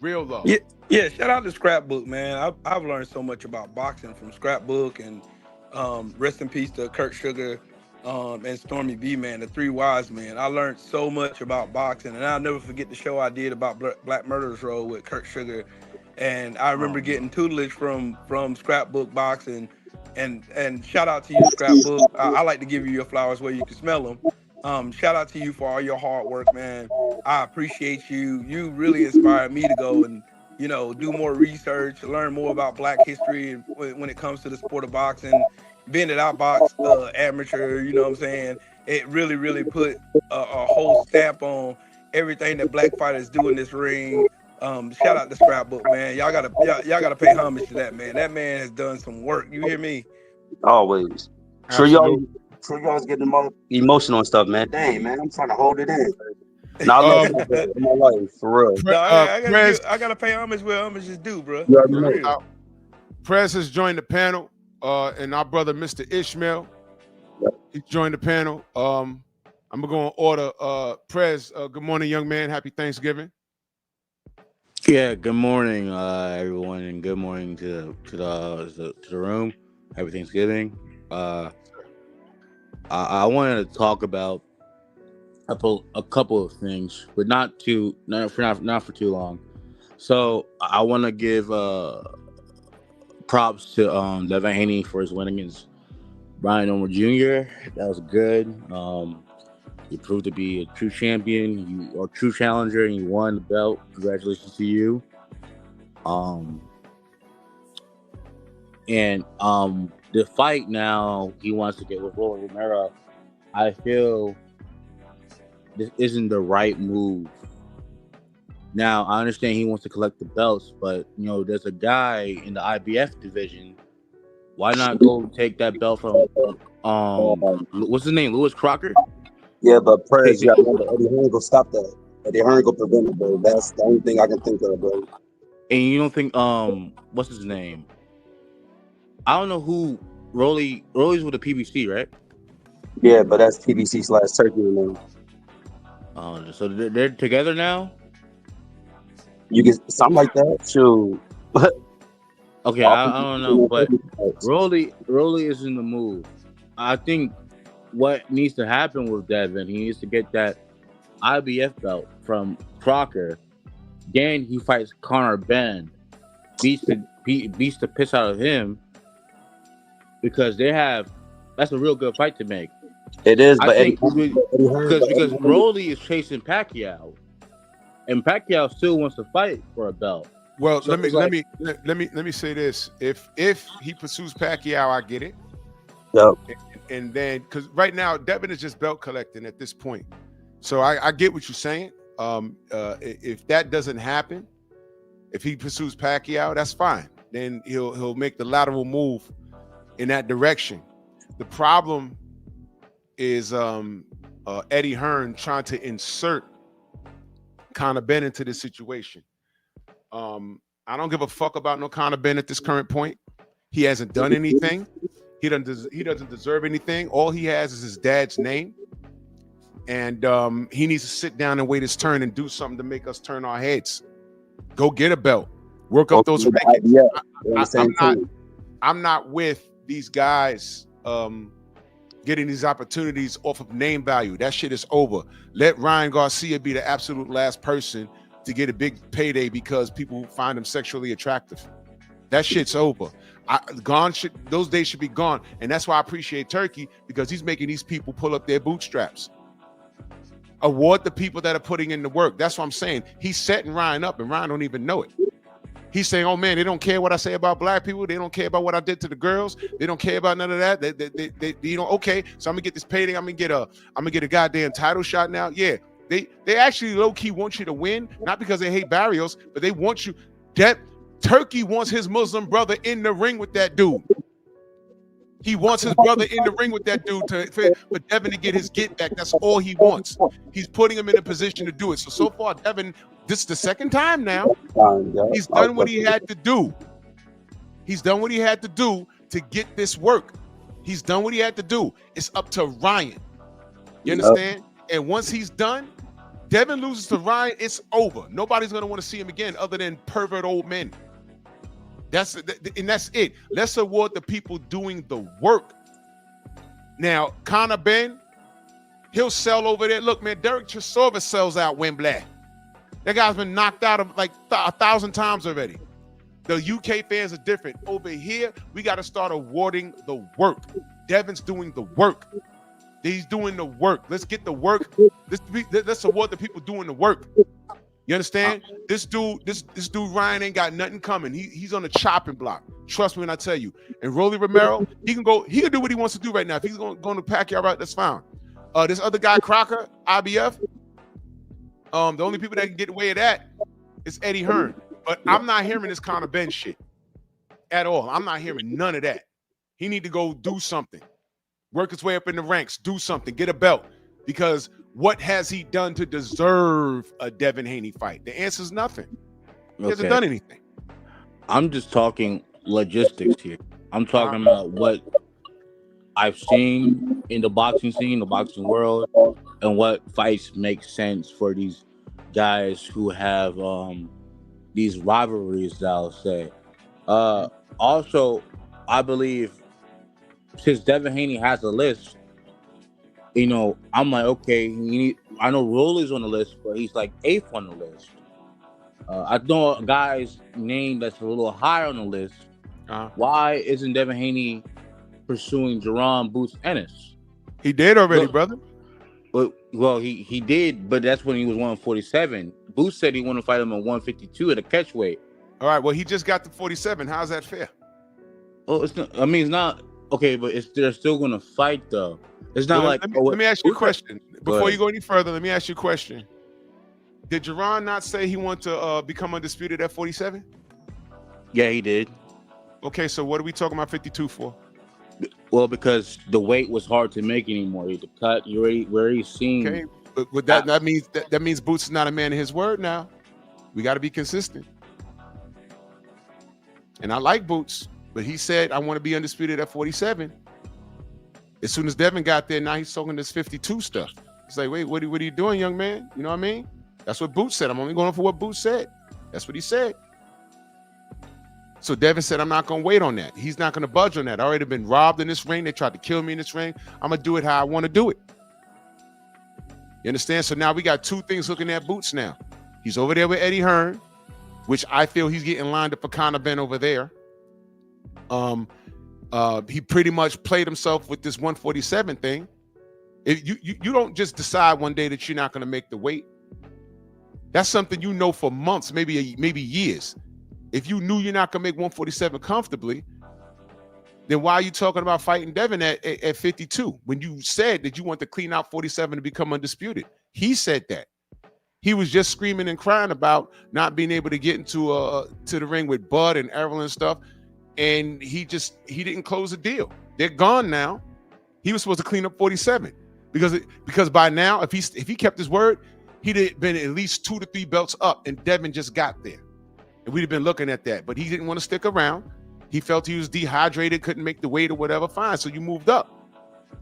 Real love. Yeah, shout out to Scrapbook, man. I've learned so much about boxing from Scrapbook, and rest in peace to Kurt Sugar and Stormy B, man, the three wise men. I learned so much about boxing, and I'll never forget the show I did about Black Murderers Row with Kurt Sugar. And I remember getting tutelage from Scrapbook Boxing, and shout out to you, Scrapbook. I like to give you your flowers where you can smell them. Shout out to you for all your hard work, man. I appreciate you. You really inspired me to go and, do more research, learn more about Black history when it comes to the sport of boxing. Being that I box amateur, you know what I'm saying? It really, really put a whole stamp on everything that Black fighters do in this ring. Shout out to Scrapbook, man. Y'all gotta pay homage to that man. That man has done some work. You hear me? Always. Absolutely. Sure y'all's getting emotional and stuff, man. Dang, man, I'm trying to hold it in. Now I love that in my life, for real. No, Prez, I gotta pay homage where homage is due, bro. You already For know. real. Prez has joined the panel, and our brother Mr. Ishmael, he joined the panel. I'm gonna go in order. Prez, good morning, young man. Happy Thanksgiving. Yeah, good morning, everyone, and good morning to the room. Happy Thanksgiving. I wanted to talk about a couple of things, but not for too long. So I want to give props to Devin Haney for his win against Brian Ormer Jr. That was good. You proved to be a true champion. You are a true challenger, and you won the belt. Congratulations to you. And the fight now he wants to get with Rolly Romero. I feel this isn't the right move. Now I understand he wants to collect the belts, but there's a guy in the IBF division. Why not go take that belt from what's his name, Lewis Crocker? Yeah, but Prez, you gotta remember, Eddie Hearn gonna stop that. Eddie Hearn gonna prevent it, bro. That's the only thing I can think of, bro. And you don't think what's his name? I don't know who Rolly's with the PBC, right? Yeah, but that's PBC/Turkey, man. So they're together now. You get something like that, shoot. Okay, I don't know, but Rolly is in the move. I think what needs to happen with Devin, he needs to get that IBF belt from Crocker. Then he fights Conor Ben, beats the piss out of him because that's a real good fight to make. It is, I but think because Rolly is chasing Pacquiao, and Pacquiao still wants to fight for a belt. Well, So let me say this: if he pursues Pacquiao, I get it. Yep. And then because right now Devin is just belt collecting at this point, so I get what you're saying. If that doesn't happen, if he pursues Pacquiao, that's fine. Then he'll make the lateral move in that direction. The problem is Eddie Hearn trying to insert Conor Ben into this situation. I don't give a fuck about no Conor Ben at this current point. He hasn't done anything. He doesn't deserve anything. All he has is his dad's name. And he needs to sit down and wait his turn and do something to make us turn our heads. Go get a belt. Work up those rankings. I'm not with these guys getting these opportunities off of name value. That shit is over. Let Ryan Garcia be the absolute last person to get a big payday because people find him sexually attractive. That shit's over. Those days should be gone. And that's why I appreciate Turkey, because he's making these people pull up their bootstraps. Award the people that are putting in the work. That's what I'm saying. He's setting Ryan up, and Ryan don't even know it. He's saying, "Oh man, they don't care what I say about black people. They don't care about what I did to the girls. They don't care about none of that. They you know, okay. So I'm gonna get this payday. I'm gonna get a goddamn title shot now. Yeah, they actually low key want you to win, not because they hate Barrios, but they want you. That Turkey wants his Muslim brother in the ring with that dude. He wants his brother in the ring with that dude for Devin to get his get back. That's all he wants. He's putting him in a position to do it. So far, Devin, this is the second time now. He's done what he had to do. He's done what he had to do to get this work. He's done what he had to do. It's up to Ryan. You understand? And once he's done, Devin loses to Ryan, it's over. Nobody's going to want to see him again other than pervert old men. That's it. Let's award the people doing the work. Now, Conor Ben, he'll sell over there. Look, man, Derek Chisova sells out Wembley. That guy's been knocked out of like 1,000 times already. The UK fans are different. Over here, we got to start awarding the work. Devin's doing the work. He's doing the work. Let's get the work. Let's award the people doing the work. You understand? This dude Ryan ain't got nothing coming. He's on the chopping block. Trust me when I tell you. And Rolly Romero, he can do what he wants to do right now. If he's going to Pacquiao out, that's fine. This other guy, Crocker, IBF, the only people that can get away with that is Eddie Hearn. But I'm not hearing this Conor Ben shit at all. I'm not hearing none of that. He need to go do something. Work his way up in the ranks. Do something. Get a belt. Because what has he done to deserve a Devin Haney fight? The answer is nothing. He hasn't done anything. I'm just talking logistics here. I'm talking about what I've seen in the boxing scene, the boxing world, and what fights make sense for these guys who have these rivalries, I'll say. Also, I believe since Devin Haney has a list, you know, I'm like, okay, I know Rolly's on the list, but he's like 8th on the list. I know a guy's name that's a little higher on the list. Why isn't Devin Haney pursuing Jerron Boots Ennis? He did already, brother. Well, he did, but that's when he was 147. Boots said he wanted to fight him at 152 at a catch weight. All right, well, he just got to 47. How's that fair? Oh, it's not. I mean, it's not okay, but they're still going to fight though. It's not like. Let me ask you a question before you go any further. Let me ask you a question. Did Jerron not say he wanted to become undisputed at 47? Yeah, he did. Okay, so what are we talking about 52 for? Well, because the weight was hard to make anymore. You had to cut. You already seen. Okay, but that means Boots is not a man of his word now. We got to be consistent. And I like Boots, but he said I want to be undisputed at 47. As soon as Devin got there, now he's talking this 52 stuff. It's like, wait, what are you doing, young man? You know what I mean? That's what Boots said. I'm only going for what Boots said. That's what he said. So Devin said, I'm not going to wait on that. He's not going to budge on that. I already been robbed in this ring. They tried to kill me in this ring. I'm going to do it how I want to do it. You understand? So now we got two things looking at Boots now. He's over there with Eddie Hearn, which I feel he's getting lined up for Conor Ben over there. He pretty much played himself with this 147 thing. You don't just decide one day that you're not going to make the weight. That's something you know for months, maybe years. If you knew you're not going to make 147 comfortably, then why are you talking about fighting Devin at 52 when you said that you want to clean out 47 to become undisputed? He said that. He was just screaming and crying about not being able to get into to the ring with Bud and Errol and stuff, and he didn't close the deal. They're gone now. He was supposed to clean up 47 because by now, if he kept his word, he'd have been at least 2 to 3 belts up, and Devin just got there, and we'd have been looking at that. But he didn't want to stick around. He felt he was dehydrated, couldn't make the weight or whatever. Fine, so you moved up.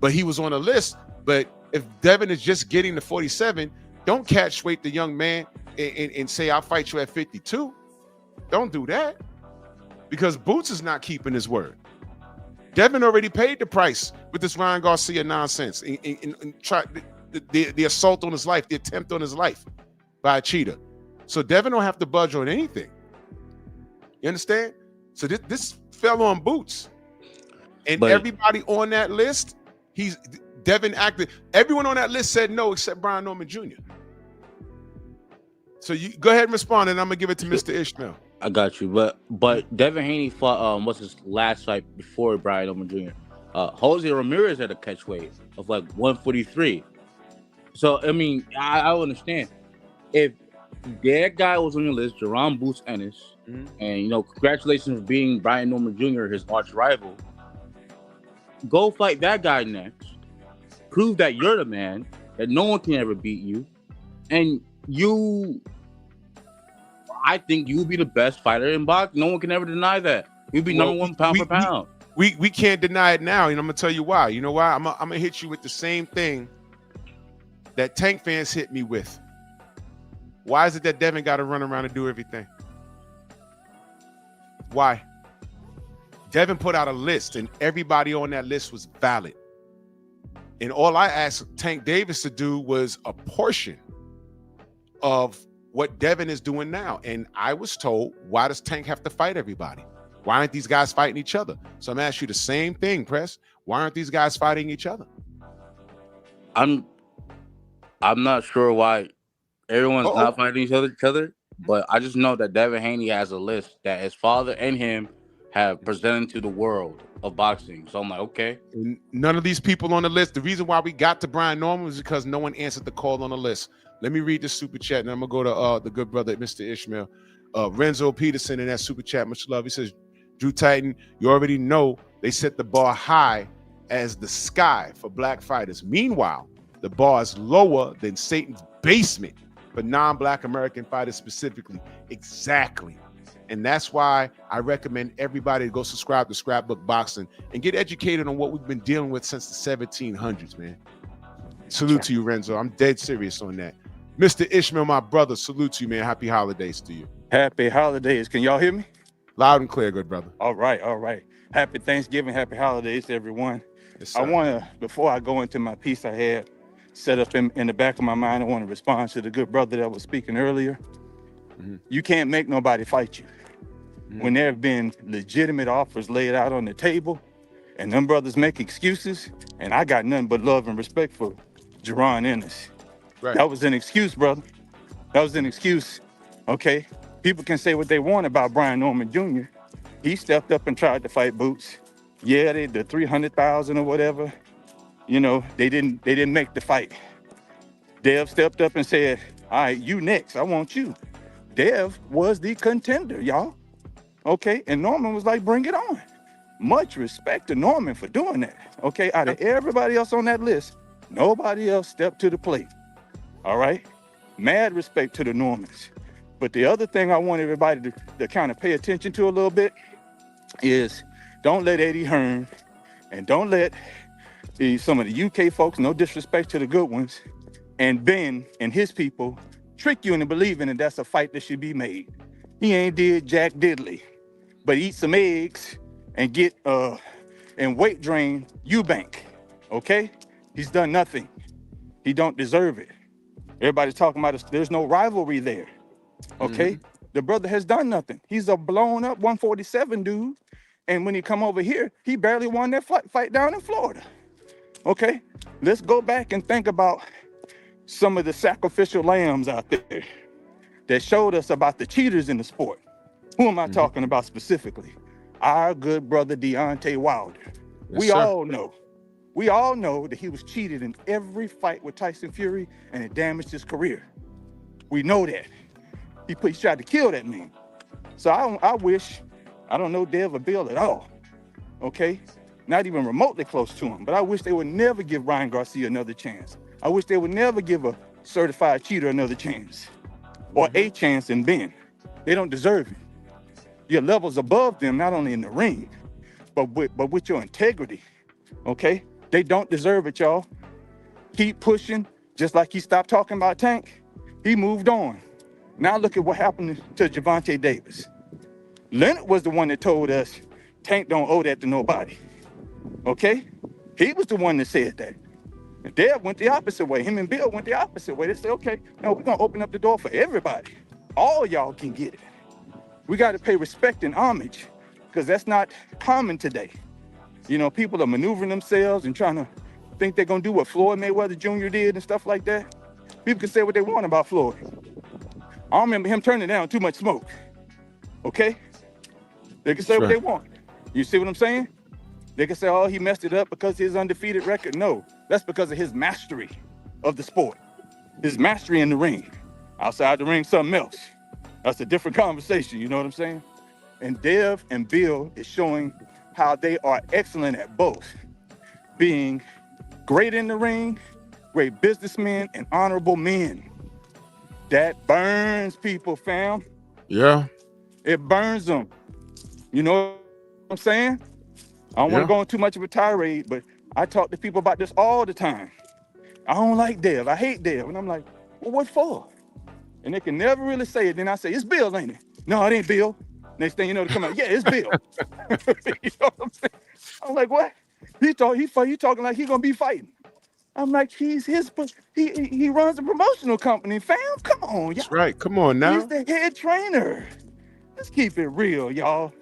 But he was on a list. But if Devin is just getting to 47, don't catch weight the young man and say, I'll fight you at 52. Don't do that. Because Boots is not keeping his word. Devin already paid the price with this Ryan Garcia nonsense and try the assault on his life, the attempt on his life by a cheater. So Devin don't have to budge on anything. You understand? So this fell on Boots. And everybody on that list, Devin acted. Everyone on that list said no except Brian Norman Jr. So you go ahead and respond, and I'm gonna give it to Mr. Ishmael. I got you. But Devin Haney fought what's his last fight before Brian Norman Jr. Jose Ramirez had a catch weight of like 143. So I mean, I understand. If that guy was on your list, Jerome Boots Ennis, and congratulations for being Brian Norman Jr., his arch rival. Go fight that guy next. Prove that you're the man, that no one can ever beat you. And I think you'll be the best fighter in boxing. No one can ever deny that. You'll be number one pound for pound. We can't deny it now, and I'm gonna tell you why. You know why? I'm gonna hit you with the same thing that Tank fans hit me with. Why is it that Devin got to run around and do everything? Why? Devin put out a list, and everybody on that list was valid. And all I asked Tank Davis to do was a portion of what Devin is doing now. And I was told, why does Tank have to fight everybody? Why aren't these guys fighting each other? So I'm asking you the same thing, Press. Why aren't these guys fighting each other? I'm not sure why everyone's not fighting each other, but I just know that Devin Haney has a list that his father and him have presented to the world of boxing. So I'm like, okay. And none of these people on the list. The reason why we got to Brian Norman was because no one answered the call on the list. Let me read the super chat, and I'm gonna go to the good brother, Mr. Ishmael. Renzo Peterson in that super chat, much love. He says, Drew Titan, you already know they set the bar high as the sky for black fighters. Meanwhile, the bar is lower than Satan's basement for non-black American fighters specifically. Exactly. And that's why I recommend everybody to go subscribe to Scrapbook Boxing and get educated on what we've been dealing with since the 1700s, man. Salute to you, Renzo. I'm dead serious on that. Mr. Ishmael, my brother, salute to you, man. Happy holidays to you. Happy holidays. Can y'all hear me? Loud and clear, good brother. All right, all right. Happy Thanksgiving, happy holidays to everyone. Yes, sir. I want to, before I go into my piece I had set up in the back of my mind, I want to respond to the good brother that was speaking earlier. You can't make nobody fight you. When there have been legitimate offers laid out on the table and them brothers make excuses, and I got nothing but love and respect for Jerron Ennis. Right. That was an excuse, brother. That was an excuse, okay? People can say what they want about Brian Norman Jr. He stepped up and tried to fight Boots. Yeah, the 300,000 or whatever, they didn't make the fight. Dev stepped up and said, all right, you next, I want you. Dev was the contender, y'all. Okay, and Norman was like, bring it on. Much respect to Norman for doing that. Okay, out of everybody else on that list, nobody else stepped to the plate. All right, mad respect to the Normans. But the other thing I want everybody to kind of pay attention to a little bit is don't let Eddie Hearn and don't let some of the UK folks, no disrespect to the good ones, and Ben and his people trick you into believing that that's a fight that should be made. He ain't did jack diddly, but eat some eggs and get and weight drain Eubank, okay? He's done nothing. He don't deserve it. Everybody's talking about there's no rivalry there. Okay, the brother has done nothing. He's a blown up 147 dude, and when he come over here, he barely won that fight down in Florida. Okay, let's go back and think about some of the sacrificial lambs out there that showed us about the cheaters in the sport. Who am I talking about specifically? Our good brother Deontay Wilder. Yes, We sir. all know. We all know that he was cheated in every fight with Tyson Fury, and it damaged his career. We know that. He tried to kill that man. So I wish, I don't know Dev or Bill at all, okay? Not even remotely close to him, but I wish they would never give Ryan Garcia another chance. I wish they would never give a certified cheater another chance, or a chance in Ben. They don't deserve it. Your level's above them, not only in the ring, but with your integrity, okay? They don't deserve it, y'all. Keep pushing, just like he stopped talking about Tank. He moved on. Now look at what happened to Gervonta Davis. Leonard was the one that told us Tank don't owe that to nobody, okay? He was the one that said that. And Dad went the opposite way. Him and Bill went the opposite way. They said, okay, no, we're gonna open up the door for everybody. All y'all can get it. We gotta pay respect and homage, because that's not common today. You know, people are maneuvering themselves and trying to think they're gonna do what Floyd Mayweather Jr. did and stuff like that. People can say what they want about Floyd. I remember him turning down too much smoke, okay? They can say That's what right. they want. You see what I'm saying? They can say, oh, he messed it up because of his undefeated record. No, that's because of his mastery of the sport, his mastery in the ring. Outside the ring, something else. That's a different conversation, you know what I'm saying? And Dev and Bill is showing how they are excellent at both, being great in the ring, great businessmen, and honorable men. That burns people, fam. Yeah. It burns them. You know what I'm saying? I don't want Yeah. to go on too much of a tirade, but I talk to people about this all the time. I don't like Dev. I hate Dev. And I'm like, well, what for? And they can never really say it. Then I say, it's Bill, ain't it? No, it ain't Bill. Next thing you know, they come out, yeah, it's Bill. You know what I'm saying? I'm like, what? He talking like he gonna be fighting. I'm like, he runs a promotional company, fam. Come on, y'all. That's right. Come on now. He's the head trainer. Let's keep it real, y'all.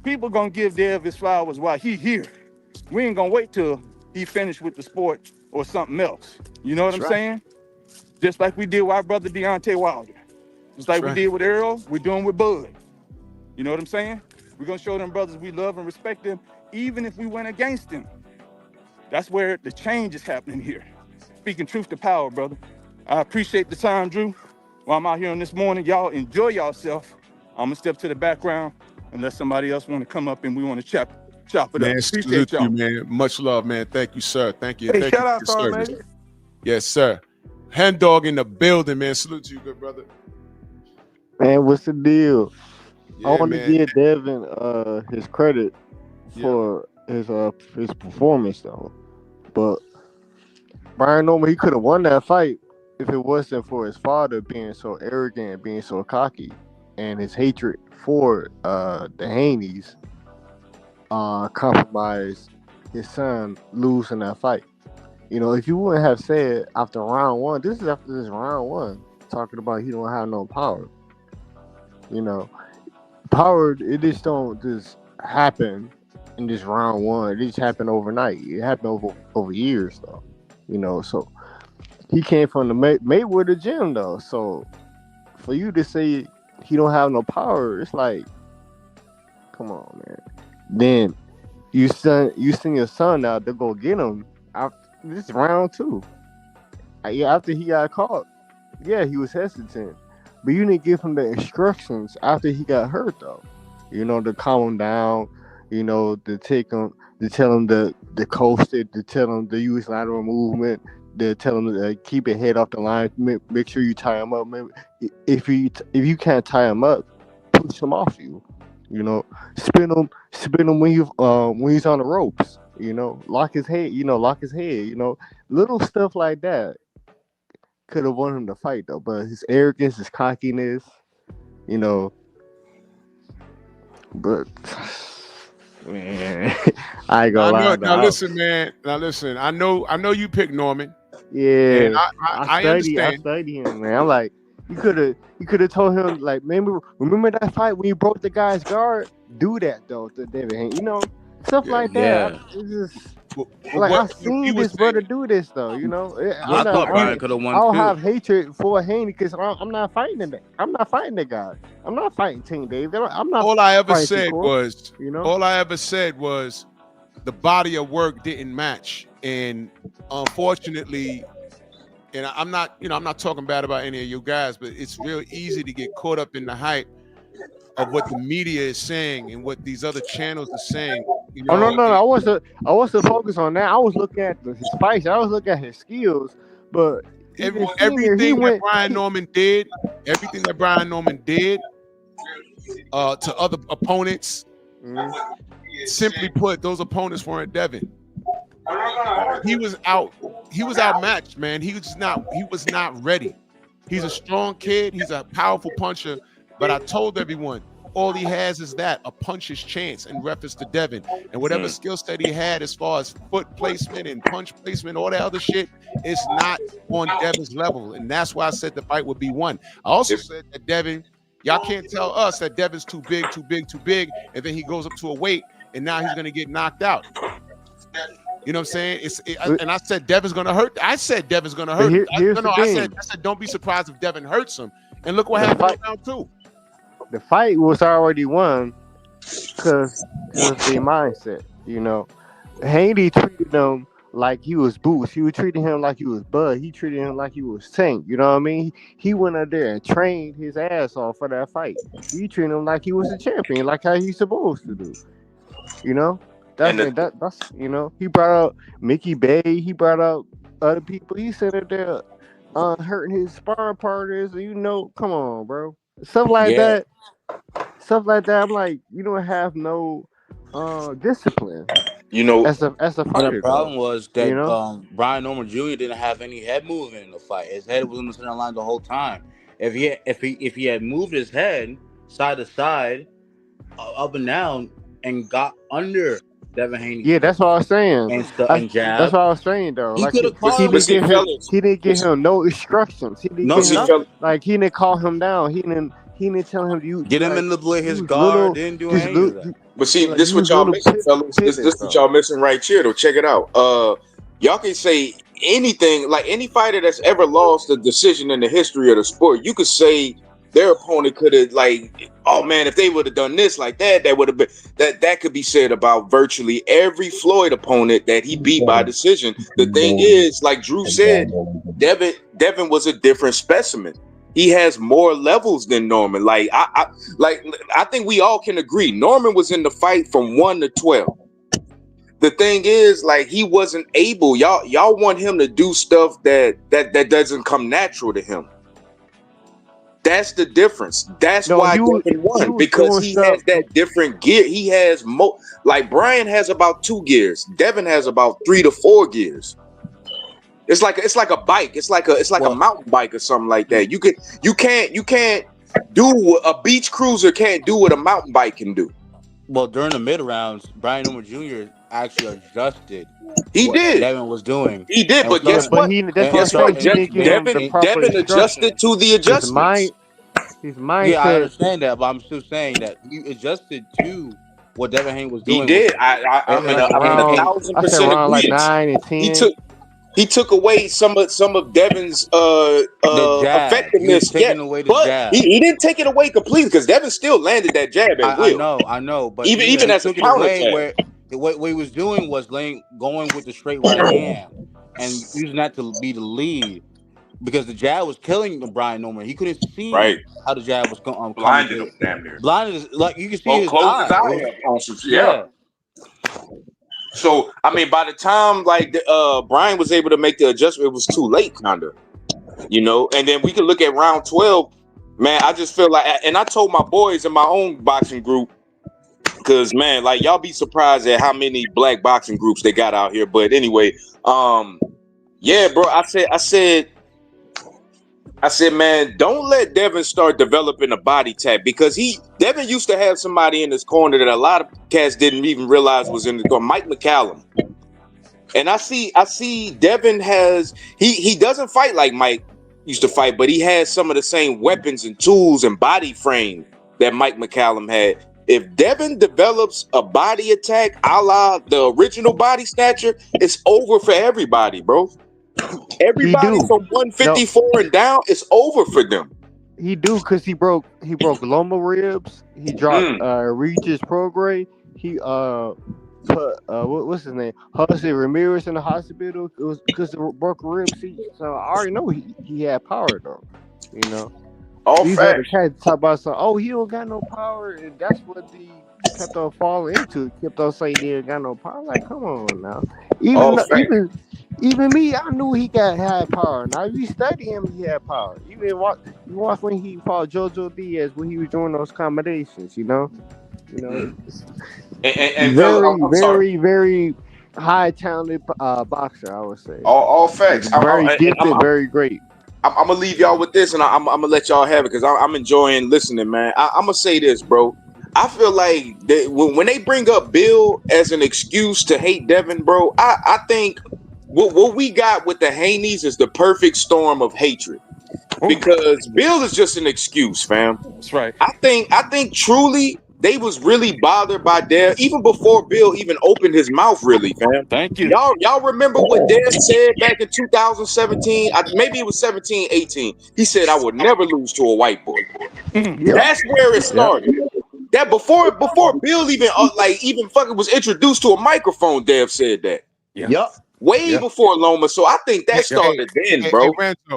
People gonna give Dev his flowers while he here. We ain't gonna wait till he finished with the sport or something else. You know what That's I'm right. saying? Just like we did with our brother Deontay Wilder. Just like That's we right. did with Earl, we're doing with Bud. You know what I'm saying? We're gonna show them brothers we love and respect them, even if we went against them. That's where the change is happening here. Speaking truth to power, brother. I appreciate the time, Drew. While I'm out here on this morning, y'all enjoy yourself. I'm gonna step to the background unless somebody else want to come up and we want to chop it up. Man, Appreciate salute y'all. you, man. Much love, man. Thank you, sir. Thank you. Hey, Thank you shout out, for your Star service. Lady. Yes, sir. Hand dog in the building, man. Salute to you, good brother. Man, what's the deal? I Yeah, want to man. give Devin his credit Yeah. for his performance though. But Brian Norman, he could have won that fight if it wasn't for his father being so arrogant and being so cocky, and his hatred for the Haneys compromised his son losing that fight. You know, if you wouldn't have said after round one, this is after this round one, talking about he don't have no power. You know, power, it just don't just happen in this round one. It just happened overnight. It happened over years though. You know, so he came from the Mayweather gym though. So for you to say he don't have no power, it's like, come on, man. Then you send your son out to go get him after this is round two. After he got caught, yeah, he was hesitant. But you didn't give him the instructions after he got hurt though. You know, to calm him down, you know, to tell him to coast it, to tell him to use lateral movement, to tell him to keep his head off the line, make sure you tie him up. If you can't tie him up, push him off you. You know, spin him when he's on the ropes. You know, lock his head. You know, little stuff like that could have won him the fight though. But his arrogance, his cockiness, you know. But man, I ain't gonna lie. Now listen, man. Now listen. I know you picked Norman. Yeah, And I I understand. study him, man. I'm like, you could have told him like, remember that fight when you broke the guy's guard? Do that though to Devin Haney, stuff Yeah. like that. Yeah. It's just But like what I've he seen was this brother saying, do this though. I thought Brian could have I won don't too. have hatred for Haney because I'm not fighting that. I'm not fighting the guy. I'm not fighting Team Dave. I'm not all I ever fighting said Shakur. was the body of work didn't match. And unfortunately, and I'm not talking bad about any of you guys, but it's real easy to get caught up in the hype of what the media is saying and what these other channels are saying. Oh no! I wasn't focused on that. I was looking at his fights. I was looking at his skills. But everything that Brian Norman did to other opponents, simply put, those opponents weren't Devin. He was outmatched, man. He was not ready. He's a strong kid. He's a powerful puncher. But I told everyone, all he has is a puncher's chance in reference to Devin. And whatever skill set he had as far as foot placement and punch placement, all that other shit, is not on Devin's level. And that's why I said the fight would be won. I also said that Devin, y'all can't tell us that Devin's too big, and then he goes up to a weight, and now he's going to get knocked out. You know what I'm saying? And I said Devin's going to hurt. I said Devin's going to hurt him. I said don't be surprised if Devin hurts him. And look what happened in round 2. The fight was already won because the mindset. Haney treated him like he was Boots. He was treating him like he was Bud. He treated him like he was Tank. You know what I mean? He went out there and trained his ass off for that fight. He treated him like he was a champion, like how he's supposed to do. That's he brought out Mickey Bay. He brought out other people. He sat there hurting his sparring partners. Come on, bro. Stuff like that. I'm like, you don't have no discipline. As a fighter. And the problem was that Brian Norman Jr. didn't have any head movement in the fight. His head was in the center line the whole time. If he had moved his head side to side, up and down, and got under Devin Haney. Yeah, that's what I was saying. And jab. That's what I was saying though. He like could have called he him. didn't give him no instructions. He didn't call him down. He didn't tell him to get him in the blade. His guard didn't do any of that. But see, this is what y'all missing, fellas. This is what y'all missing right here. Though, check it out. Y'all can say anything, like any fighter that's ever lost a decision in the history of the sport. You could say their opponent could have, like, oh man, if they would have done this like that, that would have been that could be said about virtually every Floyd opponent that he beat by decision. The thing is, like Drew said, Devin was a different specimen. He has more levels than Norman. I think we all can agree Norman was in the fight from 1 to 12. The thing is, like, he wasn't able. Y'all want him to do stuff that doesn't come natural to him. That's the difference. That's why Devin won, because he has that different gear. He has like Brian has about 2 gears. Devin has about 3 to 4 gears. It's like a bike. It's like a mountain bike or something like that. You can't do what a beach cruiser can't do what a mountain bike can do. Well, during the mid rounds, Brian Norman Jr. actually adjusted. He did. Devin was doing. He did, but guess what? Devin adjusted to the adjustments. His mind. Yeah, I understand that, but I'm still saying that he adjusted to what Devin Haney was doing. He did. I'm in 1,000% like 9 and 10. He took away some of Devin's effectiveness. But he didn't take it away completely, because Devin still landed that jab at will. I know, but even as a counter where what he was doing was going with the straight right hand and using that to be the lead, because the jab was killing Brian Norman. He couldn't see how the jab was going. Blinded him, damn near. Blinded, like you can see his eyes. Yeah. So, I mean, by the time Brian was able to make the adjustment, it was too late, kind of, And then we can look at round 12, man. I just feel like, and I told my boys in my own boxing group, because man, like, y'all be surprised at how many black boxing groups they got out here. But anyway, yeah, bro. I said, man, don't let Devin start developing a body tap, because Devin used to have somebody in his corner that a lot of cats didn't even realize was in the corner. Mike McCallum. And I see Devin has he doesn't fight like Mike used to fight, but he has some of the same weapons and tools and body frame that Mike McCallum had. If Devin develops a body attack a la the original body snatcher, it's over for everybody, bro. Everybody from 154 and down, it's over for them. He do because he broke Loma ribs. He dropped Regis Prograis. He put what's his name? Jose Ramirez in the hospital. It was because of broken ribs. So I already know he had power though. You know. All These facts. other cats talk about something. Oh, he don't got no power, and that's what the kept on falling into. Kept on saying he ain't got no power. Like, come on now. Even me, I knew he had power. Now if you study him, he had power. You watch when he fought JoJo Diaz when he was doing those combinations. You know. And Very high talented boxer. I would say. All facts. Very gifted, very great. I'm gonna leave y'all with this, and I'm gonna let y'all have it because I'm enjoying listening, man. I'm gonna say this, bro. I feel like when they bring up Bill as an excuse to hate Devin, bro, I think what we got with the Haneys is the perfect storm of hatred. Because Bill is just an excuse, fam. That's right. I think truly they was really bothered by Dev even before Bill even opened his mouth, really, fam. Thank you. Y'all remember what Dev said back in 2017? Maybe it was 17, 18. He said, I would never lose to a white boy. That's where it started. That before Bill even fucking was introduced to a microphone, Dev said that. Yep. Way before Loma, so I think that started then, bro.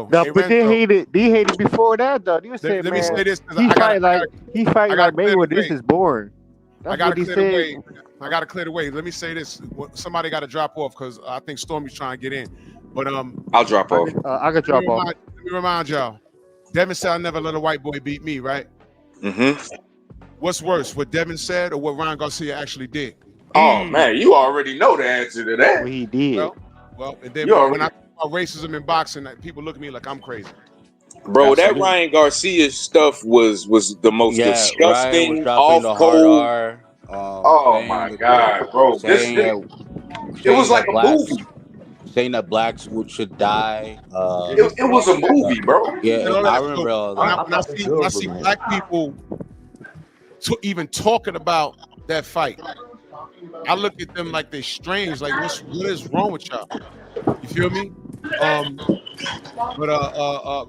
But they hated before that though. You said, let me say this. He fight like Mayweather. This is boring. I gotta clear the way. I gotta clear the way. Let me say this. Somebody got to drop off because I think Stormy's trying to get in. But I'll drop off. I could drop off. Let me remind y'all. Devin said, "I never let a white boy beat me." Right? Mm-hmm. What's worse, what Devin said or what Ryan Garcia actually did? Oh man, you already know the answer to that. Well, he did. Well, and then when I talk about racism in boxing, people look at me like I'm crazy. Bro, that Ryan Garcia stuff was the most disgusting, off cold. Oh my god, bro! It was like a movie. Saying that blacks should die. It was a movie, bro. Yeah, I remember all that. When I see black people even talking about that fight, I look at them like they're strange. Like, what is wrong with y'all? You feel me?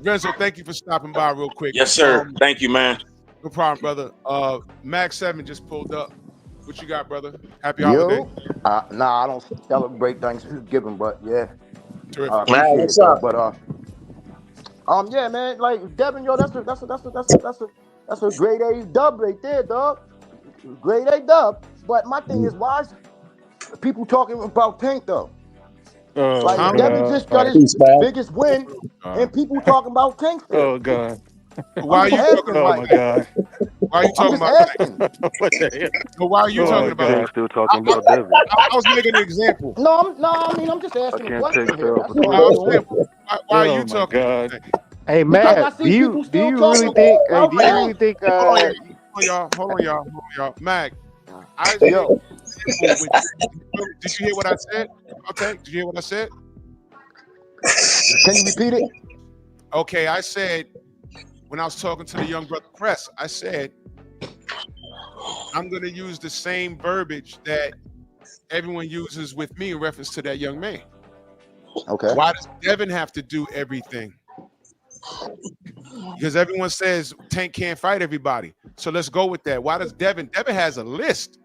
Renzo, thank you for stopping by real quick. Yes, sir. Thank you, man. No problem, brother. Max 7 just pulled up. What you got, brother? Happy holiday. Nah, I don't celebrate Thanksgiving, but yeah. Terrific. What's up? But yeah, man. Like Devin, yo, that's a grade A dub right there, dog. Grade A dub. But my thing is, why is people talking about Tank though? Devin just got his biggest win, and people talking about Tank still. Oh God. Why are you talking about? Oh my God. Why are you talking about that? But why are you talking about that? Still talking about Devin. I was making an example. I'm just asking a question here. Why are you talking about that? Hey, Matt, do you really think? Hold on, y'all. Mag, did you hear what I said? Okay, did you hear what I said? Can you repeat it? Okay, I said when I was talking to the young brother Press, I said I'm going to use the same verbiage that everyone uses with me in reference to that young man. Okay. Why does Devin have to do everything? Because everyone says Tank can't fight everybody. So let's go with that. Why does Devin has a list.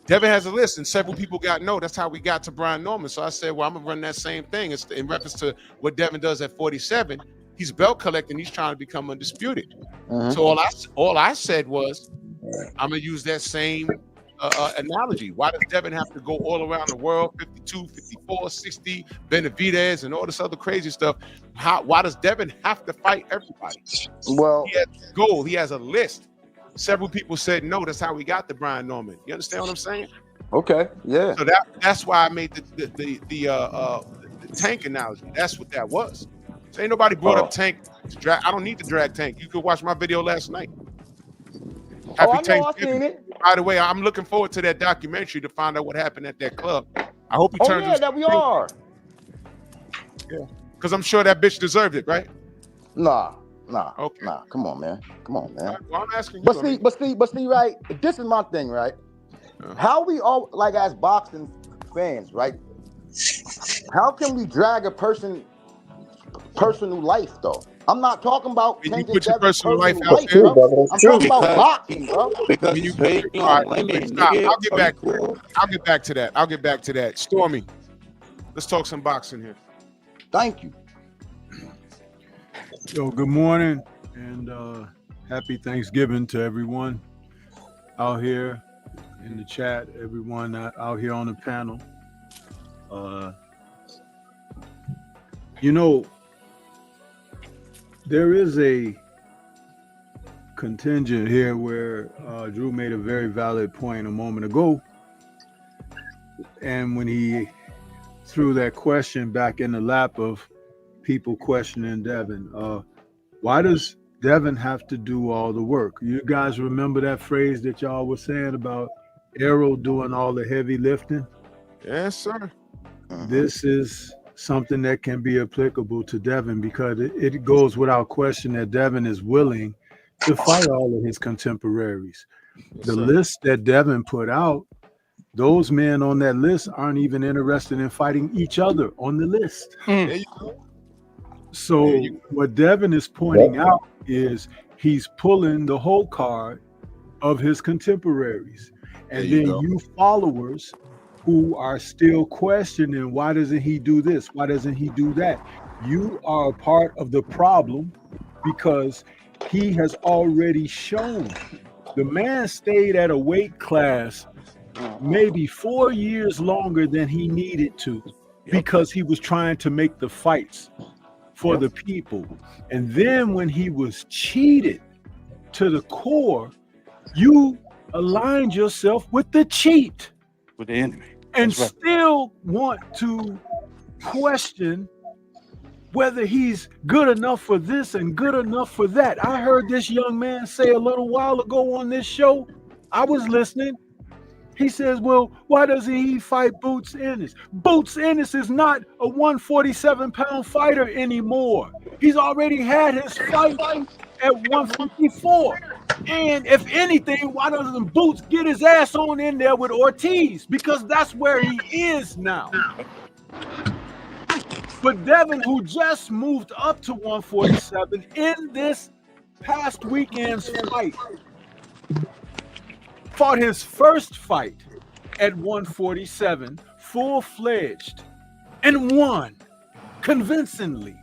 Devin has a list, and several people got no. That's how we got to Brian Norman. So I said, well, I'm going to run that same thing. It's in reference to what Devin does at 47. He's belt collecting. He's trying to become undisputed. So all I said was, I'm going to use that same analogy. Why does Devin have to go all around the world, 52, 54, 60, Benavidez, and all this other crazy stuff? Why does Devin have to fight everybody? Well, he has a goal. He has a list. Several people said no. That's how we got to Brian Norman. You understand what I'm saying? Okay, yeah. So that's why I made the Tank analogy. That's what that was. So ain't nobody brought up Tank. I don't need to drag Tank. You could watch my video last night. Happy I know, I seen it. By the way, I'm looking forward to that documentary to find out what happened at that club. I hope he Oh turns. yeah, that we are. Yeah, because I'm sure that bitch deserved it, right? Nah. Okay. Nah. Come on, man. Well, I'm asking you. But see, right? This is my thing, right? How we all like as boxing fans, right? How can we drag a personal life though? I'm not talking about You changing put your Devin's personal life personal out life, there. bro. I'm talking about boxing, bro. When you, all right, stop. I'll get back. I'll get back to that. Stormy, let's talk some boxing here. Thank you. Yo, good morning and happy Thanksgiving to everyone out here in the chat, everyone out here on the panel. You know, there is a contingent here where Drew made a very valid point a moment ago. And when he threw that question back in the lap of people questioning Devin, why does Devin have to do all the work? You guys remember that phrase that y'all were saying about Errol doing all the heavy lifting? Yes, sir. This is something that can be applicable to Devin because it goes without question that Devin is willing to fight all of his contemporaries. The list that Devin put out, those men on that list aren't even interested in fighting each other on the list. There you go. So what Devin is pointing out is he's pulling the whole card of his contemporaries. And then you followers who are still questioning, why doesn't he do this? Why doesn't he do that? You are a part of the problem because he has already shown. The man stayed at a weight class maybe 4 years longer than he needed to because he was trying to make the fights for the people. And then when he was cheated to the core, you aligned yourself with the cheat. With the enemy. And still want to question whether he's good enough for this and good enough for that. I heard this young man say a little while ago on this show, I was listening. He says, well, why doesn't he fight Boots Ennis? Boots Ennis is not a 147-pound fighter anymore. He's already had his fight at 154. And if anything, why doesn't Boots get his ass on in there with Ortiz? Because that's where he is now. But Devin, who just moved up to 147 in this past weekend's fight, fought his first fight at 147, full-fledged, and won convincingly.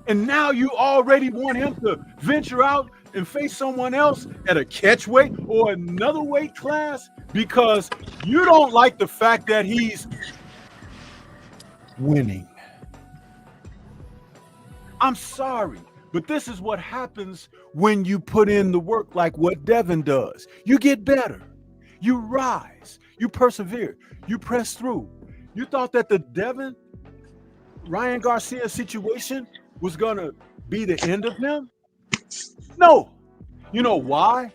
And now you already want him to venture out and face someone else at a catch weight or another weight class because you don't like the fact that he's winning. I'm sorry, but this is what happens when you put in the work like what Devin does. You get better. You rise. You persevere. You press through. You thought that the Devin Ryan Garcia situation was going to be the end of him? No. You know why?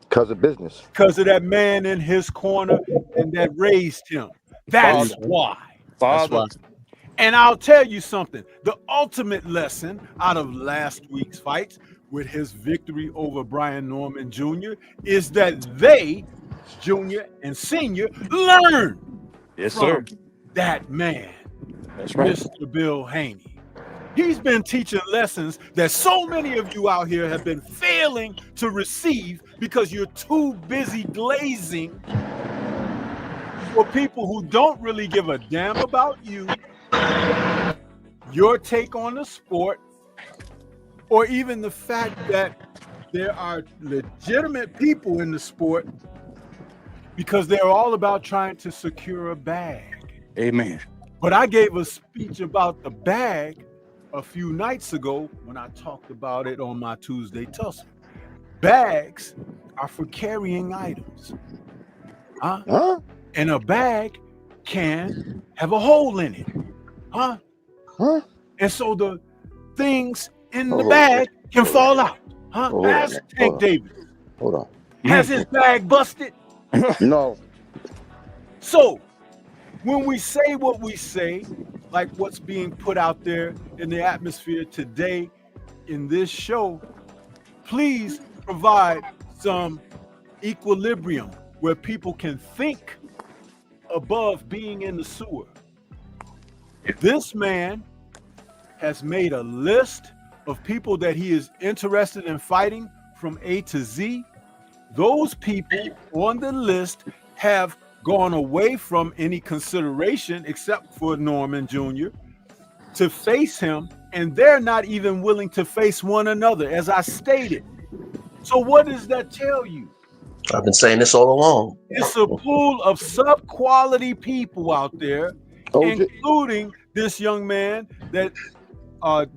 Because of business. Because of that man in his corner and that raised him. That's why. Father. That's why. And I'll tell you something. The ultimate lesson out of last week's fights with his victory over Brian Norman Jr. is that they, Junior and Senior, learn from that man, That's right. Mr. Bill Haney. He's been teaching lessons that so many of you out here have been failing to receive because you're too busy glazing for people who don't really give a damn about you, your take on the sport, or even the fact that there are legitimate people in the sport because they're all about trying to secure a bag. Amen. But I gave a speech about the bag a few nights ago when I talked about it on my Tuesday tussle. Bags are for carrying items. And a bag can have a hole in it. And so the things in the bag can fall out. Ask Tank Davis. Hold on. Has his bag busted? No. So when we say what we say, like what's being put out there in the atmosphere today in this show, please provide some equilibrium where people can think above being in the sewer. This man has made a list of people that he is interested in fighting from A to Z. Those people on the list have gone away from any consideration except for Norman Jr. to face him, and they're not even willing to face one another, as I stated. So what does that tell you? I've been saying this all along. It's a pool of sub-quality people out there, including this young man that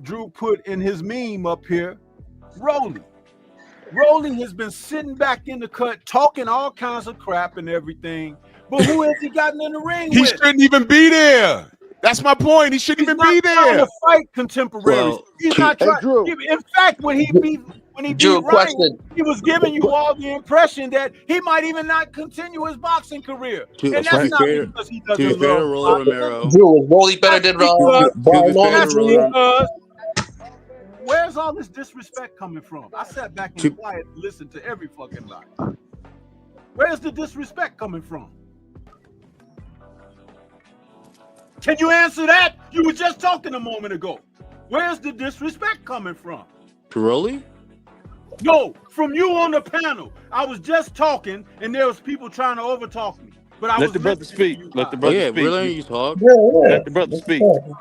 Drew put in his meme up here, Rolly. Rolly has been sitting back in the cut, talking all kinds of crap and everything, but who has he gotten in the ring He with? shouldn't even be there. That's my point. He shouldn't even be Trying there. to fight contemporaries. He's not trying. In fact, when he beat Drew, Ryan, question. he was giving you all the impression that he might even not continue his boxing career, and that's not because he doesn't love Rolly boxing. Romero. Drew, is Rolly better than Brian Norman That's Jr.? because where's all this disrespect coming from? I sat back and quiet and listened to every fucking lie. Where's the disrespect coming from? Can you answer that? You were just talking a moment ago. Where's the disrespect coming from? To Rolly? No, from you on the panel. I was just talking, and there was people trying to overtalk me. But I Let was the brother listening speak. to you Let the guys. brother Yeah, speak. we're letting you talk. Let the brother speak. Go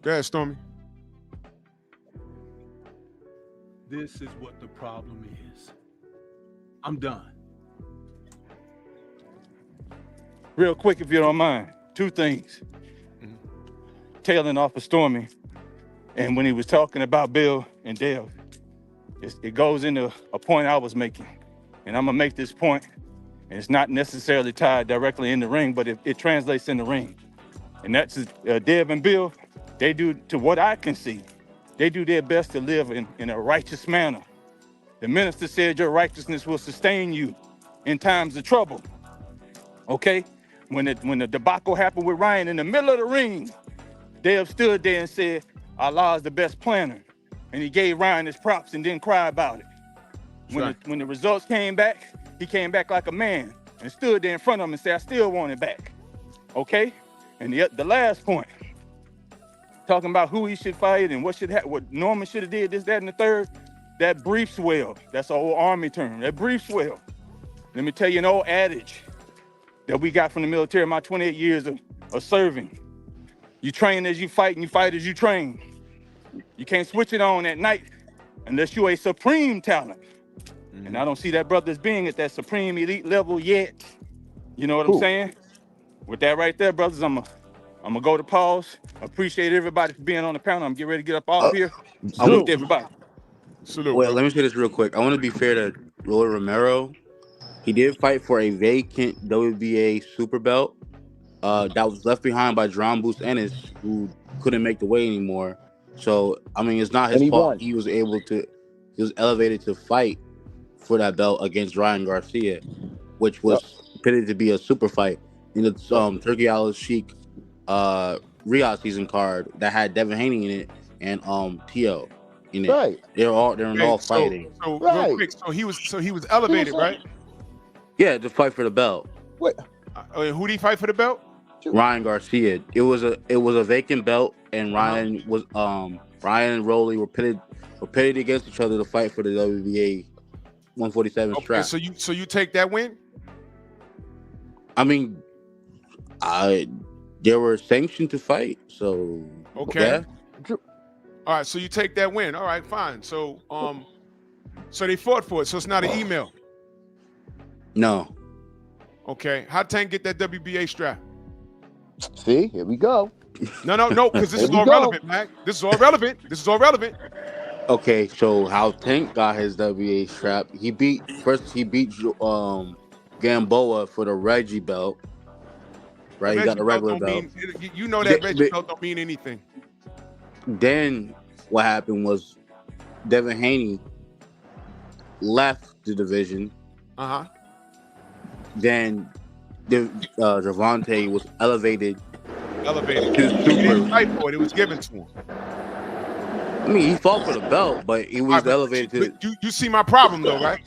ahead, Stormy. This is what the problem is. I'm done. Real quick, if you don't mind. Two things. Tailing off of Stormy, and when he was talking about Bill and Dale, it goes into a point I was making. And I'm going to make this point, and it's not necessarily tied directly in the ring, but it translates in the ring. And that's Dev and Bill, they do, to what I can see, they do their best to live in a righteous manner. The minister said your righteousness will sustain you in times of trouble. Okay? When the debacle happened with Ryan in the middle of the ring, Dev stood there and said, Allah is the best planner. And he gave Ryan his props and didn't cry about it. When the results came back, he came back like a man and stood there in front of him and said, I still want it back. Okay? And the last point, talking about who he should fight and what Norman should have did, this, that, and the third, that brief swell, that's an old Army term, that brief swell. Let me tell you an old adage that we got from the military, my 28 years of serving. You train as you fight and you fight as you train. You can't switch it on at night unless you're a supreme talent. And I don't see that brother as being at that supreme elite level yet. You know what I'm saying? With that right there, brothers, I'm gonna go to pause. Appreciate everybody for being on the panel. I'm getting ready to get up off here. Salute to everybody. Salute. Wait, let me say this real quick. I want to be fair to Rolly Romero. He did fight for a vacant WBA super belt that was left behind by John Boost Ennis, who couldn't make the weight anymore. So, I mean, it's not his fault. He was elevated to fight for that belt against Ryan Garcia, which was pitted to be a super fight in the Turkey Al Sheikh Riyadh season card that had Devin Haney in it and Tio in it. Right. They're all fighting. So real quick, so he was elevated, right? Yeah, to fight for the belt. What? Who did he fight for the belt? Ryan Garcia. It was a vacant belt, and Ryan and Rolly were pitted against each other to fight for the WBA 147 strap. So you take that win? I mean, they were sanctioned to fight, so okay. Yeah. All right, so you take that win. All right, fine. So so they fought for it. So it's not an email. No. Okay. How'd Tank get that WBA strap? See, here we go. No, because this is all relevant, Mac. This is all relevant. Okay, so how Tank got his WBA strap? He beat Gamboa for the Reggie belt. Right, he got the regular belt. You know that Reggie belt don't mean anything. Then what happened was Devin Haney left the division. Uh-huh. Then Gervonta was elevated Elevated. to He didn't super. fight for it. It was given to him. I mean, he fought for the belt, but he was elevated to. But you see my problem though, right?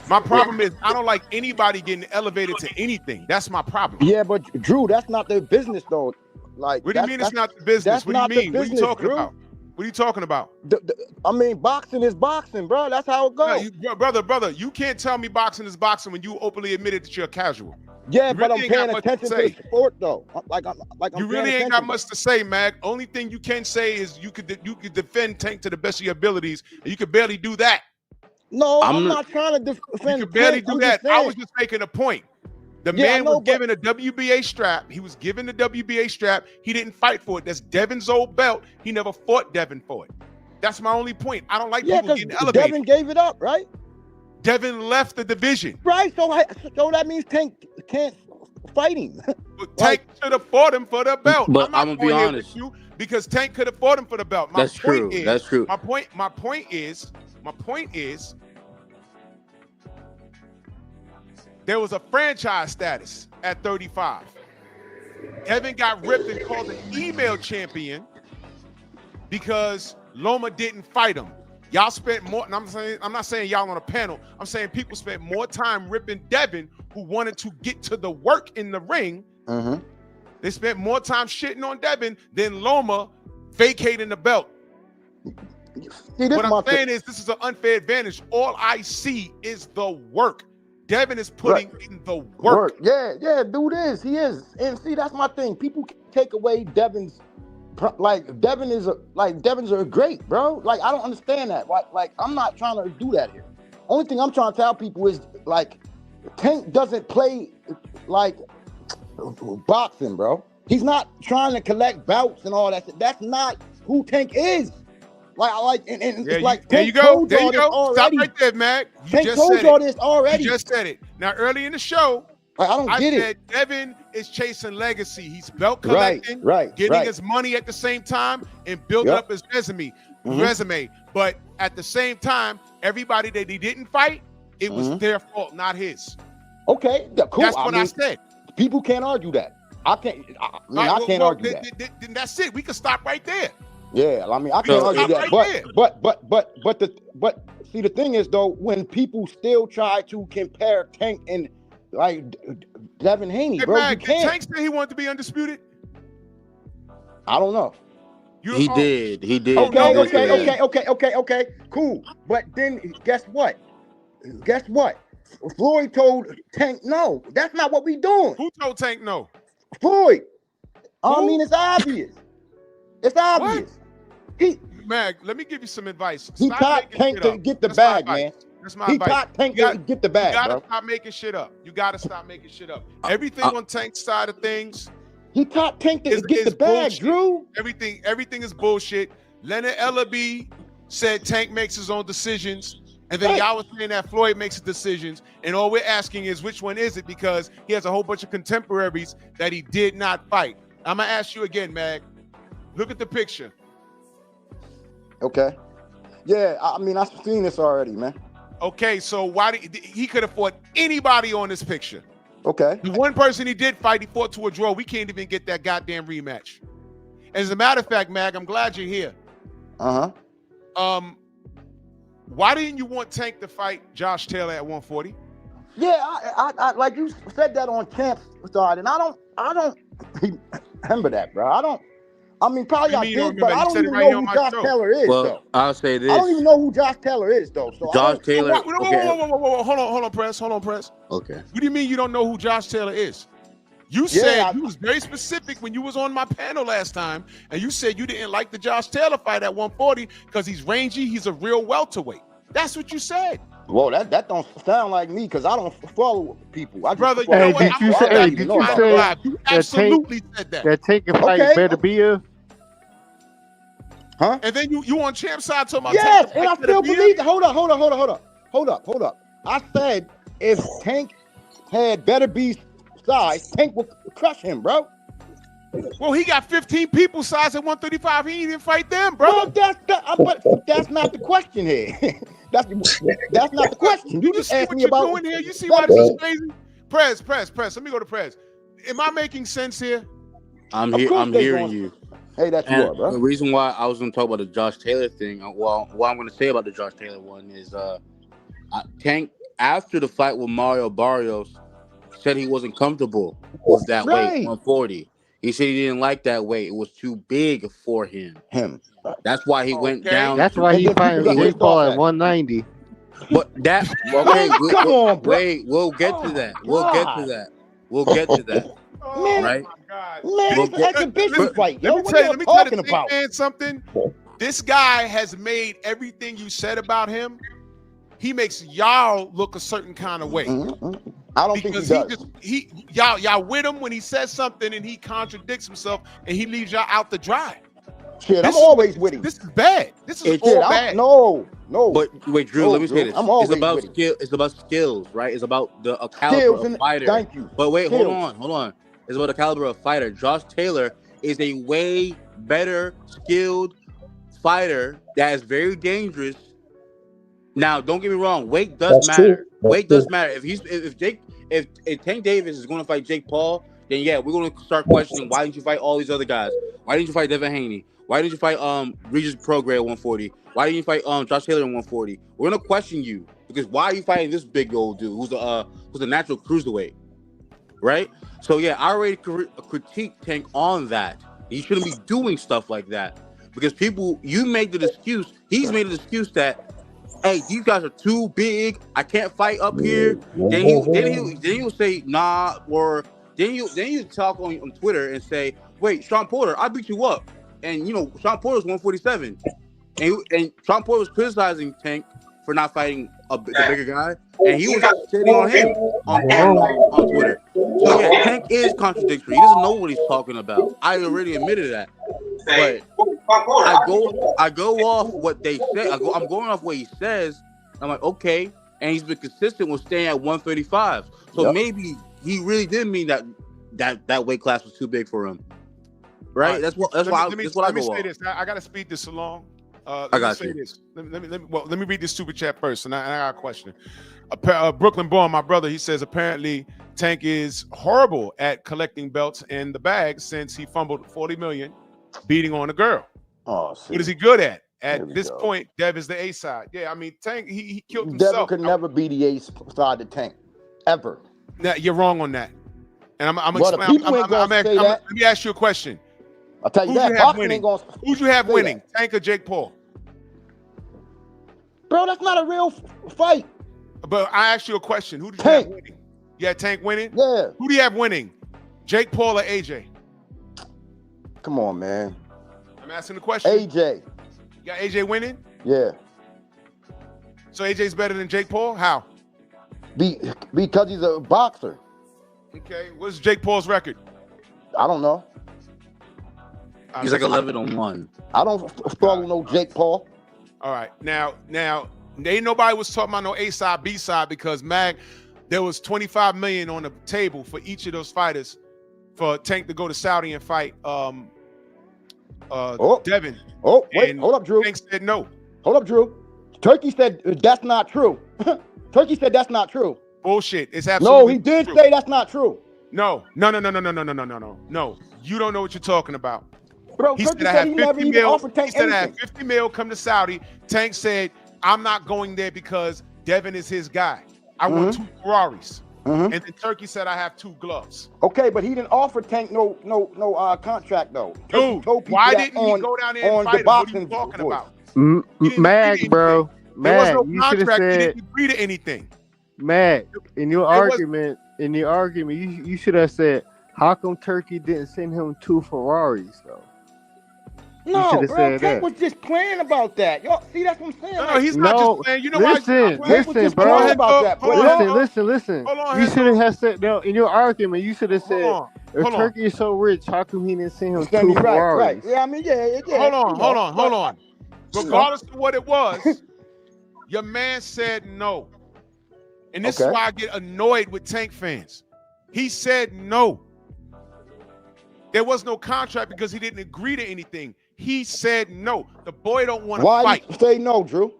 My problem is I don't like anybody getting elevated to anything. That's my problem. Yeah, but Drew, that's not their business though. Like, What do you mean it's not the business? What do you mean? What are you talking about? What are you talking about? I mean, boxing is boxing, bro. That's how it goes. No, brother, you can't tell me boxing is boxing when you openly admitted that you're a casual. Yeah, You but really I'm ain't got paying much attention to say. the sport though. I'm You really paying ain't got attention. much to say, Mag. Only thing you can say is you could defend Tank to the best of your abilities, and you could barely do that. No, I'm not trying to defend. You could barely Tank. do I'm that. just I saying. was just making a point. The Yeah, I man know, was given a WBA strap. He was given the WBA strap. He didn't fight for it. That's Devin's old belt. He never fought Devin for it. That's my only point. I don't like Yeah, people because getting elevated. Devin gave it up, right? Devin left the division. Right. So that means Tank can't fight him. But Tank should have fought him for the belt. But not I'm gonna be going here honest. with you because Tank could have fought him for the belt. That's true. That's true. My point is, there was a franchise status at 35. Devin got ripped and called an email champion because Loma didn't fight him. Y'all spent more, and I'm not saying y'all on a panel. I'm saying people spent more time ripping Devin, who wanted to get to the work in the ring. Mm-hmm. They spent more time shitting on Devin than Loma vacating the belt. What I'm saying is this is an unfair advantage. All I see is the work. Devin is putting in the work. Yeah, dude is. He is. And see, that's my thing. People take away Devin's, Devin's a great, bro. Like, I don't understand that. Like, I'm not trying to do that here. Only thing I'm trying to tell people is, like, Tank doesn't play, like, boxing, bro. He's not trying to collect bouts and all that shit. That's not who Tank is. There you go. Stop right there, Mac. Tank told y'all this already. You just said it. Now, early in the show, I get said it. Devin is chasing legacy. He's belt collecting, getting his money at the same time, and building up his resume. But at the same time, everybody that he didn't fight, it was their fault, not his. Okay, cool. That's what I said. People can't argue that. I can't argue that. Then that's it. We can stop right there. Yeah, I mean, I can't argue that. But see, the thing is though, when people still try to compare Tank and like Devin Haney, bro, man, you can't. Tank said he wanted to be undisputed. I don't know. He did. Okay. Cool. But then guess what? Floyd told Tank no. That's not what we doing. Who told Tank no? Floyd. I mean, it's obvious. It's obvious. Mag, let me give you some advice. He taught Tank to get the bag, man. That's my He advice. taught Tank to get the bag, You gotta bro. stop making shit up. You gotta stop making shit up. Everything on Tank's side of things. He taught Tank to get the bag, bullshit. Drew. Everything is bullshit. Leonard Ellaby said Tank makes his own decisions. And then y'all was saying that Floyd makes the decisions. And all we're asking is which one is it? Because he has a whole bunch of contemporaries that he did not fight. I'm gonna ask you again, Mag. Look at the picture. Okay. Yeah, I mean, I've seen this already, man. Okay, so why did he could have fought anybody on this picture? Okay. The one person he did fight, he fought to a draw. We can't even get that goddamn rematch. As a matter of fact, Mag, I'm glad you're here. Why didn't you want Tank to fight Josh Taylor at 140? Yeah, I like you said that on Champ's side, and I don't remember that, bro. I mean, probably I did, but I don't even know who Josh Taylor is, though. I'll say this. I don't even know who Josh Taylor is, though. So Josh Taylor. Whoa, hold on, Press. Okay. What do you mean you don't know who Josh Taylor is? You said you was very specific when you was on my panel last time, and you said you didn't like the Josh Taylor fight at 140 because he's rangy, he's a real welterweight. That's what you said. Well, that don't sound like me because I don't follow people. Brother, you know what? You absolutely said that. That Tank and fight better be a. Huh? And then you on Champ's side talking about yes, Tank and I still believe that. Hold up. I said if Tank had better be size, Tank will crush him, bro. Well, he got 15 people size at 135. He didn't even fight them, bro. Well, but that's not the question here. that's not the question. You just asked me about. Doing here. You see why this is crazy? Prez. Let me go to Prez. Am I making sense here? I'm Of here. course I'm they hearing going. you. Hey, that's you And are, bro. the reason why I was going to talk about the Josh Taylor thing, well, what I'm going to say about the Josh Taylor one is, Tank after the fight with Mario Barrios said he wasn't comfortable with that weight, Right. 140. He said he didn't like that weight. It was too big for him. That's why he went down. That's why he fighting Jake Paul at 190. But that okay? Man, come on, bro. Wait, we'll get to that. We'll get to that. We'll get to that. Man, Right? Man, it's an exhibition fight, yo. What Let are me you tell talking the about? man something. This guy has made everything you said about him. He makes y'all look a certain kind of way. I don't think he does. Y'all with him when he says something and he contradicts himself and he leaves y'all out to dry. Shit, I'm always with him. This is bad. This is It's all Shit, bad. no. But wait, Drew, let me say Drew, this. I'm always It's about with him. skill. It's about skills, right? It's about the caliber Skills of and fighter. thank you. But wait, Skills. hold on. It's about the caliber of fighter. Josh Taylor is a way better skilled fighter that is very dangerous. Now, don't get me wrong. Weight does matter. Weight does matter. If Tank Davis is going to fight Jake Paul, then yeah, we're going to start questioning why didn't you fight all these other guys? Why didn't you fight Devin Haney? Why didn't you fight Regis Prograis at 140? Why didn't you fight Josh Taylor at 140? We're gonna question you because why are you fighting this big old dude who's a natural cruiserweight, right? So yeah, I already critiqued Tank on that. He shouldn't be doing stuff like that because you made the excuse. He's made the excuse that, hey, these guys are too big. I can't fight up here. Then he'll say nah, or then you talk on Twitter and say, wait, Sean Porter, I beat you up. And Sean Porter was 147, and Sean Porter was criticizing Tank for not fighting the bigger guy, and he was shitting on him on Twitter. So yeah, Tank is contradictory. He doesn't know what he's talking about. I already admitted that, but I go off what they say. I'm going off what he says. I'm like, okay, and he's been consistent with staying at 135. So maybe he really did mean that weight class was too big for him. Right. That's what I go Let me say off. this. I gotta speed this along. I got you. This. Let me read this super chat first, and I got a question. Brooklyn Born, my brother, he says apparently Tank is horrible at collecting belts in the bag since he fumbled 40 million beating on a girl. Oh, what is he good at? At this point, Dev is the A side. Yeah, I mean Tank, he killed himself. Devin could never be the A side to Tank, ever. Now, you're wrong on that. And I'm Well, the people ain't gonna say that. Let me ask you a question. I'll tell you Who'd that. you have Boxing winning? ain't gonna Who'd you have say winning? that. Tank or Jake Paul? Bro, that's not a real fight. But I asked you a question. Who did you have winning? You had Tank winning? Yeah. Who do you have winning? Jake Paul or AJ? Come on, man. I'm asking the question. AJ. You got AJ winning? Yeah. So AJ's better than Jake Paul? How? Because he's a boxer. Okay. What's Jake Paul's record? I don't know. He's like 11-1. I don't follow no Jake Paul. All right. Now, ain't nobody was talking about no A side, B side because there was 25 million on the table for each of those fighters for Tank to go to Saudi and fight Devin. Oh, wait, hold up, Drew. Tank said no. Hold up, Drew. Turkey said that's not true. Turkey said that's not true. Bullshit. It's absolutely No, he did true. say that's not true. No. You don't know what you're talking about. Bro, He Turkey said I said have he 50 never even mil. offered Tank He said I have anything. 50 mil come to Saudi. Tank said, I'm not going there because Devin is his guy. I want 2 Ferraris. And then Turkey said I have 2 gloves. Okay, but he didn't offer Tank no contract though. Dude, why didn't he go down there and fight him? What are you talking about? Mag, bro. There was Mag, no you should have contract. He said, didn't agree to anything. Mag, in your argument, you should have said, how come Turkey didn't send him 2 Ferraris though? No, bro, Tank was just playing about that. Y'all see, that's what I'm saying. No, he's not just playing. You know why? Listen, bro. Listen. Hold on, You should have said no in your argument. You should have said, if Turkey is so rich, how come he didn't send him 2 Ferraris? Right. Yeah, I mean, yeah. Hold on. Regardless of what it was, your man said no, and this is why I get annoyed with Tank fans. He said no. There was no contract because he didn't agree to anything. He said no. The boy don't want to fight. Why you say no, Drew?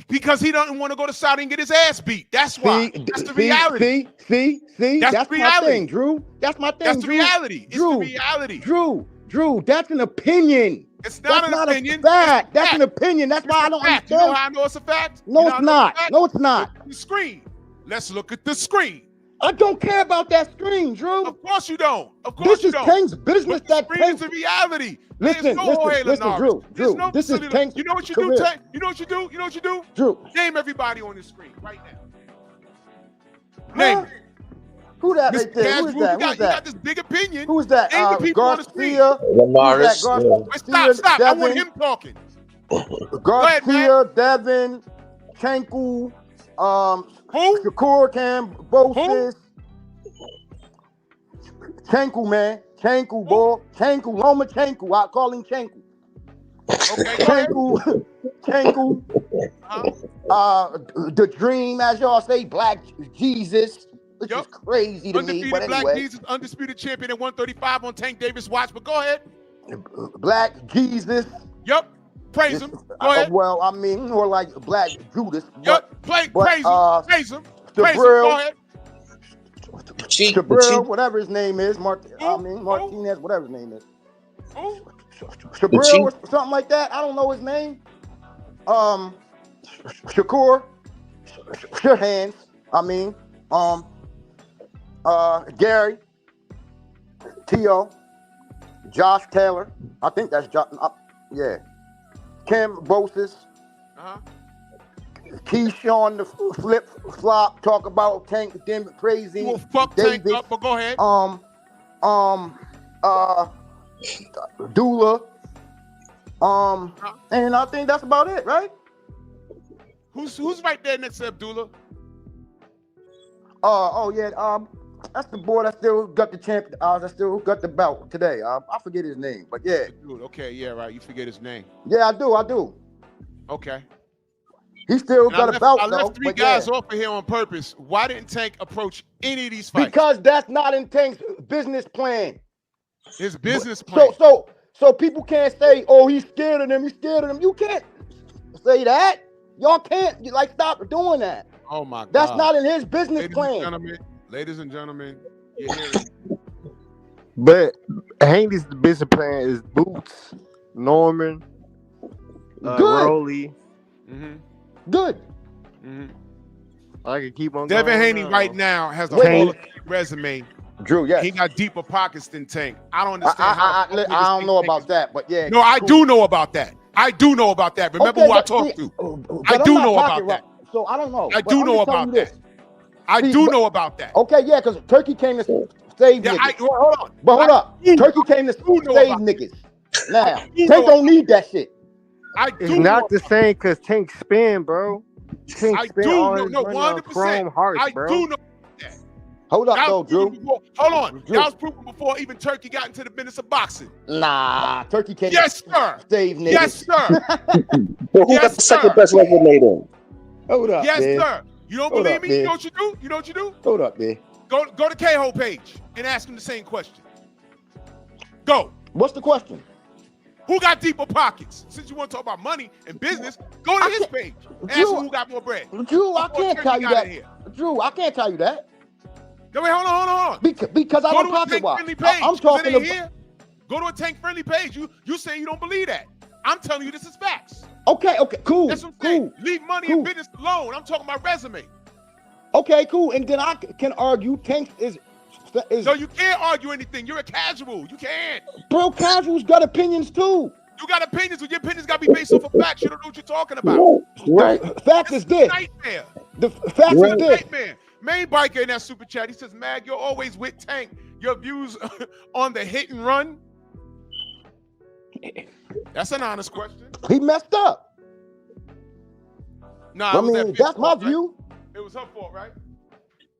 Because he doesn't want to go to Saudi and get his ass beat. That's why. That's the reality. See, that's the my reality. thing, Drew. That's my thing, That's the Drew. reality. It's the reality. Drew, that's an opinion. It's not an opinion. A fact. It's a That's fact. an opinion. That's why I don't Fact. understand. You know how I know it's a fact? No, You know it's how I know not. a fact? No, it's not. Look at the screen. Let's look at the screen. I don't care about that screen, Drew. Of course you don't. Of course you don't. This is Tank's business. But the screen is the reality. Listen, Drew. This is Tank's You know what you career. do, Tank? You know what you do? You know what you do? Drew. Name everybody on the screen right now. Huh? Name it. Who that right there? Casual, Who is that? You got this big opinion. Who is that? Name the people on the screen. Garcia. Lamaris. Garcia, Stop. I want Devin, him talking. Garcia, Devin, Chanku, Shakur Cambosis. Chanku, man. Chanku, boy. Chanku, Loma Chanku. I call him Chanku. Okay, Chanku. The Dream, as y'all say, Black Jesus. Which is crazy to me, but Black anyway. Jesus, undisputed champion at 135 on Tank Davis watch, but go ahead. Black Jesus. Yup. Praise him. Go ahead. Well, I mean, more like Black Judas. Yup. Praise him. Praise him. Praise him. Jabril, Go ahead. Jabril, whatever his name is. Martinez, whatever his name is. Jabril or something like that. I don't know his name. Shakur. Shahans. Gary. T.O. Josh Taylor. I think that's Josh. Yeah. Kim Bosis. Keyshawn the flip flop. Talk about Tank them crazy. Well, fuck Tank up, but go ahead. Dula. And I think that's about it, right? Who's right there next to Abdullah? That's the boy that still got the champ. That still got the belt today. I forget his name, but yeah. Dude, okay, yeah, right. You forget his name. Yeah, I do. Okay. He still got a belt, though. I left three guys off of here on purpose. Why didn't Tank approach any of these fights? Because that's not in Tank's business plan. His business plan. So people can't say, "Oh, he's scared of them. He's scared of them." You can't say that. Y'all can't stop doing that. Oh my God. That's not in his business plan. Ladies and gentlemen, you hear it. But Haney's business plan is Boots, Norman, Rolly. Good. I can keep on Devin going Haney now. right now has a Hall of Fame resume. Drew, yes. He got deeper pockets than Tank. I don't understand. I don't know about that, but yeah. No, I do know about that. I do know about that. Remember who I talked to. I do know about that. So I don't know. I do know about that. I do know about that. Okay, yeah, because Turkey came to save niggas. Hold on. But hold up. Turkey came to save niggas. Now, Tank don't need that shit. It's not the same because Tank spin, bro. Tank spin all his money on Chrome Hearts, bro. I do know that. Hold up, though, Drew. Hold on. That was proven before even Turkey got into the business of boxing. Nah, Turkey came to save niggas. Yes, sir. But who got the second best record made in? Hold up, yes, man. sir. You don't Hold believe up, me? man. You know what you do? You know what you do? Hold up, man. Go to K-Ho page and ask him the same question. Go. What's the question? Who got deeper pockets? Since you want to talk about money and business, go to his page and ask him who got more bread. Drew, I can't tell you that. Drew, I can't tell you that. No, wait, hold on. Because I don't pocket watch. I'm talking about. Here. Go to a Tank-friendly page. You say you don't believe that. I'm telling you this is facts. Okay, cool. That's what I'm saying. Leave money and business alone. I'm talking about resume. Okay, cool. And then I can argue Tank is. No, you can't argue anything. You're a casual. You can't. Bro, casuals got opinions too. You got opinions, but your opinions got to be based off of facts. You don't know what you're talking about. Right. Fact is this. Nightmare. The fact is this. Nightmare. Main biker in that super chat. He says, "Mag, you're always with Tank. Your views on the hit and run." That's an honest question. He messed up. Nah, I mean, that's my view. It was her fault, right?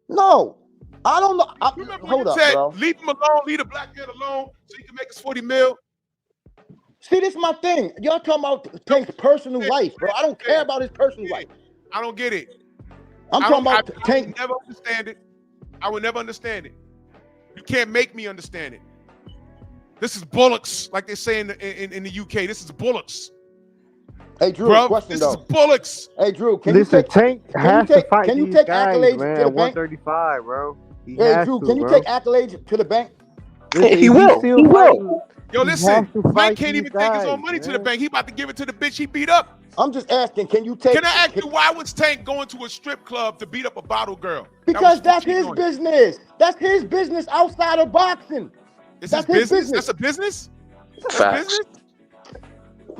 No, I don't know. Remember when Hold you up, said, bro. leave him alone, leave the black man alone so he can make us 40 mil? See, this is my thing. Y'all talking about Tank's personal life, bro. I don't care about his personal life. I don't get it. I'm talking about Tank. I would never understand it. I would never understand it. You can't make me understand it. This is bullocks, like they say in the UK. This is bullocks. Hey, Drew, Bro, question this though. is bullocks. Hey, Drew, Listen, Tank has to fight can you these take guys, accolades man. to the bank? 135, bro. He Hey, has Drew, to, can you bro. take accolades to the bank? Listen, He if will. he's still He will. fighting, Yo, he listen, has to Tank fight can't these even take his own guys, money to the man. bank. He about to give it to the bitch he beat up. I'm just asking, can you take? Can I ask you why was Tank going to a strip club to beat up a bottle girl? Because that's his business. That's his business outside of boxing. It's That's his business. That's a business. That's Facts. business.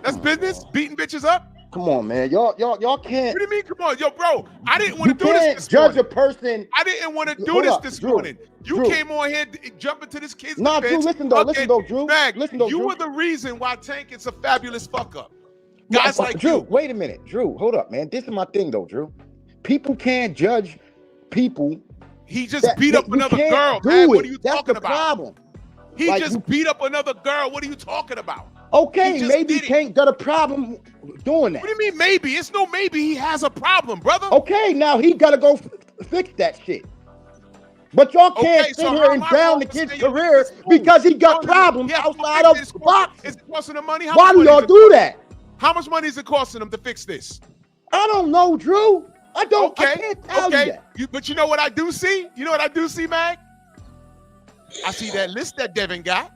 That's business. Beating bitches up. Come on, man. Y'all can't. What do you mean? Come on, yo, bro. I didn't want to do this judge morning. a person. I didn't want to do Hold this up, this Drew, morning. You Drew. came on here jumping to this kid's Nah, defense. Drew, listen though, Drew. Mag, Listen though, you Drew. were the reason why Tank is a fabulous fuck up. Guys like Drew, you. wait a minute, Drew. Hold up, man. This is my thing though, Drew. People can't judge people. He just beat up another girl, man. What are you talking about? That's the problem. He Like, just beat up another girl. What are you talking about? Okay, maybe Tank got a problem doing that. What do you mean maybe? It's no maybe. He has a problem, brother. Okay, now he gotta go fix that shit. But y'all can't sit here and down the kid's career because he got problems outside of boxing. Is it costing him money? Why do y'all do that? How much money is it costing him to fix this? I don't know, Drew. I don't. I can't tell you that. But you know what I do see? You know what I do see, Mag? I see that list that Devin got.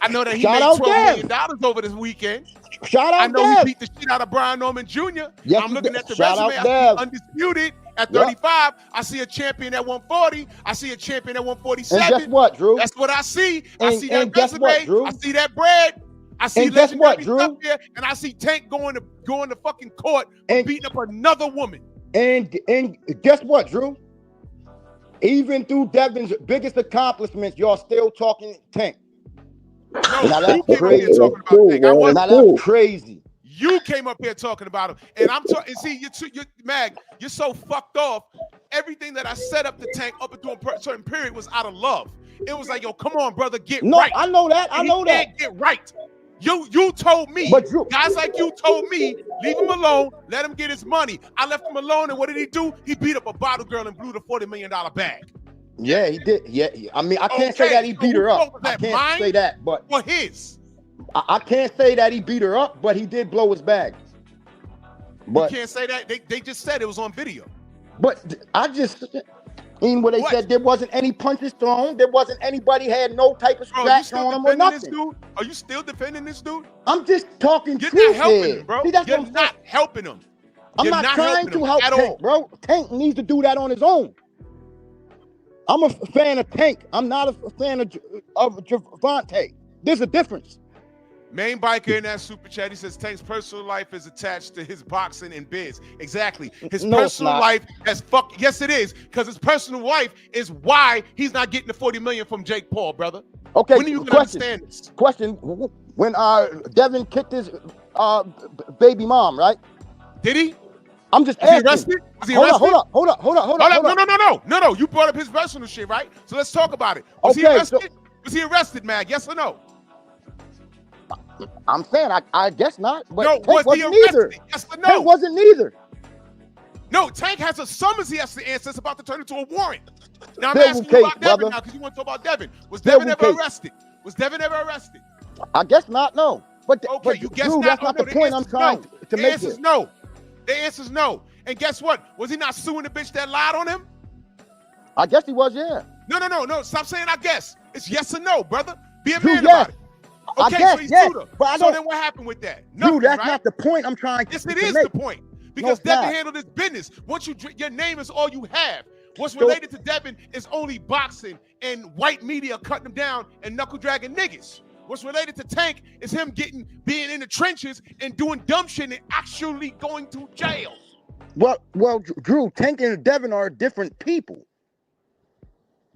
I know that he made $12 million over this weekend. Shout out I know Dev. he beat the shit out of Brian Norman Jr. Yes, I'm looking at the shout resume. out I Dev. see undisputed at 35. I see a champion at 140. I see a champion at 147. And guess what, Drew? That's what I see. I And- see that and guess resume. what, Drew? I see that bread. I see And guess what, legendary Drew? stuff here, and I see Tank going to fucking court and beating up another woman. And guess what, Drew? Even through Devin's biggest accomplishments, y'all still talking Tank. No, now you that's came up crazy. here talking about Tank. I wasn't. Now that's crazy. You came up here talking about him, and I'm talking. See, you're Mag. You're so fucked off. Everything that I set up the Tank up into a certain period was out of love. It was like, yo, come on, brother, get right. I know that. I know that. Can't get right. You told me, but Drew, guys like you told me, leave him alone, let him get his money. I left him alone, and what did he do? He beat up a bottle girl and blew the $40 million bag. Yeah, he did. Yeah, I mean, I can't say that he beat her up. I can't say that, but for his. I can't say that he beat her up, but he did blow his bag. But you can't say that. They just said it was on video. But I just mean what they said. There wasn't any punches thrown. There wasn't anybody had no type of scratch on him or nothing. Dude? Are you still defending this dude? I'm just talking You're truth not helping here. him, bro. See, that's You're what I'm not saying. helping him. I'm You're not trying to help at Tank, all. bro. Tank needs to do that on his own. I'm a fan of Tank. I'm not a fan of Javante. There's a difference. Main biker in that super chat, he says Tank's personal life is attached to his boxing and biz. Exactly. His No, it's personal not. life has yes it is, because his personal life is why he's not getting the $40 million from Jake Paul, brother. Okay, when are you gonna understand this? Question: when Devin kicked his baby mom, right? Did he? I'm just Was he asking. arrested? Was he arrested? Hold up. No. You brought up his personal shit, right? So let's talk about it. Was he Okay, arrested? Was he arrested, Mag? Yes or no? I'm saying I guess not. But No, Tank was he wasn't arrested? neither. Yes or no? Tank wasn't neither. No, Tank has a summons he has to answer. It's about to turn into a warrant. Now I'm Civil asking you case, about Devin brother. now because you want to talk about Devin. Was Civil Devin ever case. arrested? Was Devin ever arrested? I guess not. No. But Okay, but you guess Drew, not. that's not the point I'm answer's trying no. to The make answer's here. no. The answer's no. And guess what? Was he not suing the bitch that lied on him? I guess he was. Yeah. No. Stop saying I guess. It's yes or no, brother. Be a Drew, man yes. about it. I Okay, guess, so he's yes, sued her. but I So don't- then what happened with that? Drew, Nothing, that's right? not the point I'm trying Yes, to it is make. the point. Because it's Devin not. handled his business. Once your name is all you have. What's So- related to Devin is only boxing and white media cutting him down and knuckle dragging niggas. What's related to Tank is him being in the trenches and doing dumb shit and actually going to jail. Well, Drew, Tank and Devin are different people.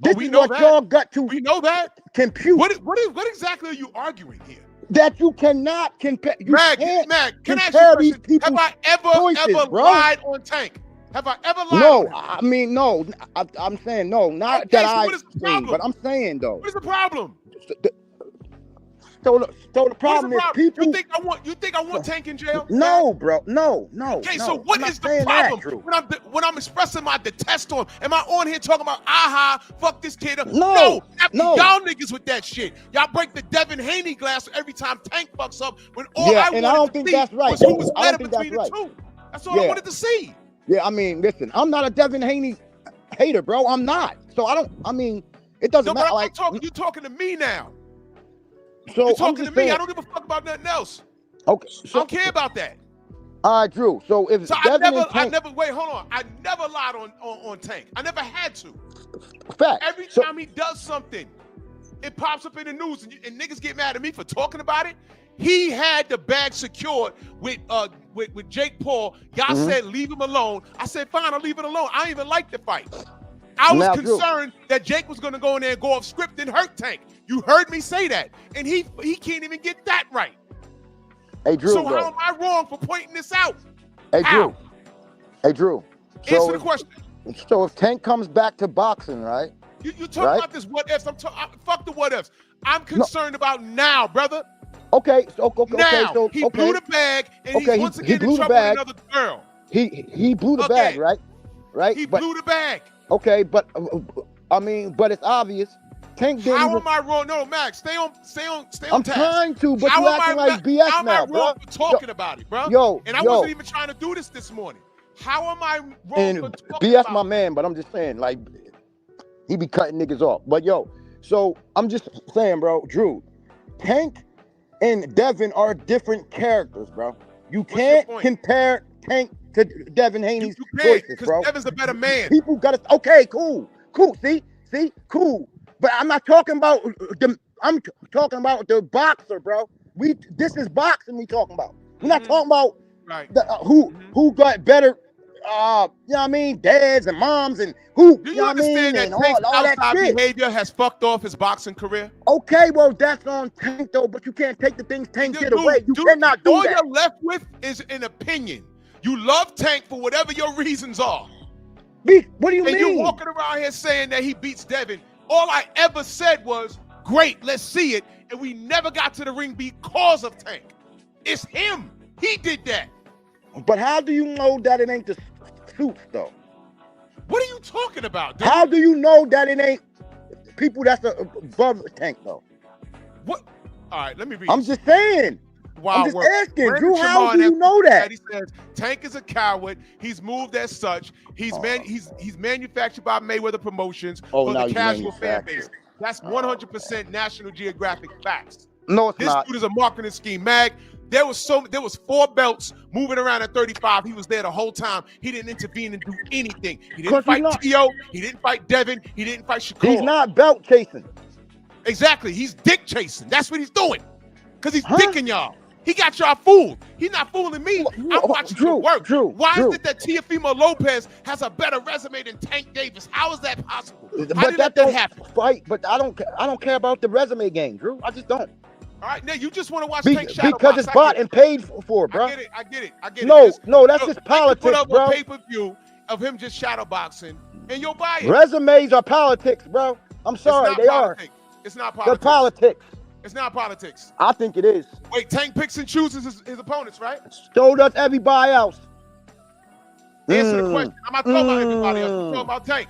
This we is know what that. y'all got to We know that. compute. What exactly are you arguing here? That you cannot compare. You Mag, can't can I ask you compare a these question? Have people's I choices, ever bro. lied on Tank? Have I ever lied on No, him? I mean no. I'm saying no. Not Okay, that so I've what is the seen, problem? but I'm saying though. What is the problem? So the What is problem the is problem? people. You think I want Tank in jail? No, bro. No. Okay, no. so what I'm not is the saying that, problem Drew. when I'm expressing my detest on him? Am I on here talking about aha, fuck this kid? No. after No. y'all niggas with that shit. Y'all break the Devin Haney glass every time Tank fucks up. When all Yeah, I and I wanted don't to think see that's right. was who was I don't better think between that's the right. two. That's all I Yeah. wanted to see. Yeah, I mean, listen, I'm not a Devin Haney hater, bro. I'm not. So it doesn't No, matter. bro, Like, you talking to me now. so You I'm talking to just me. saying. I don't give a fuck about nothing else. Okay. I So, don't care about that. all right, Drew. So if So Devin and Tank, wait, hold on. I never lied on Tank. I never had to. fact. Every time he does something, it pops up in the news, and niggas get mad at me for talking about it. He had the bag secured with Jake Paul. Y'all said leave him alone. I said fine, I'll leave it alone. I didn't even like the fight. I was concerned that Jake was gonna go in there and go off script and hurt Tank. You heard me say that, and he can't even get that right. Hey, Drew. So how am I wrong for pointing this out? Hey, How? Drew. Hey, Drew. Answer the question. So if Tank comes back to boxing, right? You talking about this what ifs? Fuck the what ifs. I'm concerned about now, brother. Okay. So Now he blew the bag, and he's once again in trouble with another girl. He blew the bag, right? Right. He blew the bag. Okay, but but it's obvious. Tank didn't. How am I wrong? No, Max, stay on I'm task. trying to, but How you am acting I like BS how now, am I bro. wrong for talking about it, bro? Yo, and I wasn't even trying to do this morning. How am I wrong And for talking BS about my man, but I'm just saying, like, he be cutting niggas off. But yo, so I'm just saying, bro, Drew, Tank and Devin are different characters, bro. You can't compare Tank to Devin Haney's choices, bro. Devin's a better man. People gotta cool. See, cool. But I'm not talking about I'm talking about the boxer, bro. This is boxing we talking about. We're not talking about who got better you know what I mean, dads and moms and who, Do you you know what I mean, understand that and Tank's all that outside shit. behavior has fucked off his boxing career? Okay, well, that's on Tank though, but you can't take the things Tank did away. You cannot do all that. you're left with is an opinion. You love Tank for whatever your reasons are. What do you mean? And you're walking around here saying that he beats Devin. All I ever said was, great, let's see it. And we never got to the ring because of Tank. It's him. He did that. But how do you know that it ain't the suits though? What are you talking about, dude? How do you know that it ain't people that's above Tank though? What? All right, let me read. I'm just saying. I'm just asking, Drew, how do you know that? He says Tank is a coward. He's moved as such. He's manufactured by Mayweather Promotions for the casual fan base. That's 100% National Geographic facts. No, it's this not. This dude is a marketing scheme, Mag. There was 4 belts moving around at 35. He was there the whole time. He didn't intervene and do anything. He didn't fight T.O. He didn't fight Devin. He didn't fight Shakur. He's not belt chasing. Exactly. He's dick chasing. That's what he's doing. Because he's dicking y'all. He got y'all fooled. He's not fooling me. I'm watching your work. Why is it that Teofimo Lopez has a better resume than Tank Davis? How is that possible? How did that happen? Fight, but I don't care about the resume game, Drew. I just don't. All right, now you just want to watch Tank shadow because box. it's bought and paid for, bro. I get it. No, that's just politics, put up bro. a pay-per-view of him just shadow boxing, and you'll buy it. Resumes are politics, bro. I'm sorry, they are. It's not politics. They're politics. It's not politics. I think it is. Wait, Tank picks and chooses his opponents, right? So does everybody else. Answer the question. I'm not talking about everybody else. I'm talking about Tank.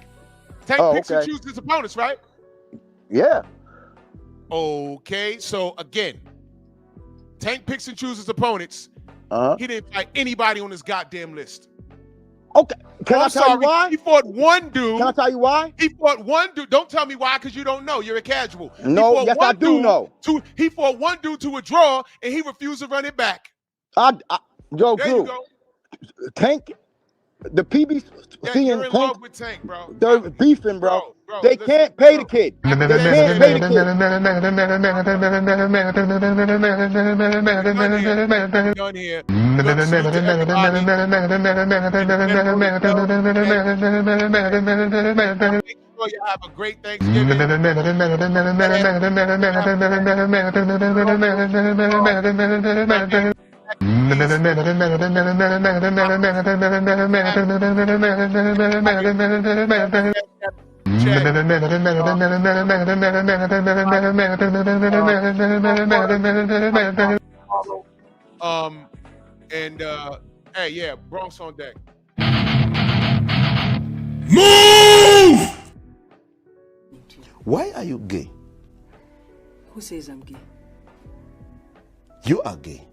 Tank picks and chooses his opponents, right? Yeah. Okay, so again, Tank picks and chooses his opponents. He didn't fight anybody on his goddamn list. Okay, can I tell you why? He fought one dude. Can I tell you why? He fought one dude. Don't tell me why, because you don't know. You're a casual. No, yes, I do know. He fought one dude to a draw, and he refused to run it back. Drew, you go. Tank, the PBC you're in Tank, love with Tank, bro. They're beefing, bro. They listen, can't pay the kid. They can't pay the kid. Done here. Look, salute to everybody. Make sure you have a great Thanksgiving. Hey, yeah, Bronx on deck. Move! Why are you gay? Who says I'm gay? You are gay.